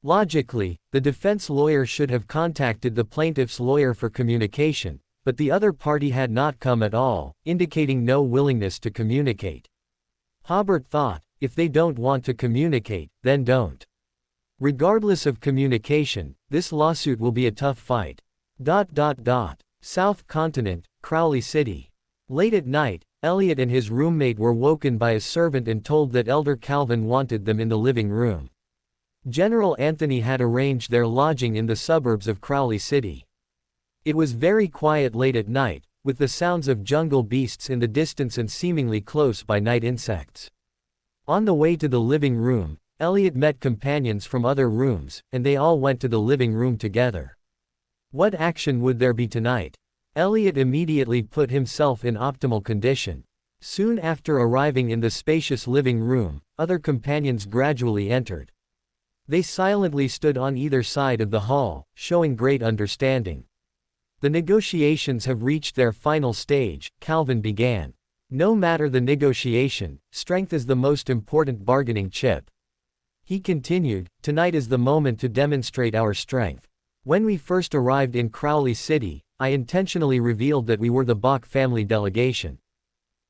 Logically, the defense lawyer should have contacted the plaintiff's lawyer for communication, but the other party had not come at all, indicating no willingness to communicate. Hobert thought, if they don't want to communicate, then don't. Regardless of communication, this lawsuit will be a tough fight. South Continent, Crowley City. Late at night, Elliot and his roommate were woken by a servant and told that Elder Calvin wanted them in the living room. General Anthony had arranged their lodging in the suburbs of Crowley City. It was very quiet late at night, with the sounds of jungle beasts in the distance and seemingly close by night insects. On the way to the living room, Elliot met companions from other rooms, and they all went to the living room together. What action would there be tonight? Elliot immediately put himself in optimal condition. Soon after arriving in the spacious living room, other companions gradually entered. They silently stood on either side of the hall, showing great understanding. "The negotiations have reached their final stage," Calvin began. "No matter the negotiation, strength is the most important bargaining chip." He continued, "Tonight is the moment to demonstrate our strength. When we first arrived in Crowley City, I intentionally revealed that we were the Bach family delegation.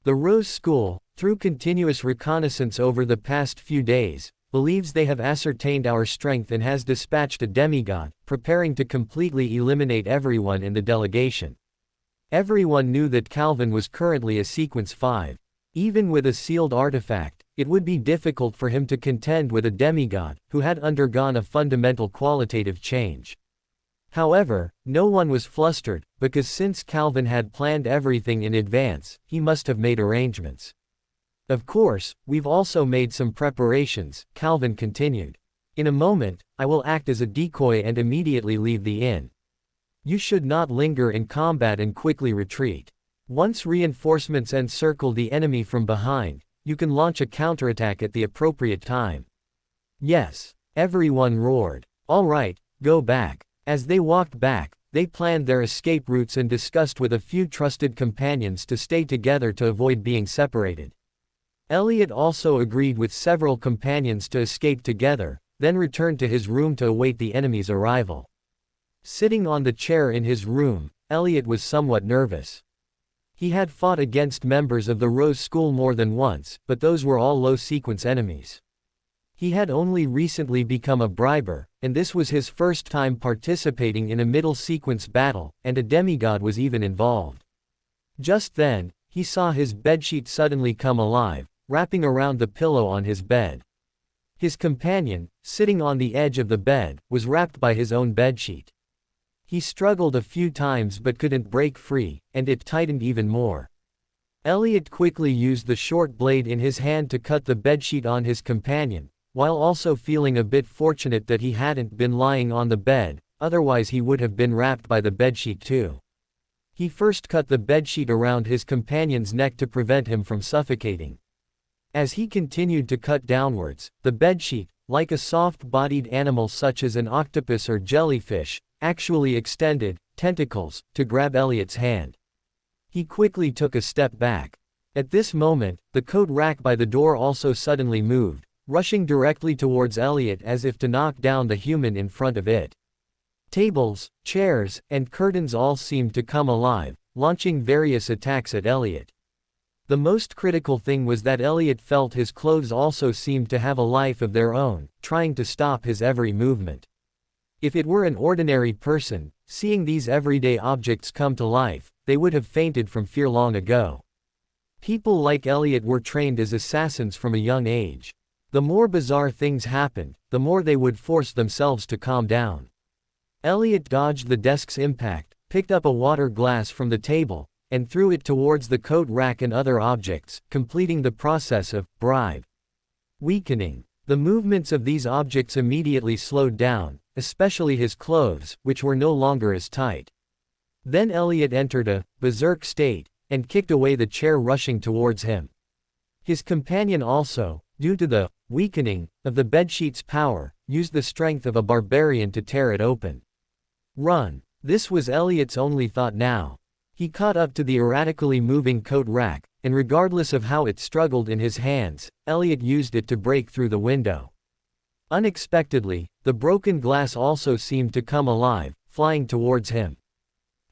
The Rose School, through continuous reconnaissance over the past few days, believes they have ascertained our strength and has dispatched a demigod, preparing to completely eliminate everyone in the delegation." Everyone knew that Calvin was currently a sequence 5. Even with a sealed artifact, it would be difficult for him to contend with a demigod, who had undergone a fundamental qualitative change. However, no one was flustered, because since Calvin had planned everything in advance, he must have made arrangements. "Of course, we've also made some preparations," Calvin continued. "In a moment, I will act as a decoy and immediately leave the inn. You should not linger in combat and quickly retreat. Once reinforcements encircle the enemy from behind, you can launch a counterattack at the appropriate time." "Yes," everyone roared. "All right, go back." As they walked back, they planned their escape routes and discussed with a few trusted companions to stay together to avoid being separated. Elliot also agreed with several companions to escape together, then returned to his room to await the enemy's arrival. Sitting on the chair in his room, Elliot was somewhat nervous. He had fought against members of the Rose School more than once, but those were all low-sequence enemies. He had only recently become a briber, and this was his first time participating in a middle-sequence battle, and a demigod was even involved. Just then, he saw his bedsheet suddenly come alive, wrapping around the pillow on his bed. His companion, sitting on the edge of the bed, was wrapped by his own bedsheet. He struggled a few times but couldn't break free, and it tightened even more. Elliot quickly used the short blade in his hand to cut the bedsheet on his companion, while also feeling a bit fortunate that he hadn't been lying on the bed, otherwise he would have been wrapped by the bedsheet too. He first cut the bedsheet around his companion's neck to prevent him from suffocating. As he continued to cut downwards, the bedsheet, like a soft-bodied animal such as an octopus or jellyfish, actually extended, tentacles, to grab Elliot's hand. He quickly took a step back. At this moment, the coat rack by the door also suddenly moved, rushing directly towards Elliot as if to knock down the human in front of it. Tables, chairs, and curtains all seemed to come alive, launching various attacks at Elliot. The most critical thing was that Elliot felt his clothes also seemed to have a life of their own, trying to stop his every movement. If it were an ordinary person, seeing these everyday objects come to life, they would have fainted from fear long ago. People like Elliot were trained as assassins from a young age. The more bizarre things happened, the more they would force themselves to calm down. Elliot dodged the desk's impact, picked up a water glass from the table, and threw it towards the coat rack and other objects, completing the process of bribe. Weakening. The movements of these objects immediately slowed down, especially his clothes, which were no longer as tight. Then Elliot entered a berserk state, and kicked away the chair rushing towards him. His companion also, due to the weakening of the bedsheet's power, used the strength of a barbarian to tear it open. Run. This was Elliot's only thought now. He caught up to the erratically moving coat rack, and regardless of how it struggled in his hands, Elliot used it to break through the window. Unexpectedly, the broken glass also seemed to come alive, flying towards him.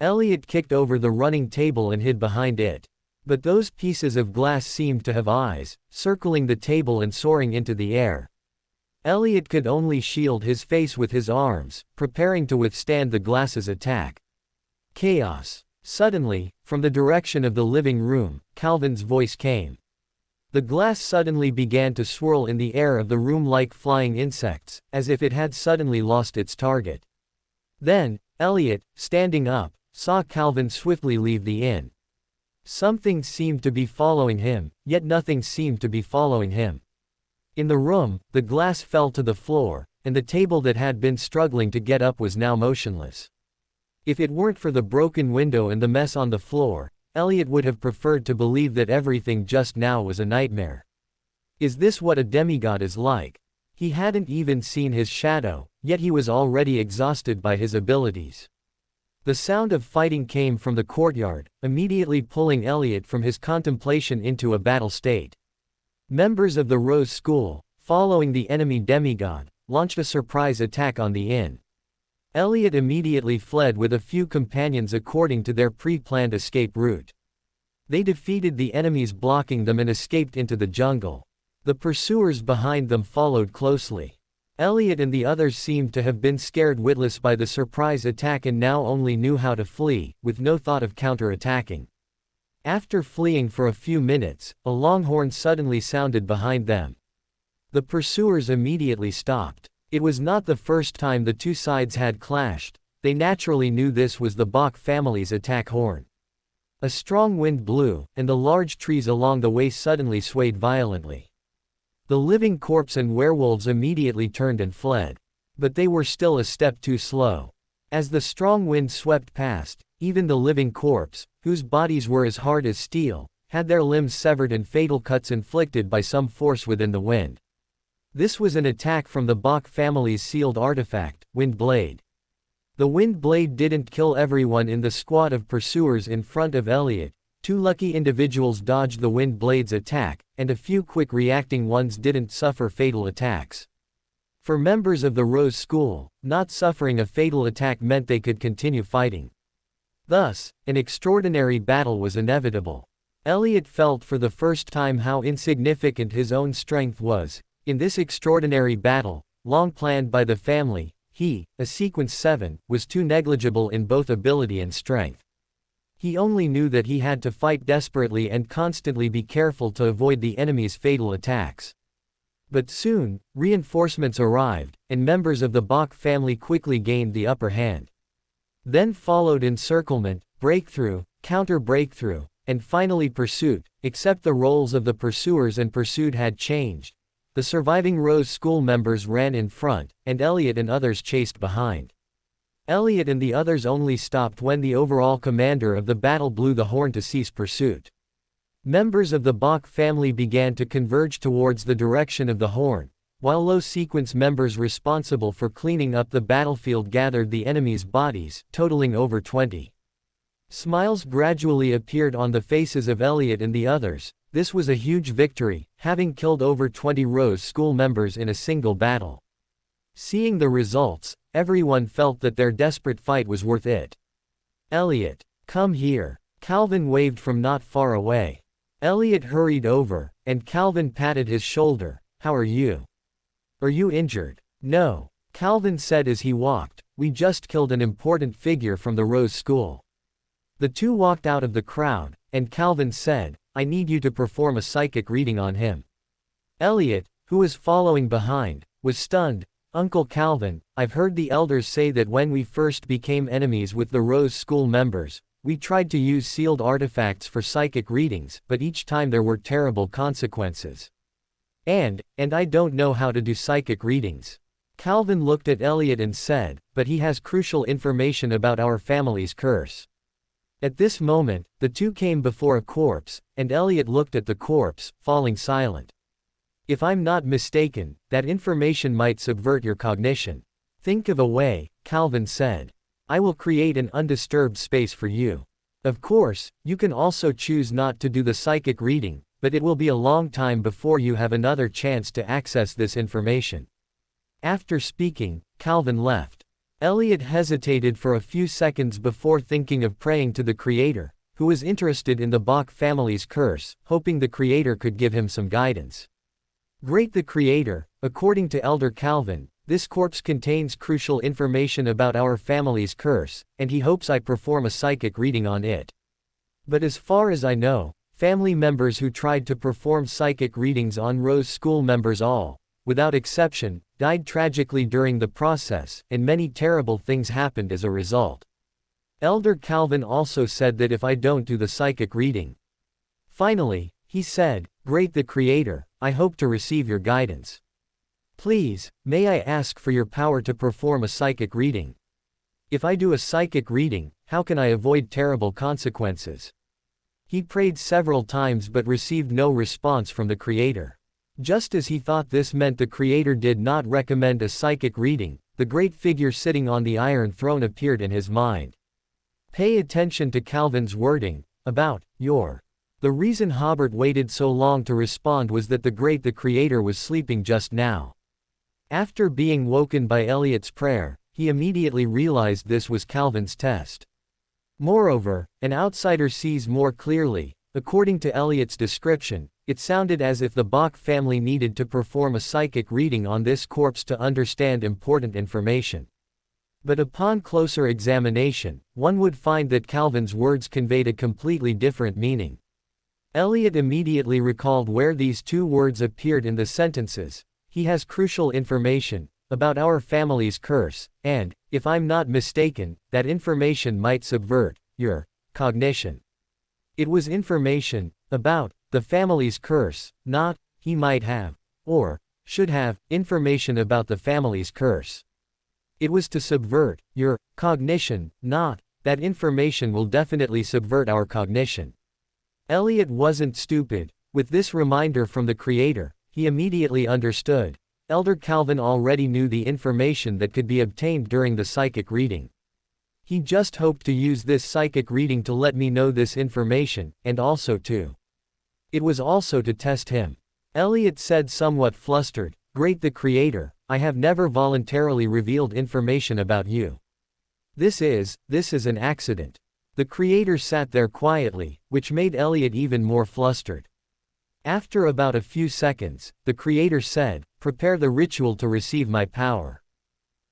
Elliot kicked over the running table and hid behind it. But those pieces of glass seemed to have eyes, circling the table and soaring into the air. Elliot could only shield his face with his arms, preparing to withstand the glass's attack. Chaos. Suddenly, from the direction of the living room, Calvin's voice came. The glass suddenly began to swirl in the air of the room like flying insects, as if it had suddenly lost its target. Then, Elliot, standing up, saw Calvin swiftly leave the inn. Something seemed to be following him, yet nothing seemed to be following him. In the room, the glass fell to the floor, and the table that had been struggling to get up was now motionless. If it weren't for the broken window and the mess on the floor, Elliot would have preferred to believe that everything just now was a nightmare. Is this what a demigod is like? He hadn't even seen his shadow, yet he was already exhausted by his abilities. The sound of fighting came from the courtyard, immediately pulling Elliot from his contemplation into a battle state. Members of the Rose School, following the enemy demigod, launched a surprise attack on the inn. Elliot immediately fled with a few companions according to their pre-planned escape route. They defeated the enemies blocking them and escaped into the jungle. The pursuers behind them followed closely. Elliot and the others seemed to have been scared witless by the surprise attack and now only knew how to flee, with no thought of counter-attacking. After fleeing for a few minutes, a long horn suddenly sounded behind them. The pursuers immediately stopped. It was not the first time the two sides had clashed. They naturally knew this was the Bach family's attack horn. A strong wind blew, and the large trees along the way suddenly swayed violently. The living corpse and werewolves immediately turned and fled. But they were still a step too slow. As the strong wind swept past, even the living corpse, whose bodies were as hard as steel, had their limbs severed and fatal cuts inflicted by some force within the wind. This was an attack from the Bach family's sealed artifact, Wind Blade. The Wind Blade didn't kill everyone in the squad of pursuers in front of Elliot. Two lucky individuals dodged the Wind Blade's attack, and a few quick reacting ones didn't suffer fatal attacks. For members of the Rose School, not suffering a fatal attack meant they could continue fighting. Thus, an extraordinary battle was inevitable. Elliot felt for the first time how insignificant his own strength was. In this extraordinary battle, long planned by the family, he, a Sequence 7, was too negligible in both ability and strength. He only knew that he had to fight desperately and constantly be careful to avoid the enemy's fatal attacks. But soon, reinforcements arrived, and members of the Bach family quickly gained the upper hand. Then followed encirclement, breakthrough, counter-breakthrough, and finally pursuit. Except the roles of the pursuers and pursued had changed. The surviving Rose School members ran in front, and Elliot and others chased behind. Elliot and the others only stopped when the overall commander of the battle blew the horn to cease pursuit. Members of the Bach family began to converge towards the direction of the horn, while low-sequence members responsible for cleaning up the battlefield gathered the enemy's bodies, totaling over 20. Smiles gradually appeared on the faces of Elliot and the others. This was a huge victory, having killed over 20 Rose School members in a single battle. Seeing the results, everyone felt that their desperate fight was worth it. Elliot, come here. Calvin waved from not far away. Elliot hurried over, and Calvin patted his shoulder. How are you? Are you injured? No. Calvin said as he walked, we just killed an important figure from the Rose School. The two walked out of the crowd, and Calvin said, I need you to perform a psychic reading on him. Elliot, who was following behind, was stunned. Uncle Calvin, I've heard the elders say that when we first became enemies with the Rose School members, we tried to use sealed artifacts for psychic readings, but each time there were terrible consequences. And I don't know how to do psychic readings. Calvin looked at Elliot and said, but he has crucial information about our family's curse. At this moment, the two came before a corpse, and Elliot looked at the corpse, falling silent. If I'm not mistaken, that information might subvert your cognition. Think of a way, Calvin said. I will create an undisturbed space for you. Of course, you can also choose not to do the psychic reading, but it will be a long time before you have another chance to access this information. After speaking, Calvin left. Elliot hesitated for a few seconds before thinking of praying to the Creator, who was interested in the Bach family's curse, hoping the Creator could give him some guidance. Great the Creator, according to Elder Calvin, this corpse contains crucial information about our family's curse, and he hopes I perform a psychic reading on it. But as far as I know, family members who tried to perform psychic readings on Rose School members all, without exception, died tragically during the process, and many terrible things happened as a result. Elder Calvin also said that if I don't do the psychic reading. Finally, he said, Great the Creator, I hope to receive your guidance. Please, may I ask for your power to perform a psychic reading? If I do a psychic reading, how can I avoid terrible consequences? He prayed several times but received no response from the Creator. Just as he thought this meant the Creator did not recommend a psychic reading, the great figure sitting on the Iron Throne appeared in his mind. Pay attention to Calvin's wording, about, your. The reason Hobert waited so long to respond was that the Creator was sleeping just now. After being woken by Elliot's prayer, he immediately realized this was Calvin's test. Moreover, an outsider sees more clearly. According to Elliot's description, it sounded as if the Bach family needed to perform a psychic reading on this corpse to understand important information. But upon closer examination, one would find that Calvin's words conveyed a completely different meaning. Elliot immediately recalled where these two words appeared in the sentences. He has crucial information about our family's curse, and, if I'm not mistaken, that information might subvert your cognition. It was information about the family's curse, not he might have, or should have, information about the family's curse. It was to subvert your cognition, not that information will definitely subvert our cognition. Elliot wasn't stupid. With this reminder from the Creator, he immediately understood. Elder Calvin already knew the information that could be obtained during the psychic reading. He just hoped to use this psychic reading to let me know this information, and also to. It was also to test him. Elliot said somewhat flustered, Great the Creator, I have never voluntarily revealed information about you. This is an accident. The Creator sat there quietly, which made Elliot even more flustered. After about a few seconds, the Creator said, Prepare the ritual to receive my power.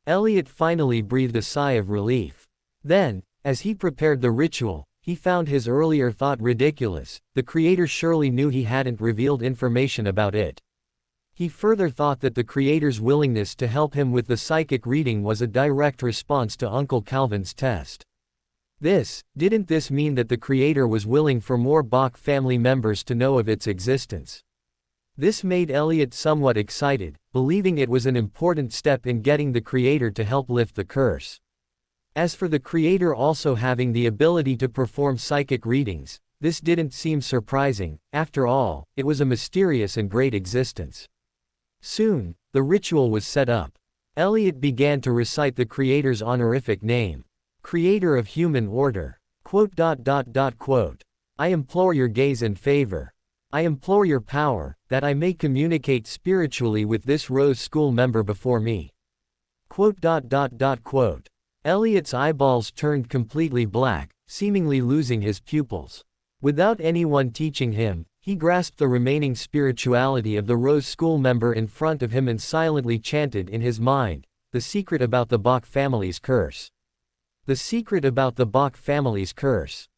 Elliot finally breathed a sigh of relief. Then, as he prepared the ritual, he found his earlier thought ridiculous. The Creator surely knew he hadn't revealed information about it. He further thought that the Creator's willingness to help him with the psychic reading was a direct response to Uncle Calvin's test. Didn't this mean that the Creator was willing for more Bach family members to know of its existence? This made Elliot somewhat excited, believing it was an important step in getting the Creator to help lift the curse. As for the Creator also having the ability to perform psychic readings, this didn't seem surprising, after all, it was a mysterious and great existence. Soon, the ritual was set up. Elliot began to recite the Creator's honorific name. Creator of human order. I implore your gaze and favor. I implore your power, that I may communicate spiritually with this Rose School member before me. Elliot's eyeballs turned completely black, seemingly losing his pupils. Without anyone teaching him, he grasped the remaining spirituality of the Rose School member in front of him and silently chanted in his mind, the secret about the Bach family's curse. The secret about the Bach family's curse.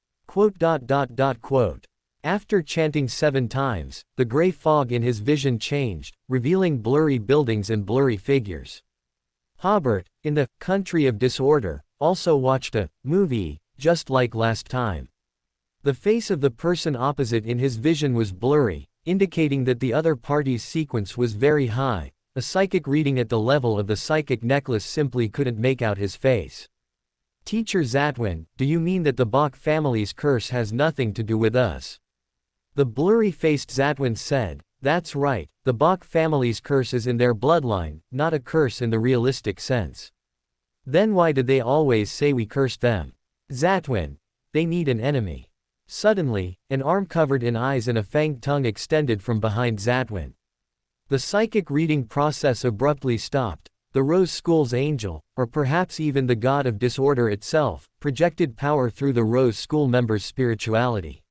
After chanting 7 times, the gray fog in his vision changed, revealing blurry buildings and blurry figures. Hobert, in the country of disorder, also watched a movie, just like last time. The face of the person opposite in his vision was blurry, indicating that the other party's sequence was very high. A psychic reading at the level of the psychic necklace simply couldn't make out his face. Teacher Zatwin, do you mean that the Bach family's curse has nothing to do with us? The blurry-faced Zatwin said, that's right, the Bach family's curse is in their bloodline, not a curse in the realistic sense. Then why did they always say we cursed them? Zatwin, they need an enemy. Suddenly, an arm covered in eyes and a fanged tongue extended from behind Zatwin. The psychic reading process abruptly stopped. The Rose School's angel, or perhaps even the god of disorder itself, projected power through the Rose School member's spirituality.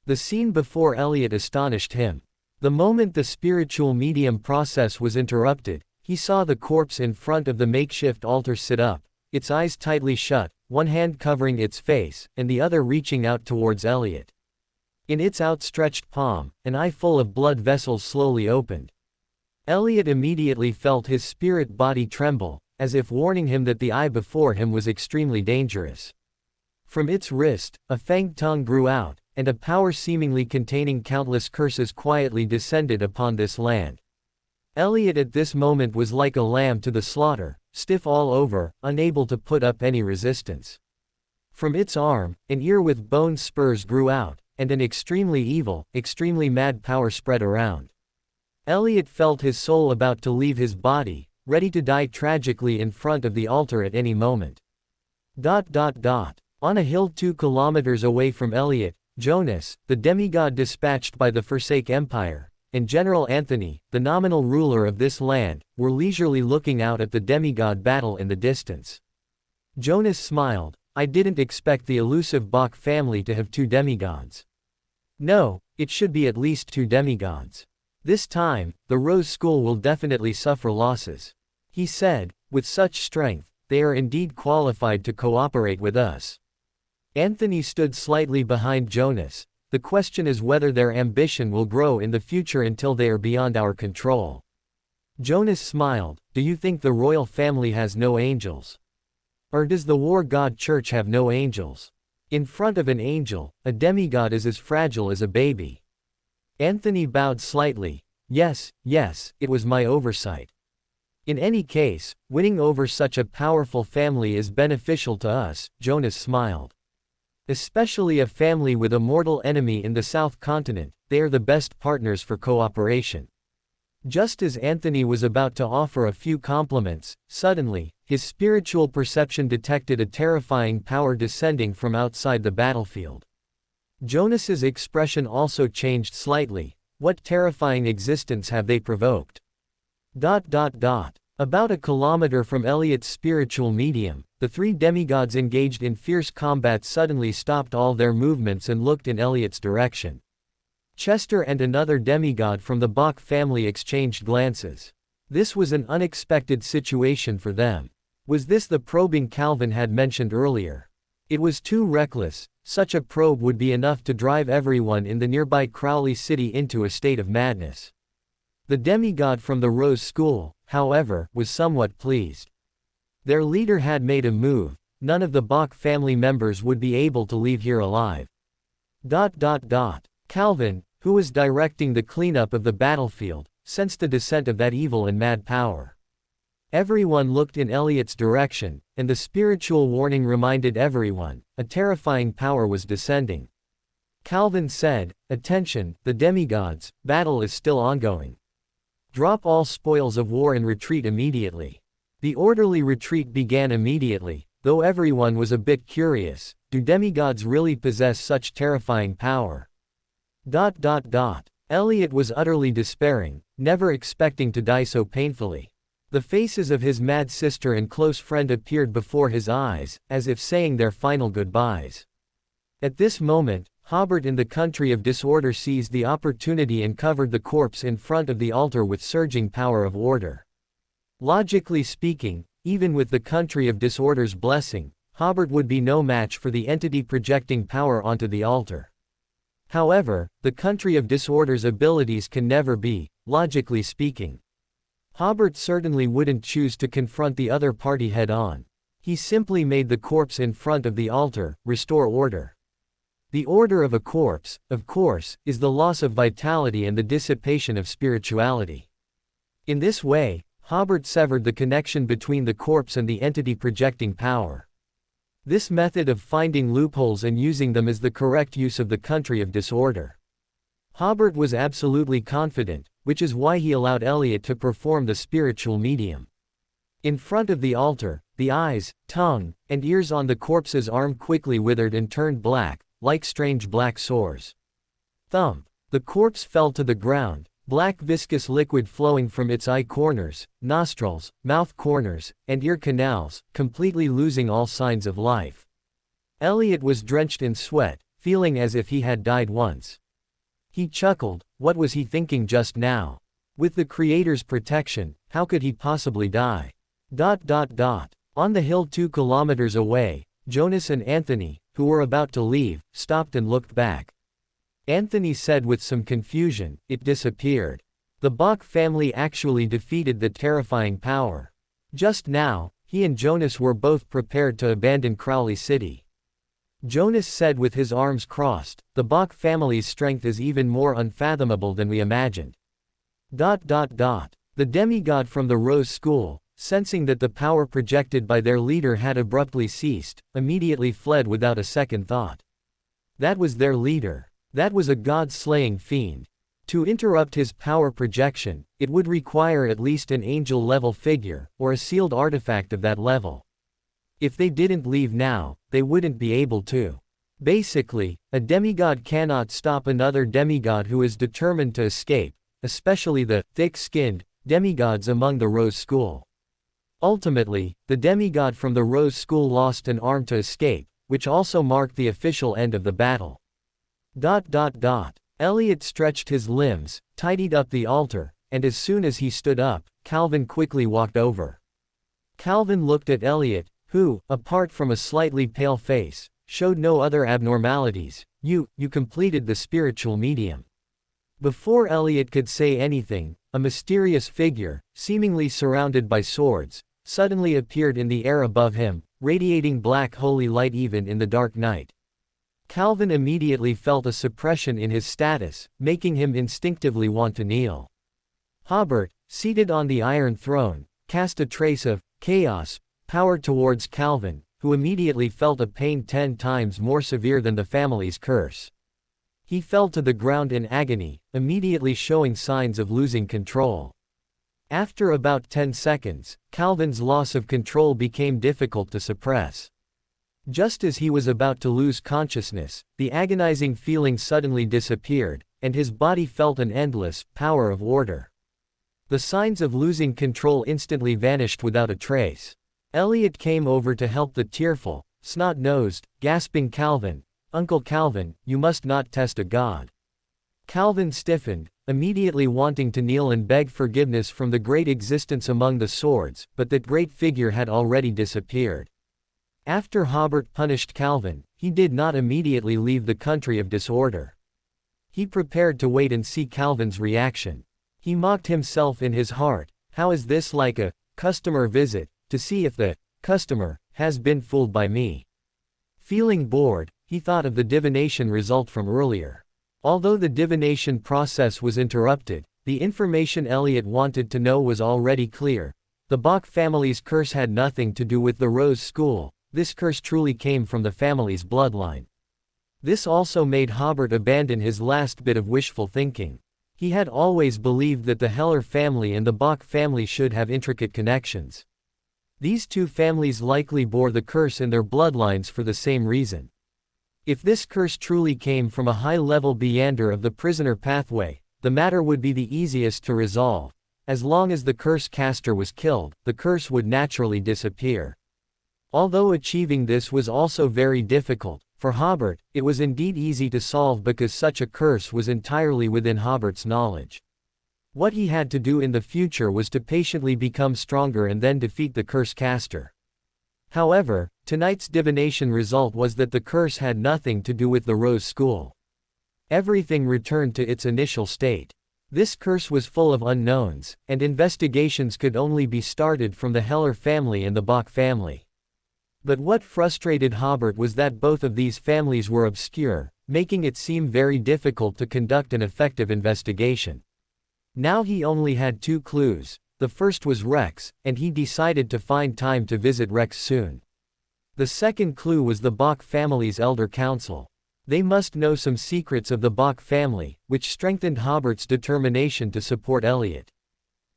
The scene before Elliot astonished him. The moment the spiritual medium process was interrupted, he saw the corpse in front of the makeshift altar sit up, its eyes tightly shut, one hand covering its face, and the other reaching out towards Elliot. In its outstretched palm, an eye full of blood vessels slowly opened. Elliot immediately felt his spirit body tremble, as if warning him that the eye before him was extremely dangerous. From its wrist, a fanged tongue grew out, and a power seemingly containing countless curses quietly descended upon this land. Elliot at this moment was like a lamb to the slaughter, stiff all over, unable to put up any resistance. From its arm, an ear with bone spurs grew out, and an extremely evil, extremely mad power spread around. Elliot felt his soul about to leave his body, ready to die tragically in front of the altar at any moment. On a hill 2 kilometers away from Elliot, Jonas, the demigod dispatched by the Forsake Empire, and General Anthony, the nominal ruler of this land, were leisurely looking out at the demigod battle in the distance. Jonas smiled. I didn't expect the elusive Bach family to have 2 demigods. No, it should be at least 2 demigods. This time, the Rose School will definitely suffer losses. He said, with such strength, they are indeed qualified to cooperate with us. Anthony stood slightly behind Jonas. The question is whether their ambition will grow in the future until they are beyond our control. Jonas smiled. Do you think the royal family has no angels? Or does the war god church have no angels? In front of an angel, a demigod is as fragile as a baby. Anthony bowed slightly. Yes, it was my oversight. In any case, winning over such a powerful family is beneficial to us, Jonas smiled. Especially a family with a mortal enemy in the South Continent, they are the best partners for cooperation. Just as Anthony was about to offer a few compliments, suddenly, his spiritual perception detected a terrifying power descending from outside the battlefield. Jonas's expression also changed slightly. What terrifying existence have they provoked? About a kilometer from Elliot's spiritual medium, the 3 demigods engaged in fierce combat suddenly stopped all their movements and looked in Elliot's direction. Chester and another demigod from the Bach family exchanged glances. This was an unexpected situation for them. Was this the probing Calvin had mentioned earlier? It was too reckless. Such a probe would be enough to drive everyone in the nearby Crowley city into a state of madness. The demigod from the Rose School, however, was somewhat pleased. Their leader had made a move. None of the Bach family members would be able to leave here alive. Calvin, who was directing the cleanup of the battlefield, sensed the descent of that evil and mad power. Everyone looked in Elliot's direction, and the spiritual warning reminded everyone, a terrifying power was descending. Calvin said, "Attention, the demigods, battle is still ongoing. Drop all spoils of war and retreat immediately." The orderly retreat began immediately, though everyone was a bit curious. Do demigods really possess such terrifying power? Elliot was utterly despairing, never expecting to die so painfully. The faces of his mad sister and close friend appeared before his eyes, as if saying their final goodbyes. At this moment, Hobert in the country of disorder seized the opportunity and covered the corpse in front of the altar with surging power of order. Logically speaking, even with the country of disorder's blessing, Hobert would be no match for the entity projecting power onto the altar. However, the country of disorder's abilities can never be, logically speaking. Hobert certainly wouldn't choose to confront the other party head-on. He simply made the corpse in front of the altar restore order. The order of a corpse, of course, is the loss of vitality and the dissipation of spirituality. In this way, Hobert severed the connection between the corpse and the entity projecting power. This method of finding loopholes and using them is the correct use of the country of disorder. Hobert was absolutely confident, which is why he allowed Elliot to perform the spiritual medium. In front of the altar, the eyes, tongue, and ears on the corpse's arm quickly withered and turned black, like strange black sores. Thump! The corpse fell to the ground, black viscous liquid flowing from its eye corners, nostrils, mouth corners, and ear canals, completely losing all signs of life. Elliot was drenched in sweat, feeling as if he had died once. He chuckled. What was he thinking just now? With the Creator's protection, how could he possibly die? On the hill 2 kilometers away, Jonas and Anthony, who were about to leave, stopped and looked back. Anthony said with some confusion, "It disappeared. The Bach family actually defeated the terrifying power. Just now, he and Jonas were both prepared to abandon Crowley City." Jonas said with his arms crossed, "The Bach family's strength is even more unfathomable than we imagined." The demigod from the Rose School, sensing that the power projected by their leader had abruptly ceased, immediately fled without a second thought. That was their leader. That was a god-slaying fiend. To interrupt his power projection, it would require at least an angel-level figure, or a sealed artifact of that level. If they didn't leave now, they wouldn't be able to. Basically, a demigod cannot stop another demigod who is determined to escape, especially the thick-skinned demigods among the Rose School. Ultimately, the demigod from the Rose School lost an arm to escape, which also marked the official end of the battle. Elliot stretched his limbs, tidied up the altar, and as soon as he stood up, Calvin quickly walked over. Calvin looked at Elliot, who, apart from a slightly pale face, showed no other abnormalities. You completed the spiritual medium." Before Elliot could say anything, a mysterious figure, seemingly surrounded by swords, suddenly appeared in the air above him, radiating black holy light even in the dark night. Calvin immediately felt a suppression in his status, making him instinctively want to kneel. Hobert, seated on the Iron Throne, cast a trace of chaos power towards Calvin, who immediately felt a pain 10 times more severe than the family's curse. He fell to the ground in agony, immediately showing signs of losing control. After about 10 seconds, Calvin's loss of control became difficult to suppress. Just as he was about to lose consciousness, the agonizing feeling suddenly disappeared, and his body felt an endless power of order. The signs of losing control instantly vanished without a trace. Elliot came over to help the tearful, snot-nosed, gasping Calvin. "Uncle Calvin, you must not test a god." Calvin stiffened, immediately wanting to kneel and beg forgiveness from the great existence among the swords, but that great figure had already disappeared. After Hobert punished Calvin, he did not immediately leave the country of disorder. He prepared to wait and see Calvin's reaction. He mocked himself in his heart. How is this like a customer visit, to see if the customer has been fooled by me? Feeling bored, he thought of the divination result from earlier. Although the divination process was interrupted, the information Elliot wanted to know was already clear. The Bach family's curse had nothing to do with the Rose School. This curse truly came from the family's bloodline. This also made Hobert abandon his last bit of wishful thinking. He had always believed that the Heller family and the Bach family should have intricate connections. These two families likely bore the curse in their bloodlines for the same reason. If this curse truly came from a high-level Beander of the prisoner pathway, the matter would be the easiest to resolve. As long as the curse caster was killed, the curse would naturally disappear. Although achieving this was also very difficult, for Hobert, it was indeed easy to solve because such a curse was entirely within Hobert's knowledge. What he had to do in the future was to patiently become stronger and then defeat the curse caster. However, tonight's divination result was that the curse had nothing to do with the Rose School. Everything returned to its initial state. This curse was full of unknowns, and investigations could only be started from the Heller family and the Bach family. But what frustrated Hobert was that both of these families were obscure, making it seem very difficult to conduct an effective investigation. Now he only had two clues. The first was Rex, and he decided to find time to visit Rex soon. The second clue was the Bach family's elder council. They must know some secrets of the Bach family, which strengthened Hobert's determination to support Elliot.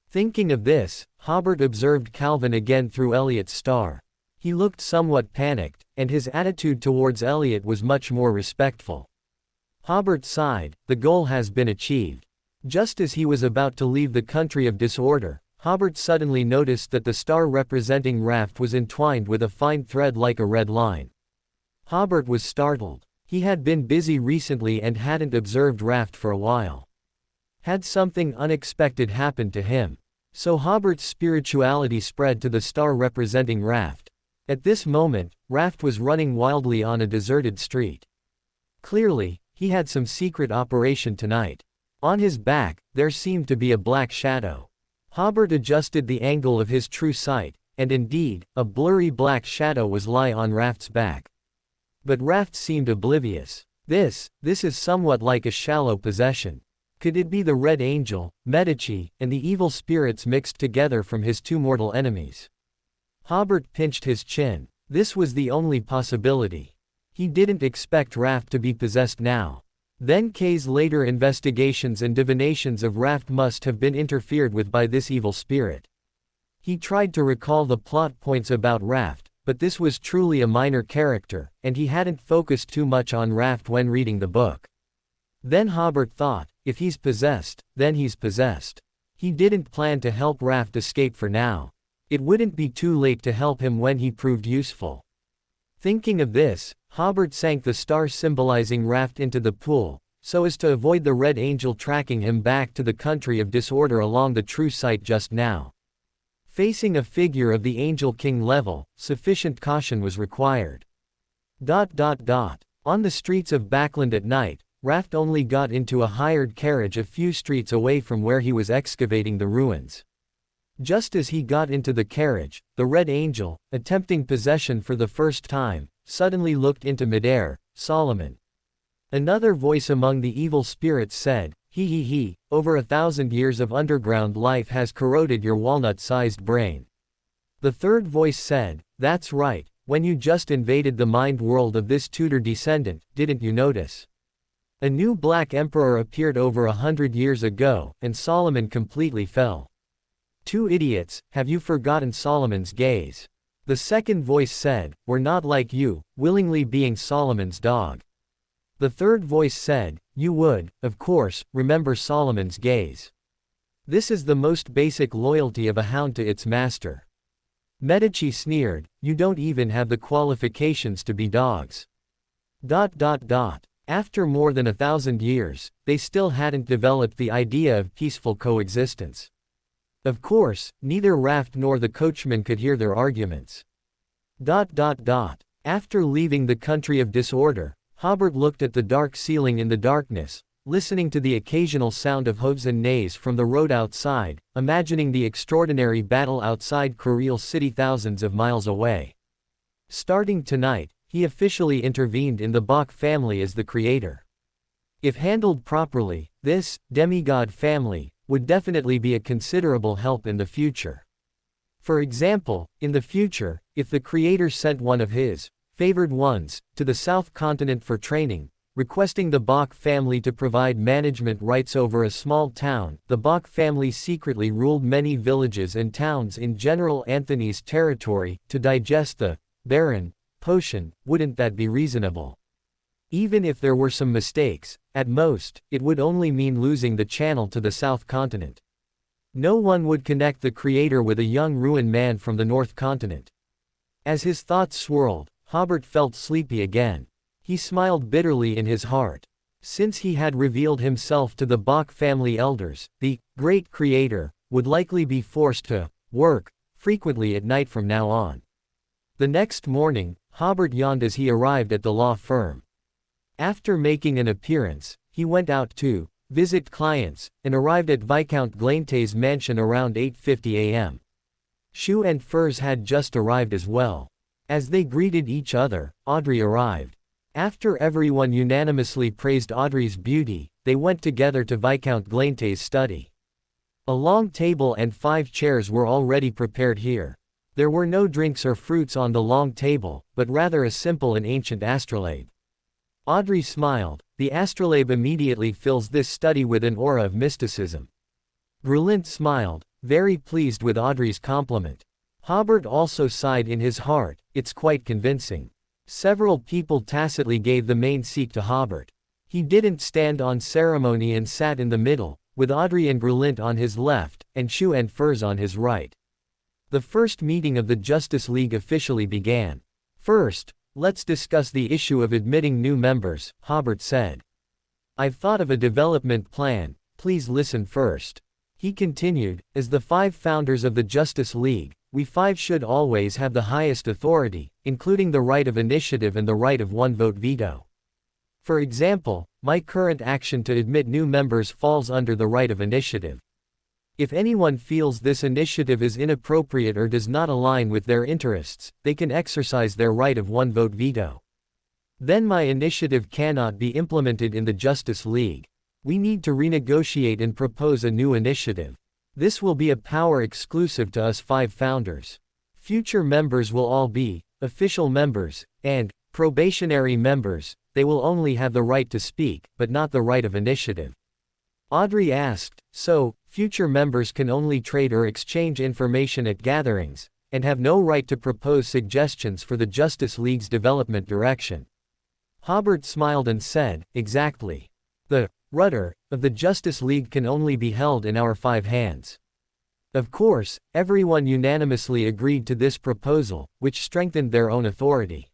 Thinking of this, Hobert observed Calvin again through Elliot's star. He looked somewhat panicked, and his attitude towards Elliot was much more respectful. Hobert sighed, the goal has been achieved. Just as he was about to leave the country of disorder, Hobert suddenly noticed that the star representing Raft was entwined with a fine thread like a red line. Hobert was startled. He had been busy recently and hadn't observed Raft for a while. Had something unexpected happened to him? So Hobert's spirituality spread to the star representing Raft. At this moment, Raft was running wildly on a deserted street. Clearly, he had some secret operation tonight. On his back, there seemed to be a black shadow. Hobert adjusted the angle of his true sight, and indeed, a blurry black shadow was lying on Raft's back. But Raft seemed oblivious. This is somewhat like a shallow possession. Could it be the Red Angel, Medici, and the evil spirits mixed together from his two mortal enemies? Hobert pinched his chin. This was the only possibility. He didn't expect Raft to be possessed now. Then Kay's later investigations and divinations of Raft must have been interfered with by this evil spirit. He tried to recall the plot points about Raft, but this was truly a minor character, and he hadn't focused too much on Raft when reading the book. Then Hobert thought, if he's possessed, then he's possessed. He didn't plan to help Raft escape for now. It wouldn't be too late to help him when he proved useful. Thinking of this, Hobert sank the star symbolizing Raft into the pool, so as to avoid the Red Angel tracking him back to the country of disorder along the true site just now. Facing a figure of the Angel King level, sufficient caution was required. On the streets of Backland at night, Raft only got into a hired carriage a few streets away from where he was excavating the ruins. Just as he got into the carriage, the Red Angel, attempting possession for the first time, suddenly looked into midair. Solomon. Another voice among the evil spirits said, he, over 1,000 years of underground life has corroded your walnut-sized brain. The third voice said, that's right, when you just invaded the mind world of this Tudor descendant, didn't you notice? A new black emperor appeared over 100 years ago, and Solomon completely fell. Two idiots, have you forgotten Solomon's gaze? The second voice said, we're not like you, willingly being Solomon's dog. The third voice said, you would, of course, remember Solomon's gaze. This is the most basic loyalty of a hound to its master. Medici sneered, you don't even have the qualifications to be dogs. After more than 1,000 years, they still hadn't developed the idea of peaceful coexistence. Of course, neither Raft nor the coachman could hear their arguments. After leaving the country of disorder, Hobert looked at the dark ceiling in the darkness, listening to the occasional sound of hooves and neighs from the road outside, imagining the extraordinary battle outside Kurile City thousands of miles away. Starting tonight, he officially intervened in the Bach family as the creator. If handled properly, this demigod family would definitely be a considerable help in the future. For example, in the future, if the creator sent one of his favored ones to the South Continent for training, requesting the Bach family to provide management rights over a small town. The Bach family secretly ruled many villages and towns in General Anthony's territory. To digest the Baron potion, wouldn't that be reasonable? Even if there were some mistakes, at most, it would only mean losing the channel to the South Continent. No one would connect the creator with a young ruined man from the North Continent. As his thoughts swirled, Hobert felt sleepy again. He smiled bitterly in his heart. Since he had revealed himself to the Bach family elders, the great creator would likely be forced to work frequently at night from now on. The next morning, Hobert yawned as he arrived at the law firm. After making an appearance, he went out to visit clients, and arrived at Viscount Glaine's mansion around 8:50 a.m. Shoe and Furs had just arrived as well. As they greeted each other, Audrey arrived. After everyone unanimously praised Audrey's beauty, they went together to Viscount Glaine's study. A long table and 5 chairs were already prepared here. There were no drinks or fruits on the long table, but rather a simple and ancient astrolabe. Audrey smiled. The astrolabe immediately fills this study with an aura of mysticism. Grelint smiled, very pleased with Audrey's compliment. Hobert also sighed in his heart, it's quite convincing. Several people tacitly gave the main seat to Hobert. He didn't stand on ceremony and sat in the middle, with Audrey and Grelint on his left, and Shoe and Furs on his right. The first meeting of the Justice League officially began. First, let's discuss the issue of admitting new members, Hobert said. I've thought of a development plan, please listen first. He continued, as the 5 founders of the Justice League, we 5 should always have the highest authority, including the right of initiative and the right of one-vote veto. For example, my current action to admit new members falls under the right of initiative. If anyone feels this initiative is inappropriate or does not align with their interests, they can exercise their right of one-vote veto. Then my initiative cannot be implemented in the Justice League. We need to renegotiate and propose a new initiative. This will be a power exclusive to us 5 founders. Future members will all be official members and probationary members. They will only have the right to speak, but not the right of initiative. Audrey asked, so, future members can only trade or exchange information at gatherings, and have no right to propose suggestions for the Justice League's development direction. Hobert smiled and said, exactly. The rudder of the Justice League can only be held in our 5 hands. Of course, everyone unanimously agreed to this proposal, which strengthened their own authority.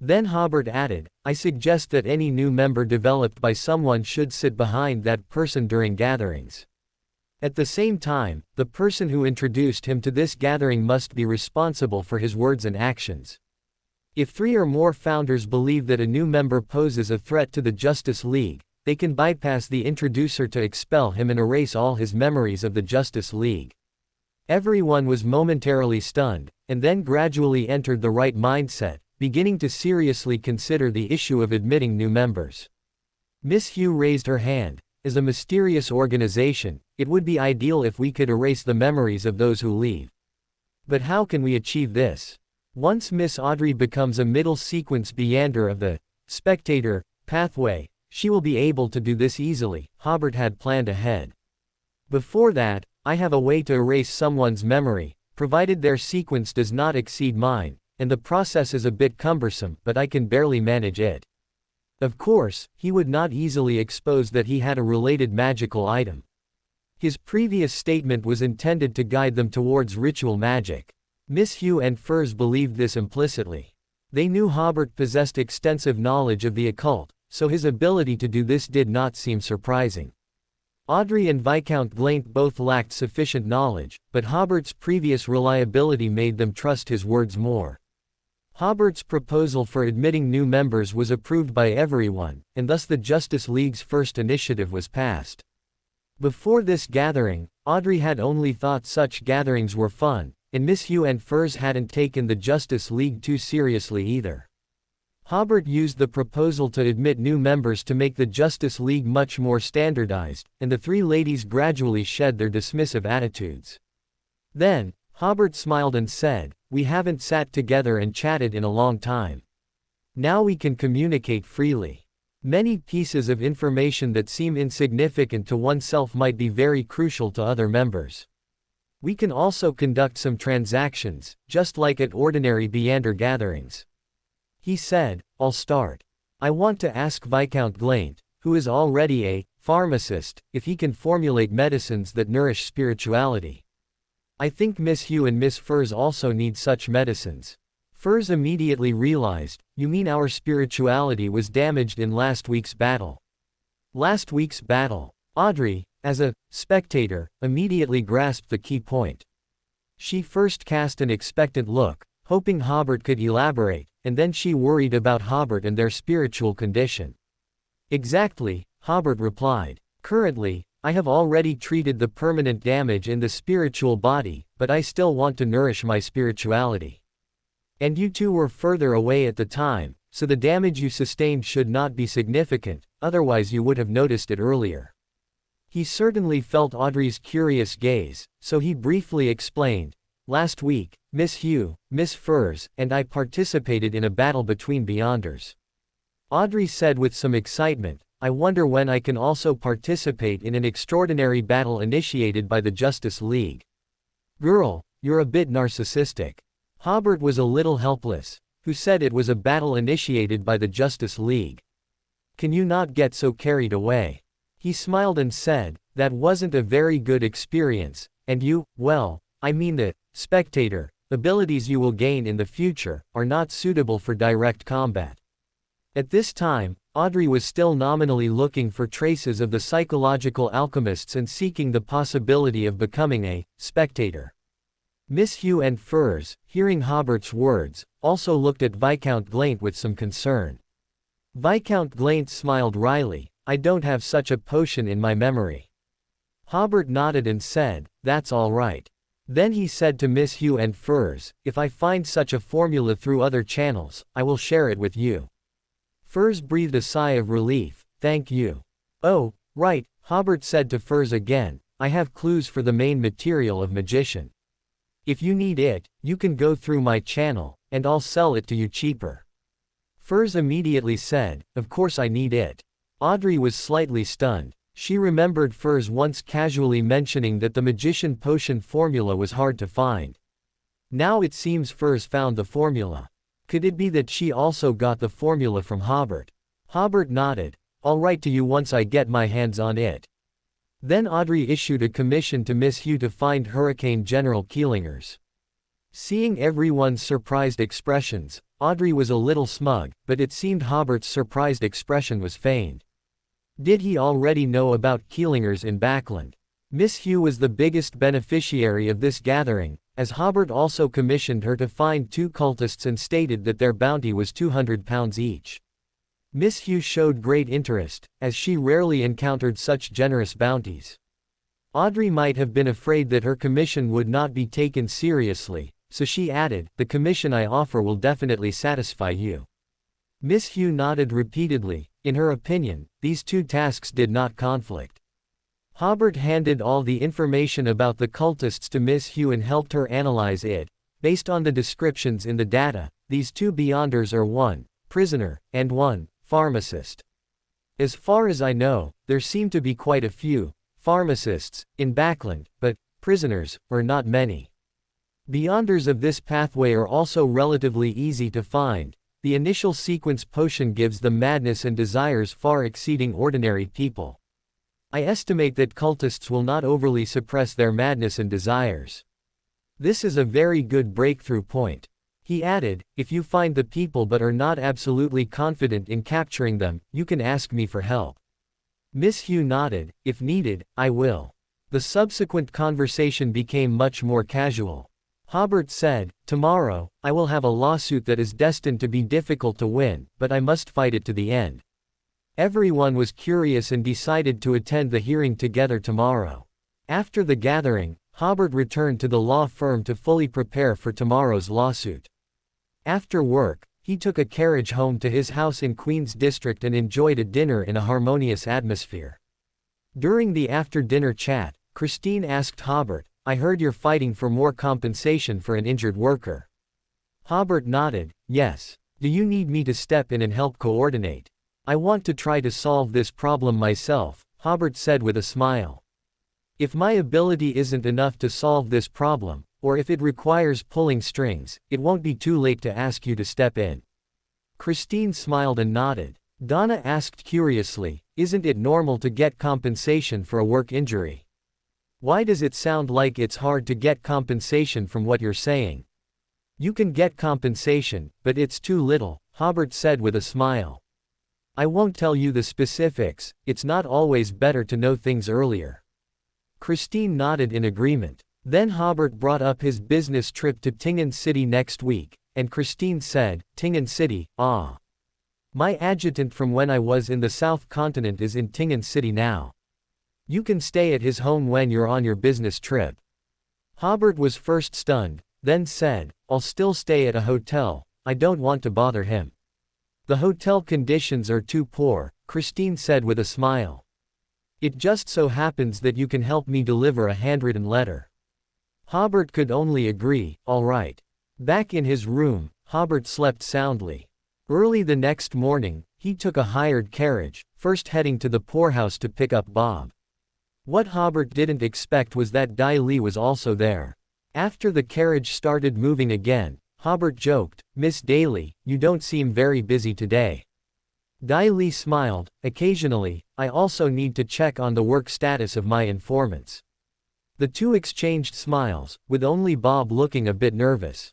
Then Hobert added, I suggest that any new member developed by someone should sit behind that person during gatherings. At the same time, the person who introduced him to this gathering must be responsible for his words and actions. If 3 or more founders believe that a new member poses a threat to the Justice League, they can bypass the introducer to expel him and erase all his memories of the Justice League. Everyone was momentarily stunned, and then gradually entered the right mindset, beginning to seriously consider the issue of admitting new members. Miss Hugh raised her hand. As a mysterious organization, it would be ideal if we could erase the memories of those who leave. But how can we achieve this? Once Miss Audrey becomes a middle sequence meander of the spectator pathway, she will be able to do this easily, Hobert had planned ahead. Before that, I have a way to erase someone's memory, provided their sequence does not exceed mine, and the process is a bit cumbersome, but I can barely manage it. Of course, he would not easily expose that he had a related magical item. His previous statement was intended to guide them towards ritual magic. Miss Hugh and Furs believed this implicitly. They knew Hobert possessed extensive knowledge of the occult, so his ability to do this did not seem surprising. Audrey and Viscount Glaint both lacked sufficient knowledge, but Hobert's previous reliability made them trust his words more. Hobert's proposal for admitting new members was approved by everyone, and thus the Justice League's first initiative was passed. Before this gathering, Audrey had only thought such gatherings were fun, and Miss Hugh and Furs hadn't taken the Justice League too seriously either. Hobert used the proposal to admit new members to make the Justice League much more standardized, and the 3 ladies gradually shed their dismissive attitudes. Then, Hobert smiled and said, we haven't sat together and chatted in a long time. Now we can communicate freely. Many pieces of information that seem insignificant to oneself might be very crucial to other members. We can also conduct some transactions, just like at ordinary Beander gatherings. He said, I'll start. I want to ask Viscount Glaint, who is already a pharmacist, if he can formulate medicines that nourish spirituality. I think Miss Hugh and Miss Furs also need such medicines. Furs immediately realized, you mean our spirituality was damaged in last week's battle. Last week's battle. Audrey, as a spectator, immediately grasped the key point. She first cast an expectant look, hoping Hobert could elaborate, and then she worried about Hobert and their spiritual condition. Exactly, Hobert replied. Currently, I have already treated the permanent damage in the spiritual body, but I still want to nourish my spirituality. And you two were further away at the time, so the damage you sustained should not be significant, otherwise you would have noticed it earlier. He certainly felt Audrey's curious gaze, so he briefly explained, last week, Miss Hugh, Miss Furs, and I participated in a battle between Beyonders. Audrey said with some excitement, I wonder when I can also participate in an extraordinary battle initiated by the Justice League. Girl, you're a bit narcissistic. Hobert was a little helpless. Who said it was a battle initiated by the Justice League? Can you not get so carried away? He smiled and said, that wasn't a very good experience, and you, well, I mean the spectator abilities you will gain in the future are not suitable for direct combat. At this time, Audrey was still nominally looking for traces of the psychological alchemists and seeking the possibility of becoming a spectator. Miss Hugh and Furs, hearing Hobert's words, also looked at Viscount Glaint with some concern. Viscount Glaint smiled wryly, I don't have such a potion in my memory. Hobert nodded and said, that's all right. Then he said to Miss Hugh and Furs, if I find such a formula through other channels, I will share it with you. Furs breathed a sigh of relief, thank you. Oh, right, Hobert said to Furs again, I have clues for the main material of Magician. If you need it, you can go through my channel, and I'll sell it to you cheaper. Furs immediately said, of course I need it. Audrey was slightly stunned. She remembered Furs once casually mentioning that the Magician potion formula was hard to find. Now it seems Furs found the formula. Could it be that she also got the formula from Hobert? Hobert nodded. I'll write to you once I get my hands on it. Then Audrey issued a commission to Miss Hugh to find Hurricane General Keelingers. Seeing everyone's surprised expressions, Audrey was a little smug, but it seemed Hobert's surprised expression was feigned. Did he already know about Keelingers in Backland? Miss Hugh was the biggest beneficiary of this gathering, as Hobert also commissioned her to find 2 cultists and stated that their bounty was £200 each. Miss Hugh showed great interest, as she rarely encountered such generous bounties. Audrey might have been afraid that her commission would not be taken seriously, so she added, the commission I offer will definitely satisfy you. Miss Hugh nodded repeatedly. In her opinion, these 2 tasks did not conflict. Hobert handed all the information about the cultists to Miss Hugh and helped her analyze it. Based on the descriptions in the data, these 2 Beyonders are 1 prisoner, and 1 pharmacist. As far as I know, there seem to be quite a few pharmacists in Backland, but prisoners are not many. Beyonders of this pathway are also relatively easy to find. The initial sequence potion gives them madness and desires far exceeding ordinary people. I estimate that cultists will not overly suppress their madness and desires. This is a very good breakthrough point. He added, if you find the people but are not absolutely confident in capturing them, you can ask me for help. Miss Hugh nodded, if needed, I will. The subsequent conversation became much more casual. Hobert said, tomorrow, I will have a lawsuit that is destined to be difficult to win, but I must fight it to the end. Everyone was curious and decided to attend the hearing together tomorrow. After the gathering, Hobert returned to the law firm to fully prepare for tomorrow's lawsuit. After work, he took a carriage home to his house in Queen's District and enjoyed a dinner in a harmonious atmosphere. During the after-dinner chat, Christine asked Hobert, I heard you're fighting for more compensation for an injured worker. Hobert nodded, yes. Do you need me to step in and help coordinate? I want to try to solve this problem myself, Hobert said with a smile. If my ability isn't enough to solve this problem, or if it requires pulling strings, it won't be too late to ask you to step in. Christine smiled and nodded. Donna asked curiously, isn't it normal to get compensation for a work injury? Why does it sound like it's hard to get compensation from what you're saying? You can get compensation, but it's too little, Hobert said with a smile. I won't tell you the specifics, it's not always better to know things earlier. Christine nodded in agreement. Then Hobert brought up his business trip to Tingen City next week, and Christine said, Tingen City, ah. My adjutant from when I was in the South Continent is in Tingen City now. You can stay at his home when you're on your business trip. Hobert was first stunned, then said, I'll still stay at a hotel, I don't want to bother him. The hotel conditions are too poor, Christine said with a smile. It just so happens that you can help me deliver a handwritten letter. Hobert could only agree, all right. Back in his room, Hobert slept soundly. Early the next morning, he took a hired carriage, first heading to the poorhouse to pick up Bob. What Hobert didn't expect was that Dai Li was also there. After the carriage started moving again, Hobert joked, Miss Daly, you don't seem very busy today. Dai Li smiled, occasionally, I also need to check on the work status of my informants. The two exchanged smiles, with only Bob looking a bit nervous.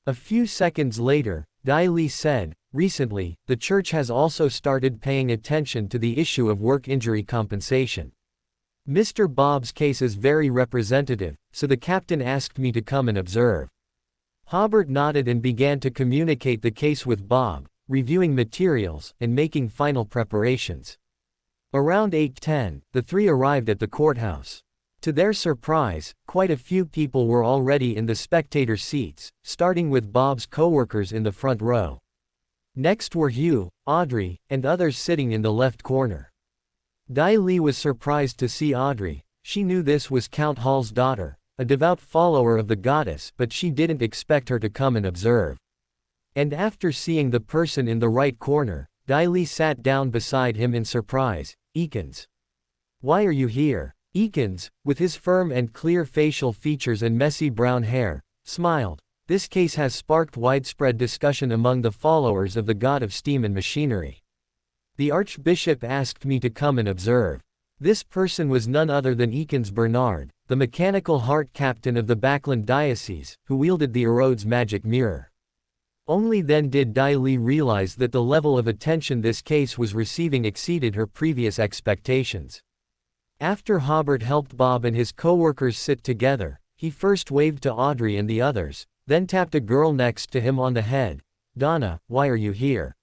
A few seconds later, Dai Li said, recently, the church has also started paying attention to the issue of work injury compensation. Mr. Bob's case is very representative, so the captain asked me to come and observe. Hobert nodded and began to communicate the case with Bob, reviewing materials, and making final preparations. Around 8:10, the three arrived at the courthouse. To their surprise, quite a few people were already in the spectator seats, starting with Bob's co-workers in the front row. Next were Hugh, Audrey, and others sitting in the left corner. Dai Li was surprised to see Audrey. She knew this was Count Hall's daughter, a devout follower of the goddess, but she didn't expect her to come and observe. And after seeing the person in the right corner, Dai Li sat down beside him in surprise. Eakins. Why are you here? Eakins, with his firm and clear facial features and messy brown hair, smiled. This case has sparked widespread discussion among the followers of the god of steam and machinery. The Archbishop asked me to come and observe. This person was none other than Eakins Bernard, the mechanical heart captain of the Backland Diocese, who wielded the Erod's magic mirror. Only then did Dai Li realize that the level of attention this case was receiving exceeded her previous expectations. After Hobert helped Bob and his co-workers sit together, he first waved to Audrey and the others, then tapped a girl next to him on the head. Donna, why are you here?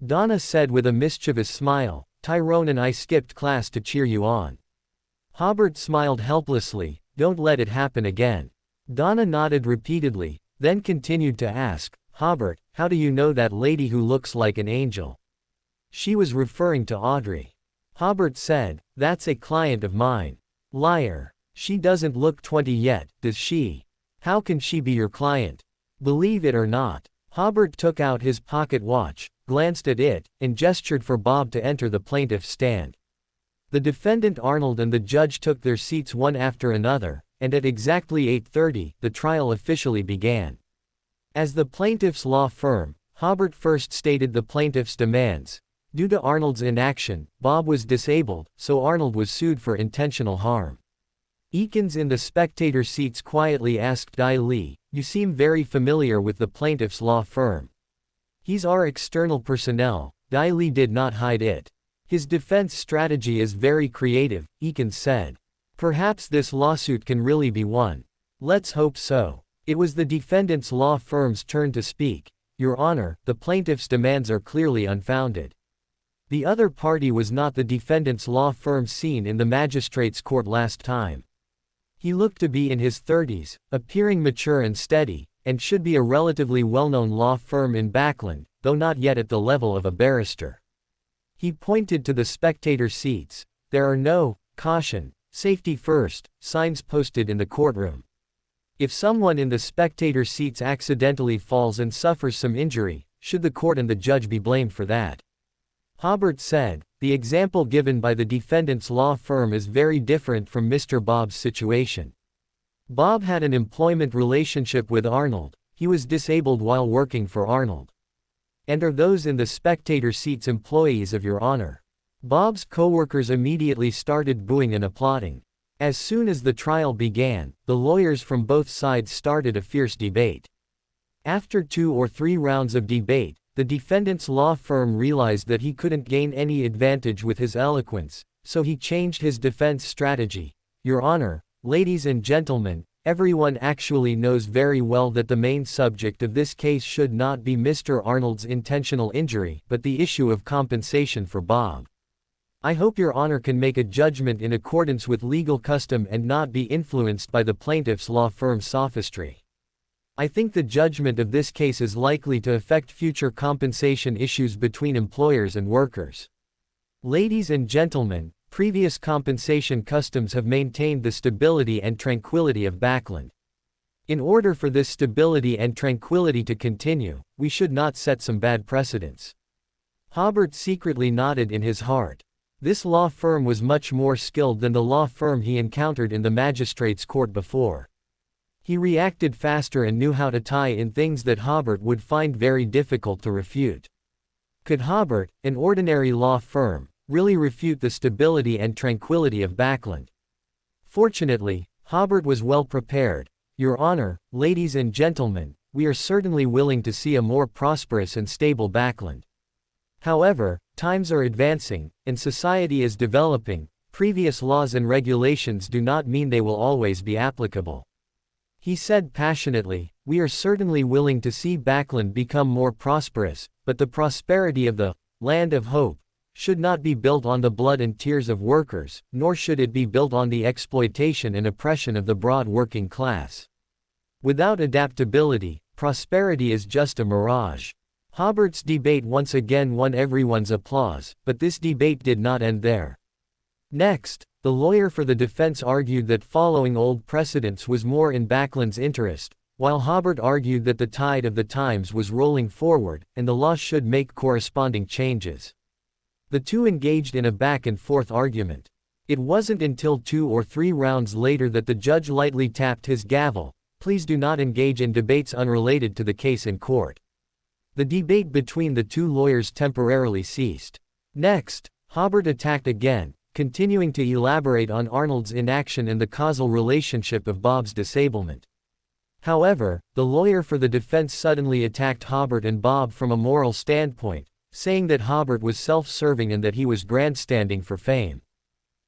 Donna said with a mischievous smile, Tyrone and I skipped class to cheer you on. Hobert smiled helplessly, don't let it happen again. Donna nodded repeatedly, then continued to ask, Hobert, how do you know that lady who looks like an angel? She was referring to Audrey. Hobert said, that's a client of mine. Liar. She doesn't look 20 yet, does she? How can she be your client? Believe it or not. Hobert took out his pocket watch, glanced at it, and gestured for Bob to enter the plaintiff's stand. The defendant Arnold and the judge took their seats one after another, and at exactly 8:30, the trial officially began. As the plaintiff's law firm, Hobert first stated the plaintiff's demands. Due to Arnold's inaction, Bob was disabled, so Arnold was sued for intentional harm. Eakins in the spectator seats quietly asked Dai Li, you seem very familiar with the plaintiff's law firm. He's our external personnel. Dai Li did not hide it. His defense strategy is very creative, Eakins said. Perhaps this lawsuit can really be won. Let's hope so. It was the defendant's law firm's turn to speak. Your Honor, the plaintiff's demands are clearly unfounded. The other party was not the defendant's law firm seen in the magistrate's court last time. He looked to be in his 30s, appearing mature and steady, and should be a relatively well-known law firm in Backland, though not yet at the level of a barrister. He pointed to the spectator seats. There are no, caution, safety first, signs posted in the courtroom. If someone in the spectator seats accidentally falls and suffers some injury, should the court and the judge be blamed for that? Hobert said, "The example given by the defendant's law firm is very different from Mr. Bob's situation. Bob had an employment relationship with Arnold, he was disabled while working for Arnold. And are those in the spectator seats employees of Your Honor?" Bob's co-workers immediately started booing and applauding. As soon as the trial began, the lawyers from both sides started a fierce debate. After 2 or 3 rounds of debate, the defendant's law firm realized that he couldn't gain any advantage with his eloquence, so he changed his defense strategy. "Your Honor, ladies and gentlemen, everyone actually knows very well that the main subject of this case should not be Mr. Arnold's intentional injury, but the issue of compensation for Bob. I hope Your Honor can make a judgment in accordance with legal custom and not be influenced by the plaintiff's law firm's sophistry. I think the judgment of this case is likely to affect future compensation issues between employers and workers. Ladies and gentlemen, previous compensation customs have maintained the stability and tranquility of Backland. In order for this stability and tranquility to continue, we should not set some bad precedents." Hobert secretly nodded in his heart. This law firm was much more skilled than the law firm he encountered in the magistrate's court before. He reacted faster and knew how to tie in things that Hobert would find very difficult to refute. Could Hobert, an ordinary law firm, really refute the stability and tranquility of Backland? Fortunately, Hobert was well prepared. "Your Honor, ladies and gentlemen, we are certainly willing to see a more prosperous and stable Backland. However, times are advancing, and society is developing. Previous laws and regulations do not mean they will always be applicable." He said passionately, "We are certainly willing to see Backland become more prosperous, but the prosperity of the land of hope should not be built on the blood and tears of workers, nor should it be built on the exploitation and oppression of the broad working class. Without adaptability, prosperity is just a mirage." Hobert's debate once again won everyone's applause, but this debate did not end there. Next, the lawyer for the defense argued that following old precedents was more in Backland's interest, while Hobert argued that the tide of the times was rolling forward, and the law should make corresponding changes. The two engaged in a back-and-forth argument. It wasn't until 2 or 3 rounds later that the judge lightly tapped his gavel. "Please do not engage in debates unrelated to the case in court." The debate between the two lawyers temporarily ceased. Next, Hobert attacked again, continuing to elaborate on Arnold's inaction and the causal relationship of Bob's disablement. However, the lawyer for the defense suddenly attacked Hobert and Bob from a moral standpoint, saying that Hobert was self-serving and that he was grandstanding for fame.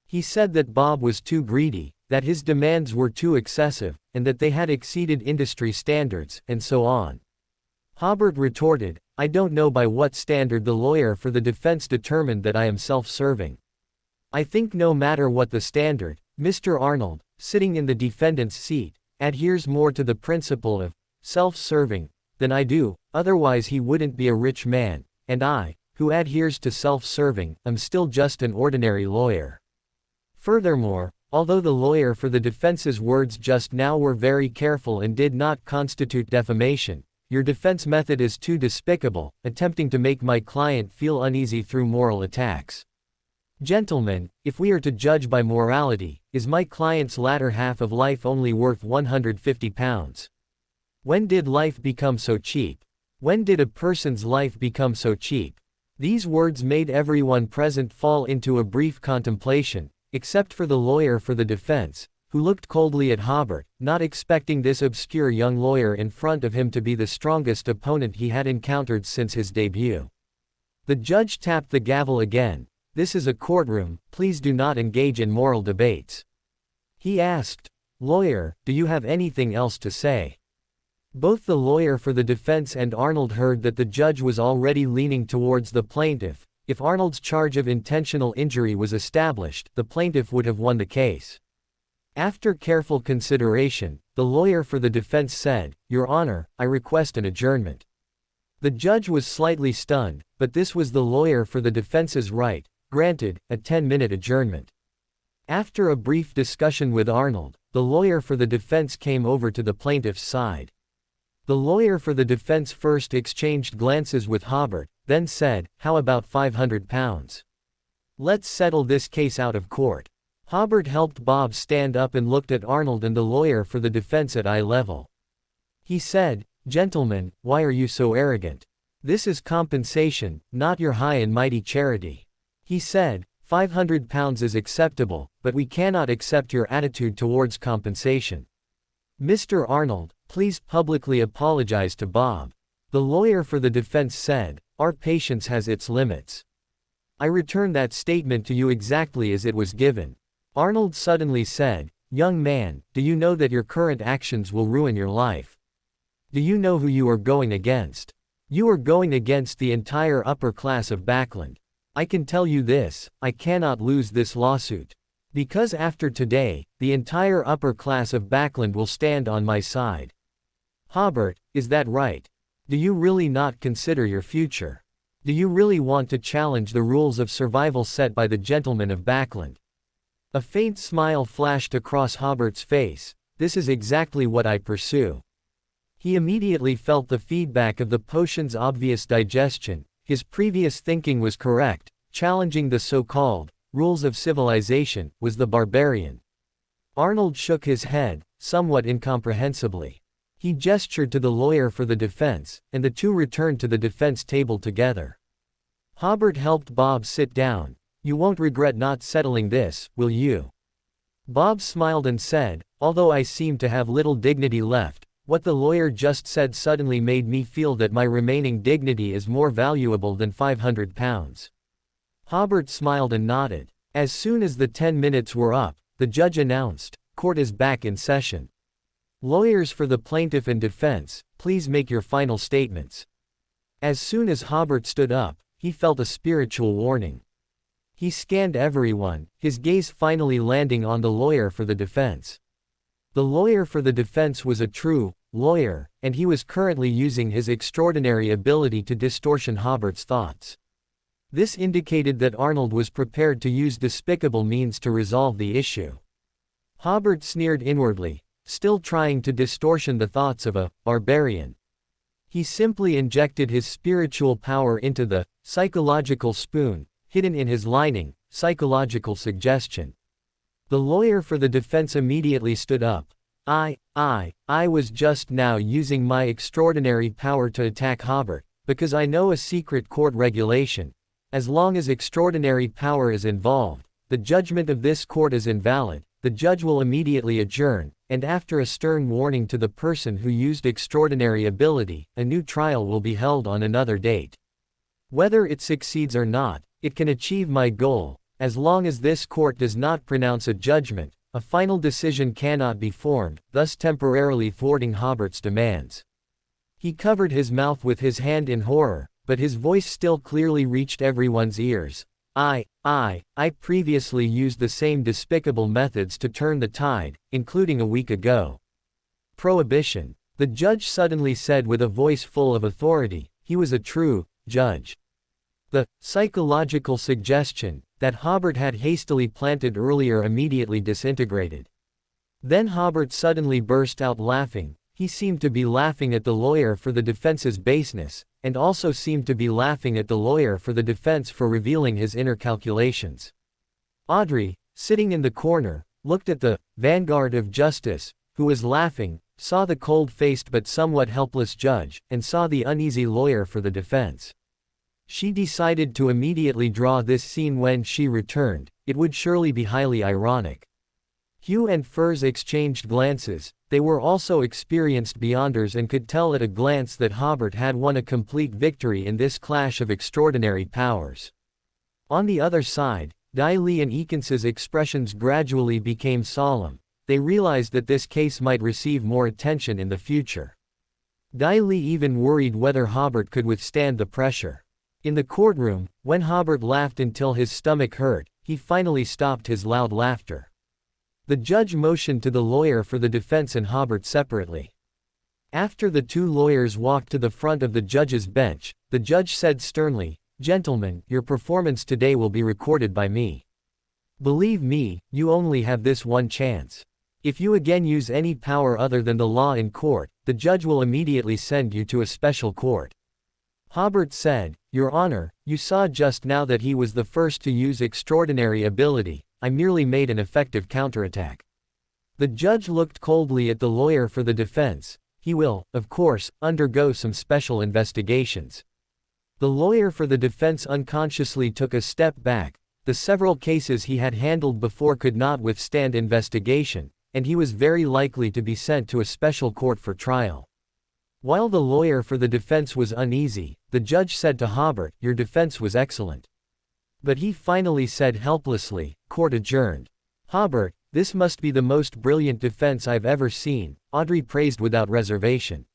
He said that Bob was too greedy, that his demands were too excessive, and that they had exceeded industry standards, and so on. Hobert retorted, "I don't know by what standard the lawyer for the defense determined that I am self-serving. I think no matter what the standard, Mr. Arnold, sitting in the defendant's seat, adheres more to the principle of self-serving than I do, otherwise he wouldn't be a rich man, and I, who adheres to self-serving, am still just an ordinary lawyer." Furthermore, although the lawyer for the defense's words just now were very careful and did not constitute defamation, "Your defense method is too despicable, attempting to make my client feel uneasy through moral attacks. Gentlemen, if we are to judge by morality, is my client's latter half of life only worth £150? When did life become so cheap? When did a person's life become so cheap?" These words made everyone present fall into a brief contemplation, except for the lawyer for the defense, who looked coldly at Hobert, not expecting this obscure young lawyer in front of him to be the strongest opponent he had encountered since his debut. The judge tapped the gavel again. "This is a courtroom, please do not engage in moral debates." He asked, "Lawyer, do you have anything else to say?" Both the lawyer for the defense and Arnold heard that the judge was already leaning towards the plaintiff. If Arnold's charge of intentional injury was established, the plaintiff would have won the case. After careful consideration, the lawyer for the defense said, "Your Honor, I request an adjournment." The judge was slightly stunned, but this was the lawyer for the defense's right. Granted, a 10-minute adjournment. After a brief discussion with Arnold, the lawyer for the defense came over to the plaintiff's side. The lawyer for the defense first exchanged glances with Hobert, then said, "How about £500? Let's settle this case out of court." Hobert helped Bob stand up and looked at Arnold and the lawyer for the defense at eye level. He said, "Gentlemen, why are you so arrogant? This is compensation, not your high and mighty charity." He said, £500 is acceptable, but we cannot accept your attitude towards compensation. Mr. Arnold, please publicly apologize to Bob. The lawyer for the defense said, "Our patience has its limits. I return that statement to you exactly as it was given." Arnold suddenly said, "Young man, do you know that your current actions will ruin your life? Do you know who you are going against? You are going against the entire upper class of Backland. I can tell you this, I cannot lose this lawsuit. Because after today, the entire upper class of Backland will stand on my side." Hobert, is that right? Do you really not consider your future? Do you really want to challenge the rules of survival set by the gentlemen of Backland? A faint smile flashed across Hobert's face. "This is exactly what I pursue." He immediately felt the feedback of the potion's obvious digestion. His previous thinking was correct. Challenging the so-called rules of civilization was the barbarian. Arnold shook his head, somewhat incomprehensibly. He gestured to the lawyer for the defense, and the two returned to the defense table together. Hobert helped Bob sit down. "You won't regret not settling this, will you?" Bob smiled and said, "Although I seem to have little dignity left, what the lawyer just said suddenly made me feel that my remaining dignity is more valuable than £500. Hobert smiled and nodded. As soon as the 10 minutes were up, the judge announced, "Court is back in session. Lawyers for the plaintiff and defense, please make your final statements." As soon as Hobert stood up, he felt a spiritual warning. He scanned everyone, his gaze finally landing on the lawyer for the defense. The lawyer for the defense was a true lawyer, and he was currently using his extraordinary ability to distortion Hobert's thoughts. This indicated that Arnold was prepared to use despicable means to resolve the issue. Hobert sneered inwardly, still trying to distortion the thoughts of a barbarian. He simply injected his spiritual power into the psychological spoon, hidden in his lining, psychological suggestion. The lawyer for the defense immediately stood up. I was just now using my extraordinary power to attack Hobert, because I know a secret court regulation. As long as extraordinary power is involved, the judgment of this court is invalid. The judge will immediately adjourn, and after a stern warning to the person who used extraordinary ability, a new trial will be held on another date. Whether it succeeds or not, it can achieve my goal. As long as this court does not pronounce a judgment, a final decision cannot be formed, thus temporarily thwarting Hobert's demands. He covered his mouth with his hand in horror, but his voice still clearly reached everyone's ears. I previously used the same despicable methods to turn the tide, including a week ago. Prohibition. The judge suddenly said with a voice full of authority. He was a true judge. The psychological suggestion that Hobert had hastily planted earlier immediately disintegrated. Then Hobert suddenly burst out laughing. He seemed to be laughing at the lawyer for the defense's baseness, and also seemed to be laughing at the lawyer for the defense for revealing his inner calculations. Audrey, sitting in the corner, looked at the vanguard of justice, who was laughing, saw the cold-faced but somewhat helpless judge, and saw the uneasy lawyer for the defense. She decided to immediately draw this scene when she returned. It would surely be highly ironic. Hugh and Furs exchanged glances. They were also experienced beyonders and could tell at a glance that Hobert had won a complete victory in this clash of extraordinary powers. On the other side, Dai Li and Ekins's expressions gradually became solemn. They realized that this case might receive more attention in the future. Dai Li even worried whether Hobert could withstand the pressure. In the courtroom, when Hobert laughed until his stomach hurt, he finally stopped his loud laughter. The judge motioned to the lawyer for the defense and Hobert separately. After the two lawyers walked to the front of the judge's bench, the judge said sternly, "Gentlemen, your performance today will be recorded by me. Believe me, you only have this one chance. If you again use any power other than the law in court, the judge will immediately send you to a special court. Hobert said, Your Honor, you saw just now that he was the first to use extraordinary ability. I merely made an effective counterattack. The judge looked coldly at the lawyer for the defense. He will, of course, undergo some special investigations. The lawyer for the defense unconsciously took a step back. The several cases he had handled before could not withstand investigation, and he was very likely to be sent to a special court for trial. While the lawyer for the defense was uneasy, the judge said to Hobert, Your defense was excellent. But he finally said helplessly, Court adjourned. Hobert, this must be the most brilliant defense I've ever seen, Audrey praised without reservation.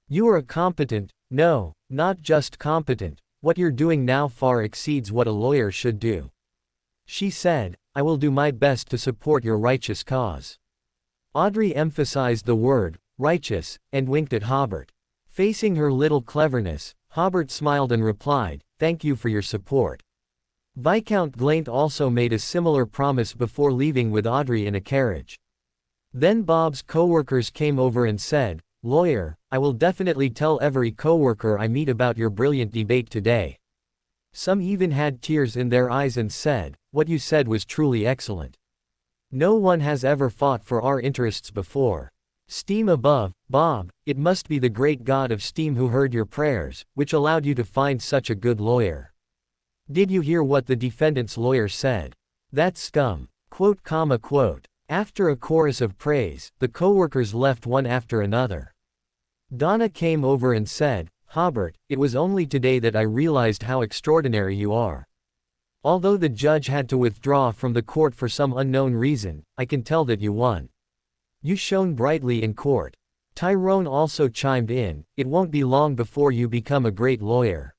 You are competent. No, not just competent. What you're doing now far exceeds what a lawyer should do. She said, I will do my best to support your righteous cause. Audrey emphasized the word, righteous, and winked at Hobert. Facing her little cleverness, Hobert smiled and replied, Thank you for your support. Viscount Glaint also made a similar promise before leaving with Audrey in a carriage. Then Bob's co-workers came over and said, Lawyer, I will definitely tell every co-worker I meet about your brilliant debate today. Some even had tears in their eyes and said, What you said was truly excellent. No one has ever fought for our interests before. Steam above, Bob, it must be the great god of steam who heard your prayers, which allowed you to find such a good lawyer. Did you hear what the defendant's lawyer said? That scum. Quote. After a chorus of praise, the co-workers left one after another. Donna came over and said, Hobert, it was only today that I realized how extraordinary you are. Although the judge had to withdraw from the court for some unknown reason, I can tell that you won. You shone brightly in court. Tyrone also chimed in, It won't be long before you become a great lawyer.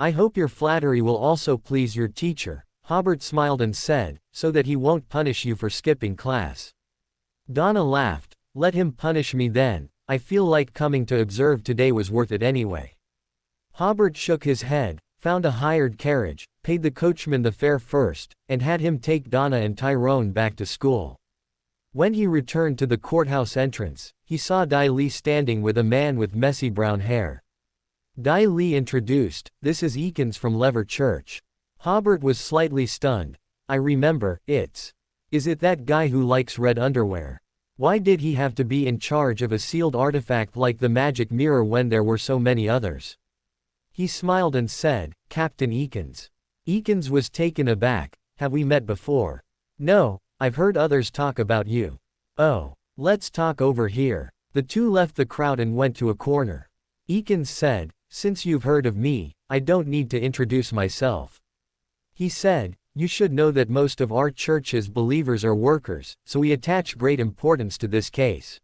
I hope your flattery will also please your teacher, Hobert smiled and said, so that he won't punish you for skipping class. Donna laughed, Let him punish me then, I feel like coming to observe today was worth it anyway. Hobert shook his head, found a hired carriage, paid the coachman the fare first, and had him take Donna and Tyrone back to school. When he returned to the courthouse entrance, he saw Dai Li standing with a man with messy brown hair. Dai Li introduced, This is Eakins from Lever Church. Hobert was slightly stunned. I remember, Is it that guy who likes red underwear? Why did he have to be in charge of a sealed artifact like the magic mirror when there were so many others? He smiled and said, Captain Eakins. Eakins was taken aback, Have we met before? No, I've heard others talk about you. Oh, let's talk over here. The two left the crowd and went to a corner. Eakins said, Since you've heard of me, I don't need to introduce myself. He said, You should know that most of our church's believers are workers, so we attach great importance to this case.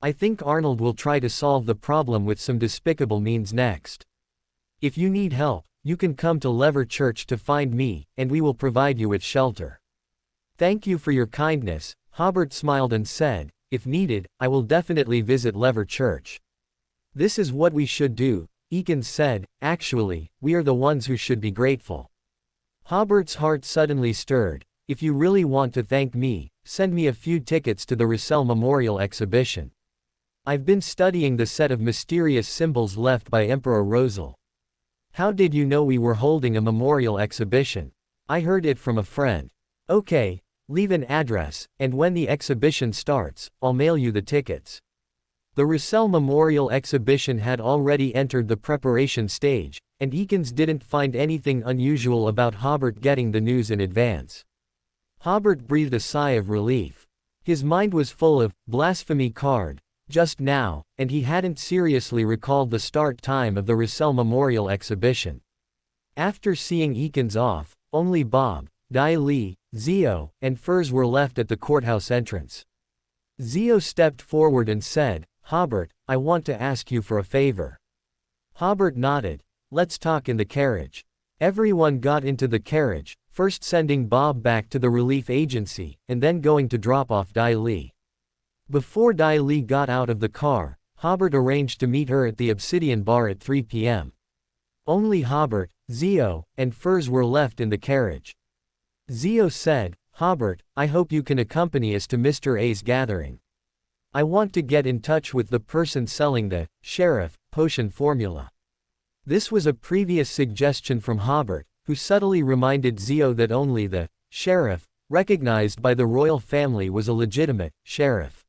I think Arnold will try to solve the problem with some despicable means next. If you need help, you can come to Lever Church to find me, and we will provide you with shelter. Thank you for your kindness, Hobert smiled and said, If needed, I will definitely visit Lever Church. This is what we should do, Eakins said, Actually, we are the ones who should be grateful. Hobert's heart suddenly stirred. If you really want to thank me, send me a few tickets to the Roussel Memorial Exhibition. I've been studying the set of mysterious symbols left by Emperor Rosal. How did you know we were holding a memorial exhibition? I heard it from a friend. Okay, leave an address, and when the exhibition starts, I'll mail you the tickets. The Roussel Memorial Exhibition had already entered the preparation stage, and Eakins didn't find anything unusual about Hobert getting the news in advance. Hobert breathed a sigh of relief. His mind was full of blasphemy card just now, and he hadn't seriously recalled the start time of the Roussel Memorial Exhibition. After seeing Eakins off, only Bob, Dai Li, Zio, and Furs were left at the courthouse entrance. Zio stepped forward and said, Hobert, I want to ask you for a favor. Hobert nodded. Let's talk in the carriage. Everyone got into the carriage, first sending Bob back to the relief agency, and then going to drop off Dai Li. Before Dai Li got out of the car, Hobert arranged to meet her at the Obsidian Bar at 3 p.m. Only Hobert, Zio, and Furs were left in the carriage. Zio said, Hobert, I hope you can accompany us to Mr. A's gathering. I want to get in touch with the person selling the sheriff potion formula. This was a previous suggestion from Hobert, who subtly reminded Zio that only the sheriff, recognized by the royal family, was a legitimate sheriff.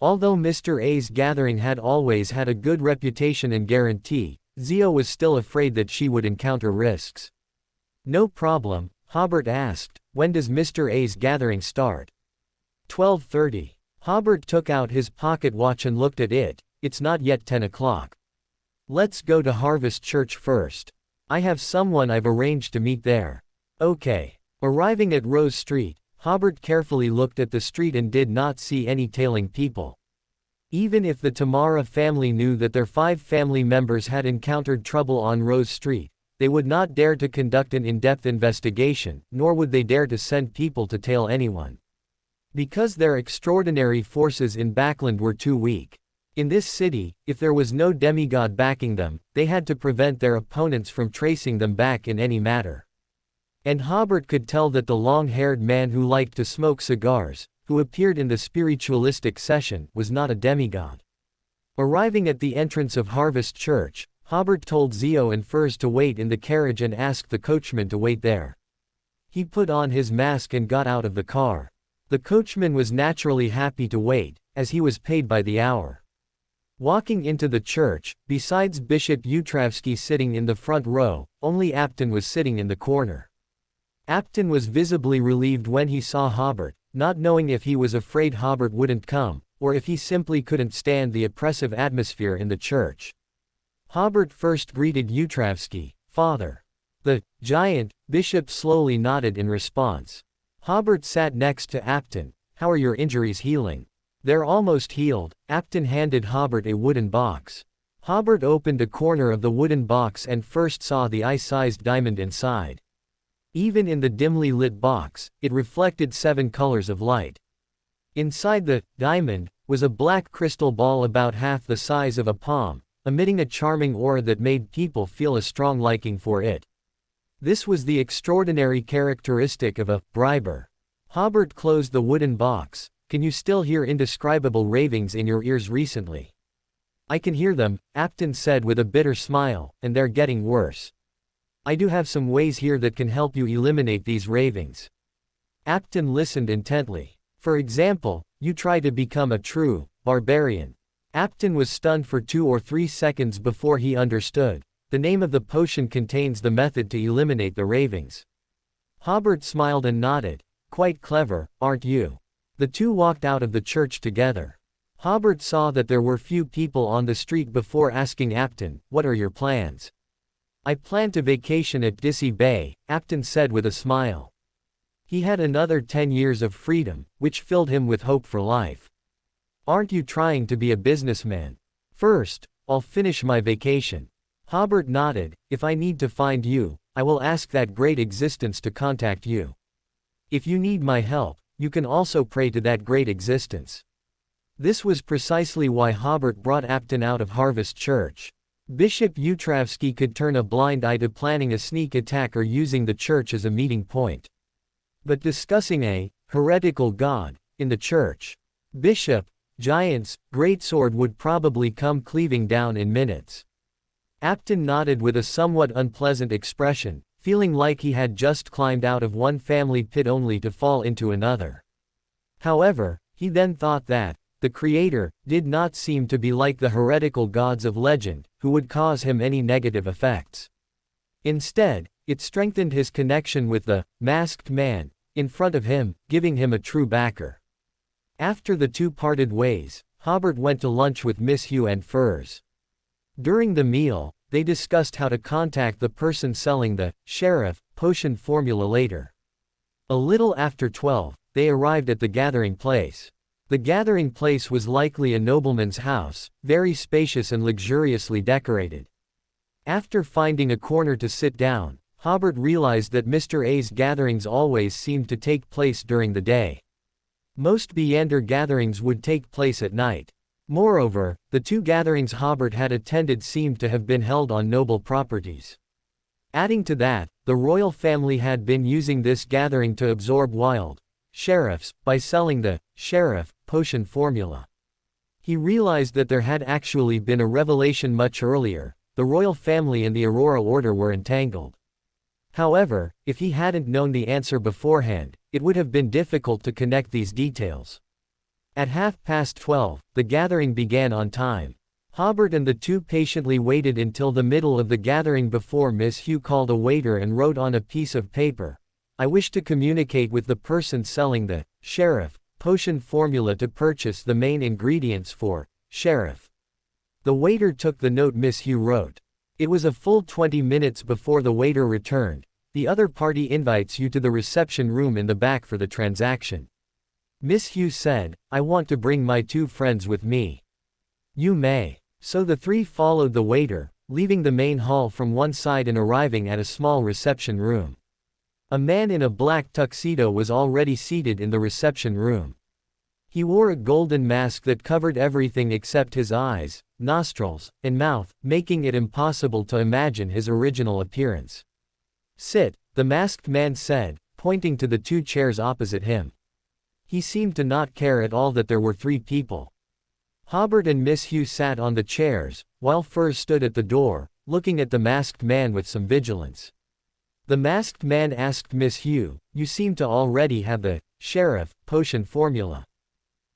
Although Mr. A's gathering had always had a good reputation and guarantee, Zio was still afraid that she would encounter risks. No problem, Hobert asked, when does Mr. A's gathering start? 12:30. Hobert took out his pocket watch and looked at it. It's not yet 10 o'clock. Let's go to Harvest Church first. I have someone I've arranged to meet there. Okay. Arriving at Rose Street, Hobert carefully looked at the street and did not see any tailing people. Even if the Tamara family knew that their 5 family members had encountered trouble on Rose Street, they would not dare to conduct an in-depth investigation, nor would they dare to send people to tail anyone. Because their extraordinary forces in Backland were too weak. In this city, if there was no demigod backing them, they had to prevent their opponents from tracing them back in any matter. And Hobert could tell that the long-haired man who liked to smoke cigars, who appeared in the spiritualistic session, was not a demigod. Arriving at the entrance of Harvest Church, Hobert told Zio and Furs to wait in the carriage and asked the coachman to wait there. He put on his mask and got out of the car. The coachman was naturally happy to wait, as he was paid by the hour. Walking into the church, besides Bishop Utravsky sitting in the front row, only Apton was sitting in the corner. Apton was visibly relieved when he saw Hobert, not knowing if he was afraid Hobert wouldn't come, or if he simply couldn't stand the oppressive atmosphere in the church. Hobert first greeted Utravsky, "Father." The giant bishop slowly nodded in response. Hobert sat next to Apton. "How are your injuries healing?" "They're almost healed." Apton handed Hobert a wooden box. Hobert opened a corner of the wooden box and first saw the eye-sized diamond inside. Even in the dimly lit box, it reflected 7 colors of light. Inside the diamond was a black crystal ball about half the size of a palm, emitting a charming aura that made people feel a strong liking for it. This was the extraordinary characteristic of a briber. Hobert closed the wooden box. "Can you still hear indescribable ravings in your ears recently?" "I can hear them," Apton said with a bitter smile, "and they're getting worse. I do have some ways here that can help you eliminate these ravings." Apton listened intently. "For example, you try to become a true barbarian." Apton was stunned for 2 or 3 seconds before he understood. The name of the potion contains the method to eliminate the ravings. Hobert smiled and nodded. "Quite clever, aren't you?" The two walked out of the church together. Hobert saw that there were few people on the street before asking Apton, "What are your plans?" "I plan to vacation at Dissy Bay," Apton said with a smile. He had another 10 years of freedom, which filled him with hope for life. "Aren't you trying to be a businessman?" "First, I'll finish my vacation." Hobert nodded. "If I need to find you, I will ask that great existence to contact you. If you need my help, you can also pray to that great existence." This was precisely why Hobert brought Apton out of Harvest Church. Bishop Utravsky could turn a blind eye to planning a sneak attack or using the church as a meeting point. But discussing a heretical god in the church, bishop, giant's greatsword would probably come cleaving down in minutes. Apton nodded with a somewhat unpleasant expression, feeling like he had just climbed out of one family pit only to fall into another. However, he then thought that the creator did not seem to be like the heretical gods of legend, who would cause him any negative effects. Instead, it strengthened his connection with the masked man in front of him, giving him a true backer. After the two parted ways, Hobert went to lunch with Miss Hugh and Furs. During the meal, they discussed how to contact the person selling the sheriff potion formula later. A little after 12, they arrived at the gathering place. The gathering place was likely a nobleman's house, very spacious and luxuriously decorated. After finding a corner to sit down, Hobert realized that Mr. A's gatherings always seemed to take place during the day. Most Beander gatherings would take place at night. Moreover, the 2 gatherings Hobert had attended seemed to have been held on noble properties. Adding to that, the royal family had been using this gathering to absorb wild, sheriffs by selling the sheriff potion formula. He realized that there had actually been a revelation much earlier. The royal family and the Aurora Order were entangled. However, if he hadn't known the answer beforehand, it would have been difficult to connect these details. At 12:30, the gathering began on time. Hobert and the two patiently waited until the middle of the gathering before Miss Hugh called a waiter and wrote on a piece of paper, "I wish to communicate with the person selling the sheriff potion formula to purchase the main ingredients for sheriff." The waiter took the note Miss Hugh wrote. It was a full 20 minutes before the waiter returned. "The other party invites you to the reception room in the back for the transaction." Miss Hugh said, "I want to bring my two friends with me." "You may." So the three followed the waiter, leaving the main hall from one side and arriving at a small reception room. A man in a black tuxedo was already seated in the reception room. He wore a golden mask that covered everything except his eyes, nostrils, and mouth, making it impossible to imagine his original appearance. "Sit," the masked man said, pointing to the two chairs opposite him. He seemed to not care at all that there were three people. Hobert and Miss Hugh sat on the chairs, while Furs stood at the door, looking at the masked man with some vigilance. The masked man asked Miss Hugh, "You seem to already have the sheriff potion formula."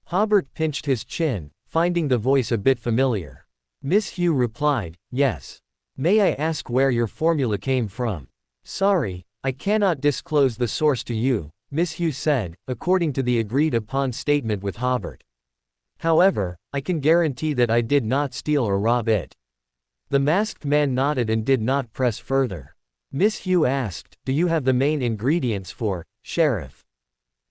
Hobert pinched his chin, finding the voice a bit familiar. Miss Hugh replied, "Yes. May I ask where your formula came from?" "Sorry, I cannot disclose the source to you," Miss Hugh said, according to the agreed-upon statement with Hobert. "However, I can guarantee that I did not steal or rob it." The masked man nodded and did not press further. Miss Hugh asked, "Do you have the main ingredients for sheriff?"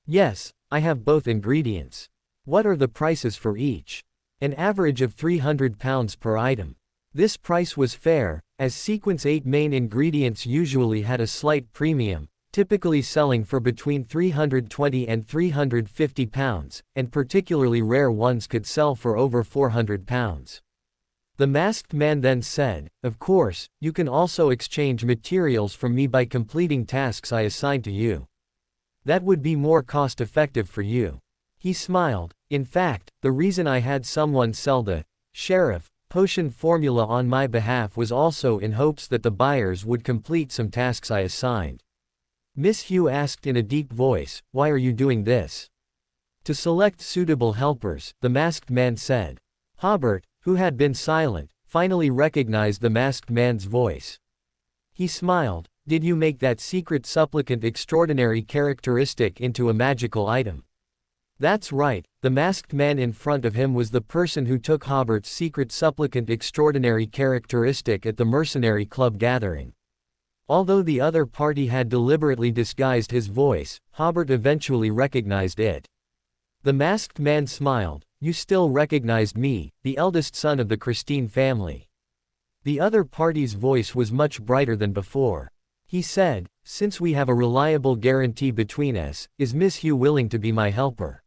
"Yes, I have both ingredients." "What are the prices for each?" "An average of £300 per item." This price was fair, as Sequence 8 main ingredients usually had a slight premium, typically selling for between £320 and £350, and particularly rare ones could sell for over £400. The masked man then said, "Of course, you can also exchange materials from me by completing tasks I assign to you. That would be more cost-effective for you." He smiled. "In fact, the reason I had someone sell the sheriff potion formula on my behalf was also in hopes that the buyers would complete some tasks I assigned." Miss Hugh asked in a deep voice, "Why are you doing this?" "To select suitable helpers," the masked man said. Hobert, who had been silent, finally recognized the masked man's voice. He smiled. "Did you make that secret supplicant extraordinary characteristic into a magical item?" "That's right." The masked man in front of him was the person who took Hobert's secret supplicant extraordinary characteristic at the mercenary club gathering. Although the other party had deliberately disguised his voice, Hobert eventually recognized it. The masked man smiled. "You still recognized me, the eldest son of the Christine family." The other party's voice was much brighter than before. He said, "Since we have a reliable guarantee between us, is Miss Hugh willing to be my helper?"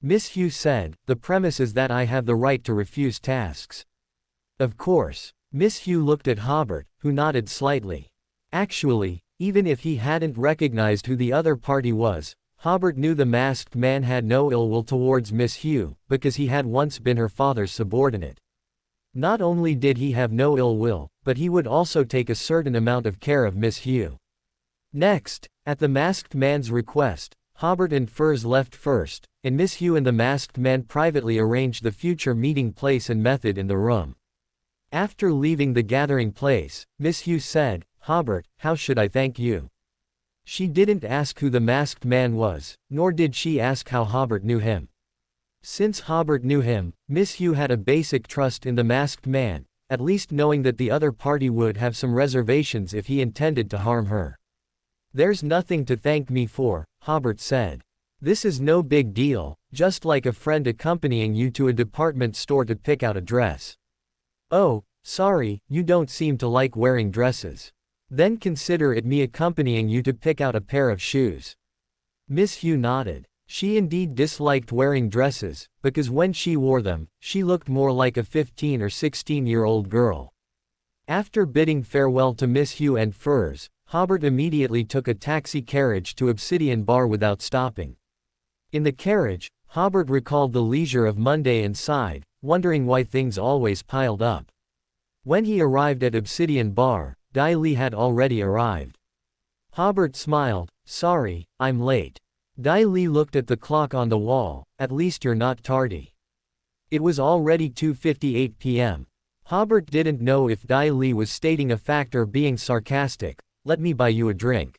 Miss Hugh said, "The premise is that I have the right to refuse tasks." "Of course." Miss Hugh looked at Hobert, who nodded slightly. Actually, even if he hadn't recognized who the other party was, Hobert knew the masked man had no ill will towards Miss Hugh, because he had once been her father's subordinate. Not only did he have no ill will, but he would also take a certain amount of care of Miss Hugh. Next, at the masked man's request, Hobert and Furs left first, and Miss Hugh and the masked man privately arranged the future meeting place and method in the room. After leaving the gathering place, Miss Hugh said, "Hobert, how should I thank you?" She didn't ask who the masked man was, nor did she ask how Hobert knew him. Since Hobert knew him, Miss Hugh had a basic trust in the masked man, at least knowing that the other party would have some reservations if he intended to harm her. "There's nothing to thank me for," Hobert said. "This is no big deal, just like a friend accompanying you to a department store to pick out a dress." "Oh, sorry, you don't seem to like wearing dresses. Then consider it me accompanying you to pick out a pair of shoes." Miss Hugh nodded. She indeed disliked wearing dresses, because when she wore them, she looked more like a 15 or 16-year-old girl. After bidding farewell to Miss Hugh and Furs, Hobert immediately took a taxi carriage to Obsidian Bar without stopping. In the carriage, Hobert recalled the leisure of Monday and sighed, wondering why things always piled up. When he arrived at Obsidian Bar, Dai Li had already arrived. Hobert smiled, "Sorry, I'm late." Dai Li looked at the clock on the wall, "At least you're not tardy." It was already 2:58 p.m. Hobert didn't know if Dai Li was stating a fact or being sarcastic. "Let me buy you a drink."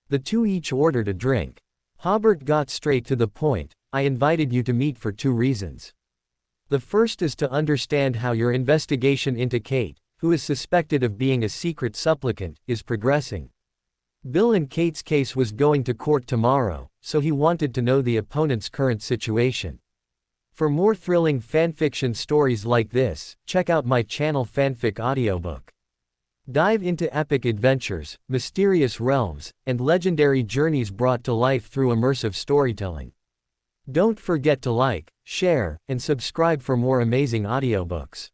The two each ordered a drink. Hobert got straight to the point, "I invited you to meet for two reasons. The first is to understand how your investigation into Kate, who is suspected of being a secret supplicant, is progressing. Bill and Kate's case was going to court tomorrow, so he wanted to know the opponent's current situation. For more thrilling fanfiction stories like this, check out my channel Fanfic Audiobook. Dive into epic adventures, mysterious realms, and legendary journeys brought to life through immersive storytelling. Don't forget to like, share, and subscribe for more amazing audiobooks.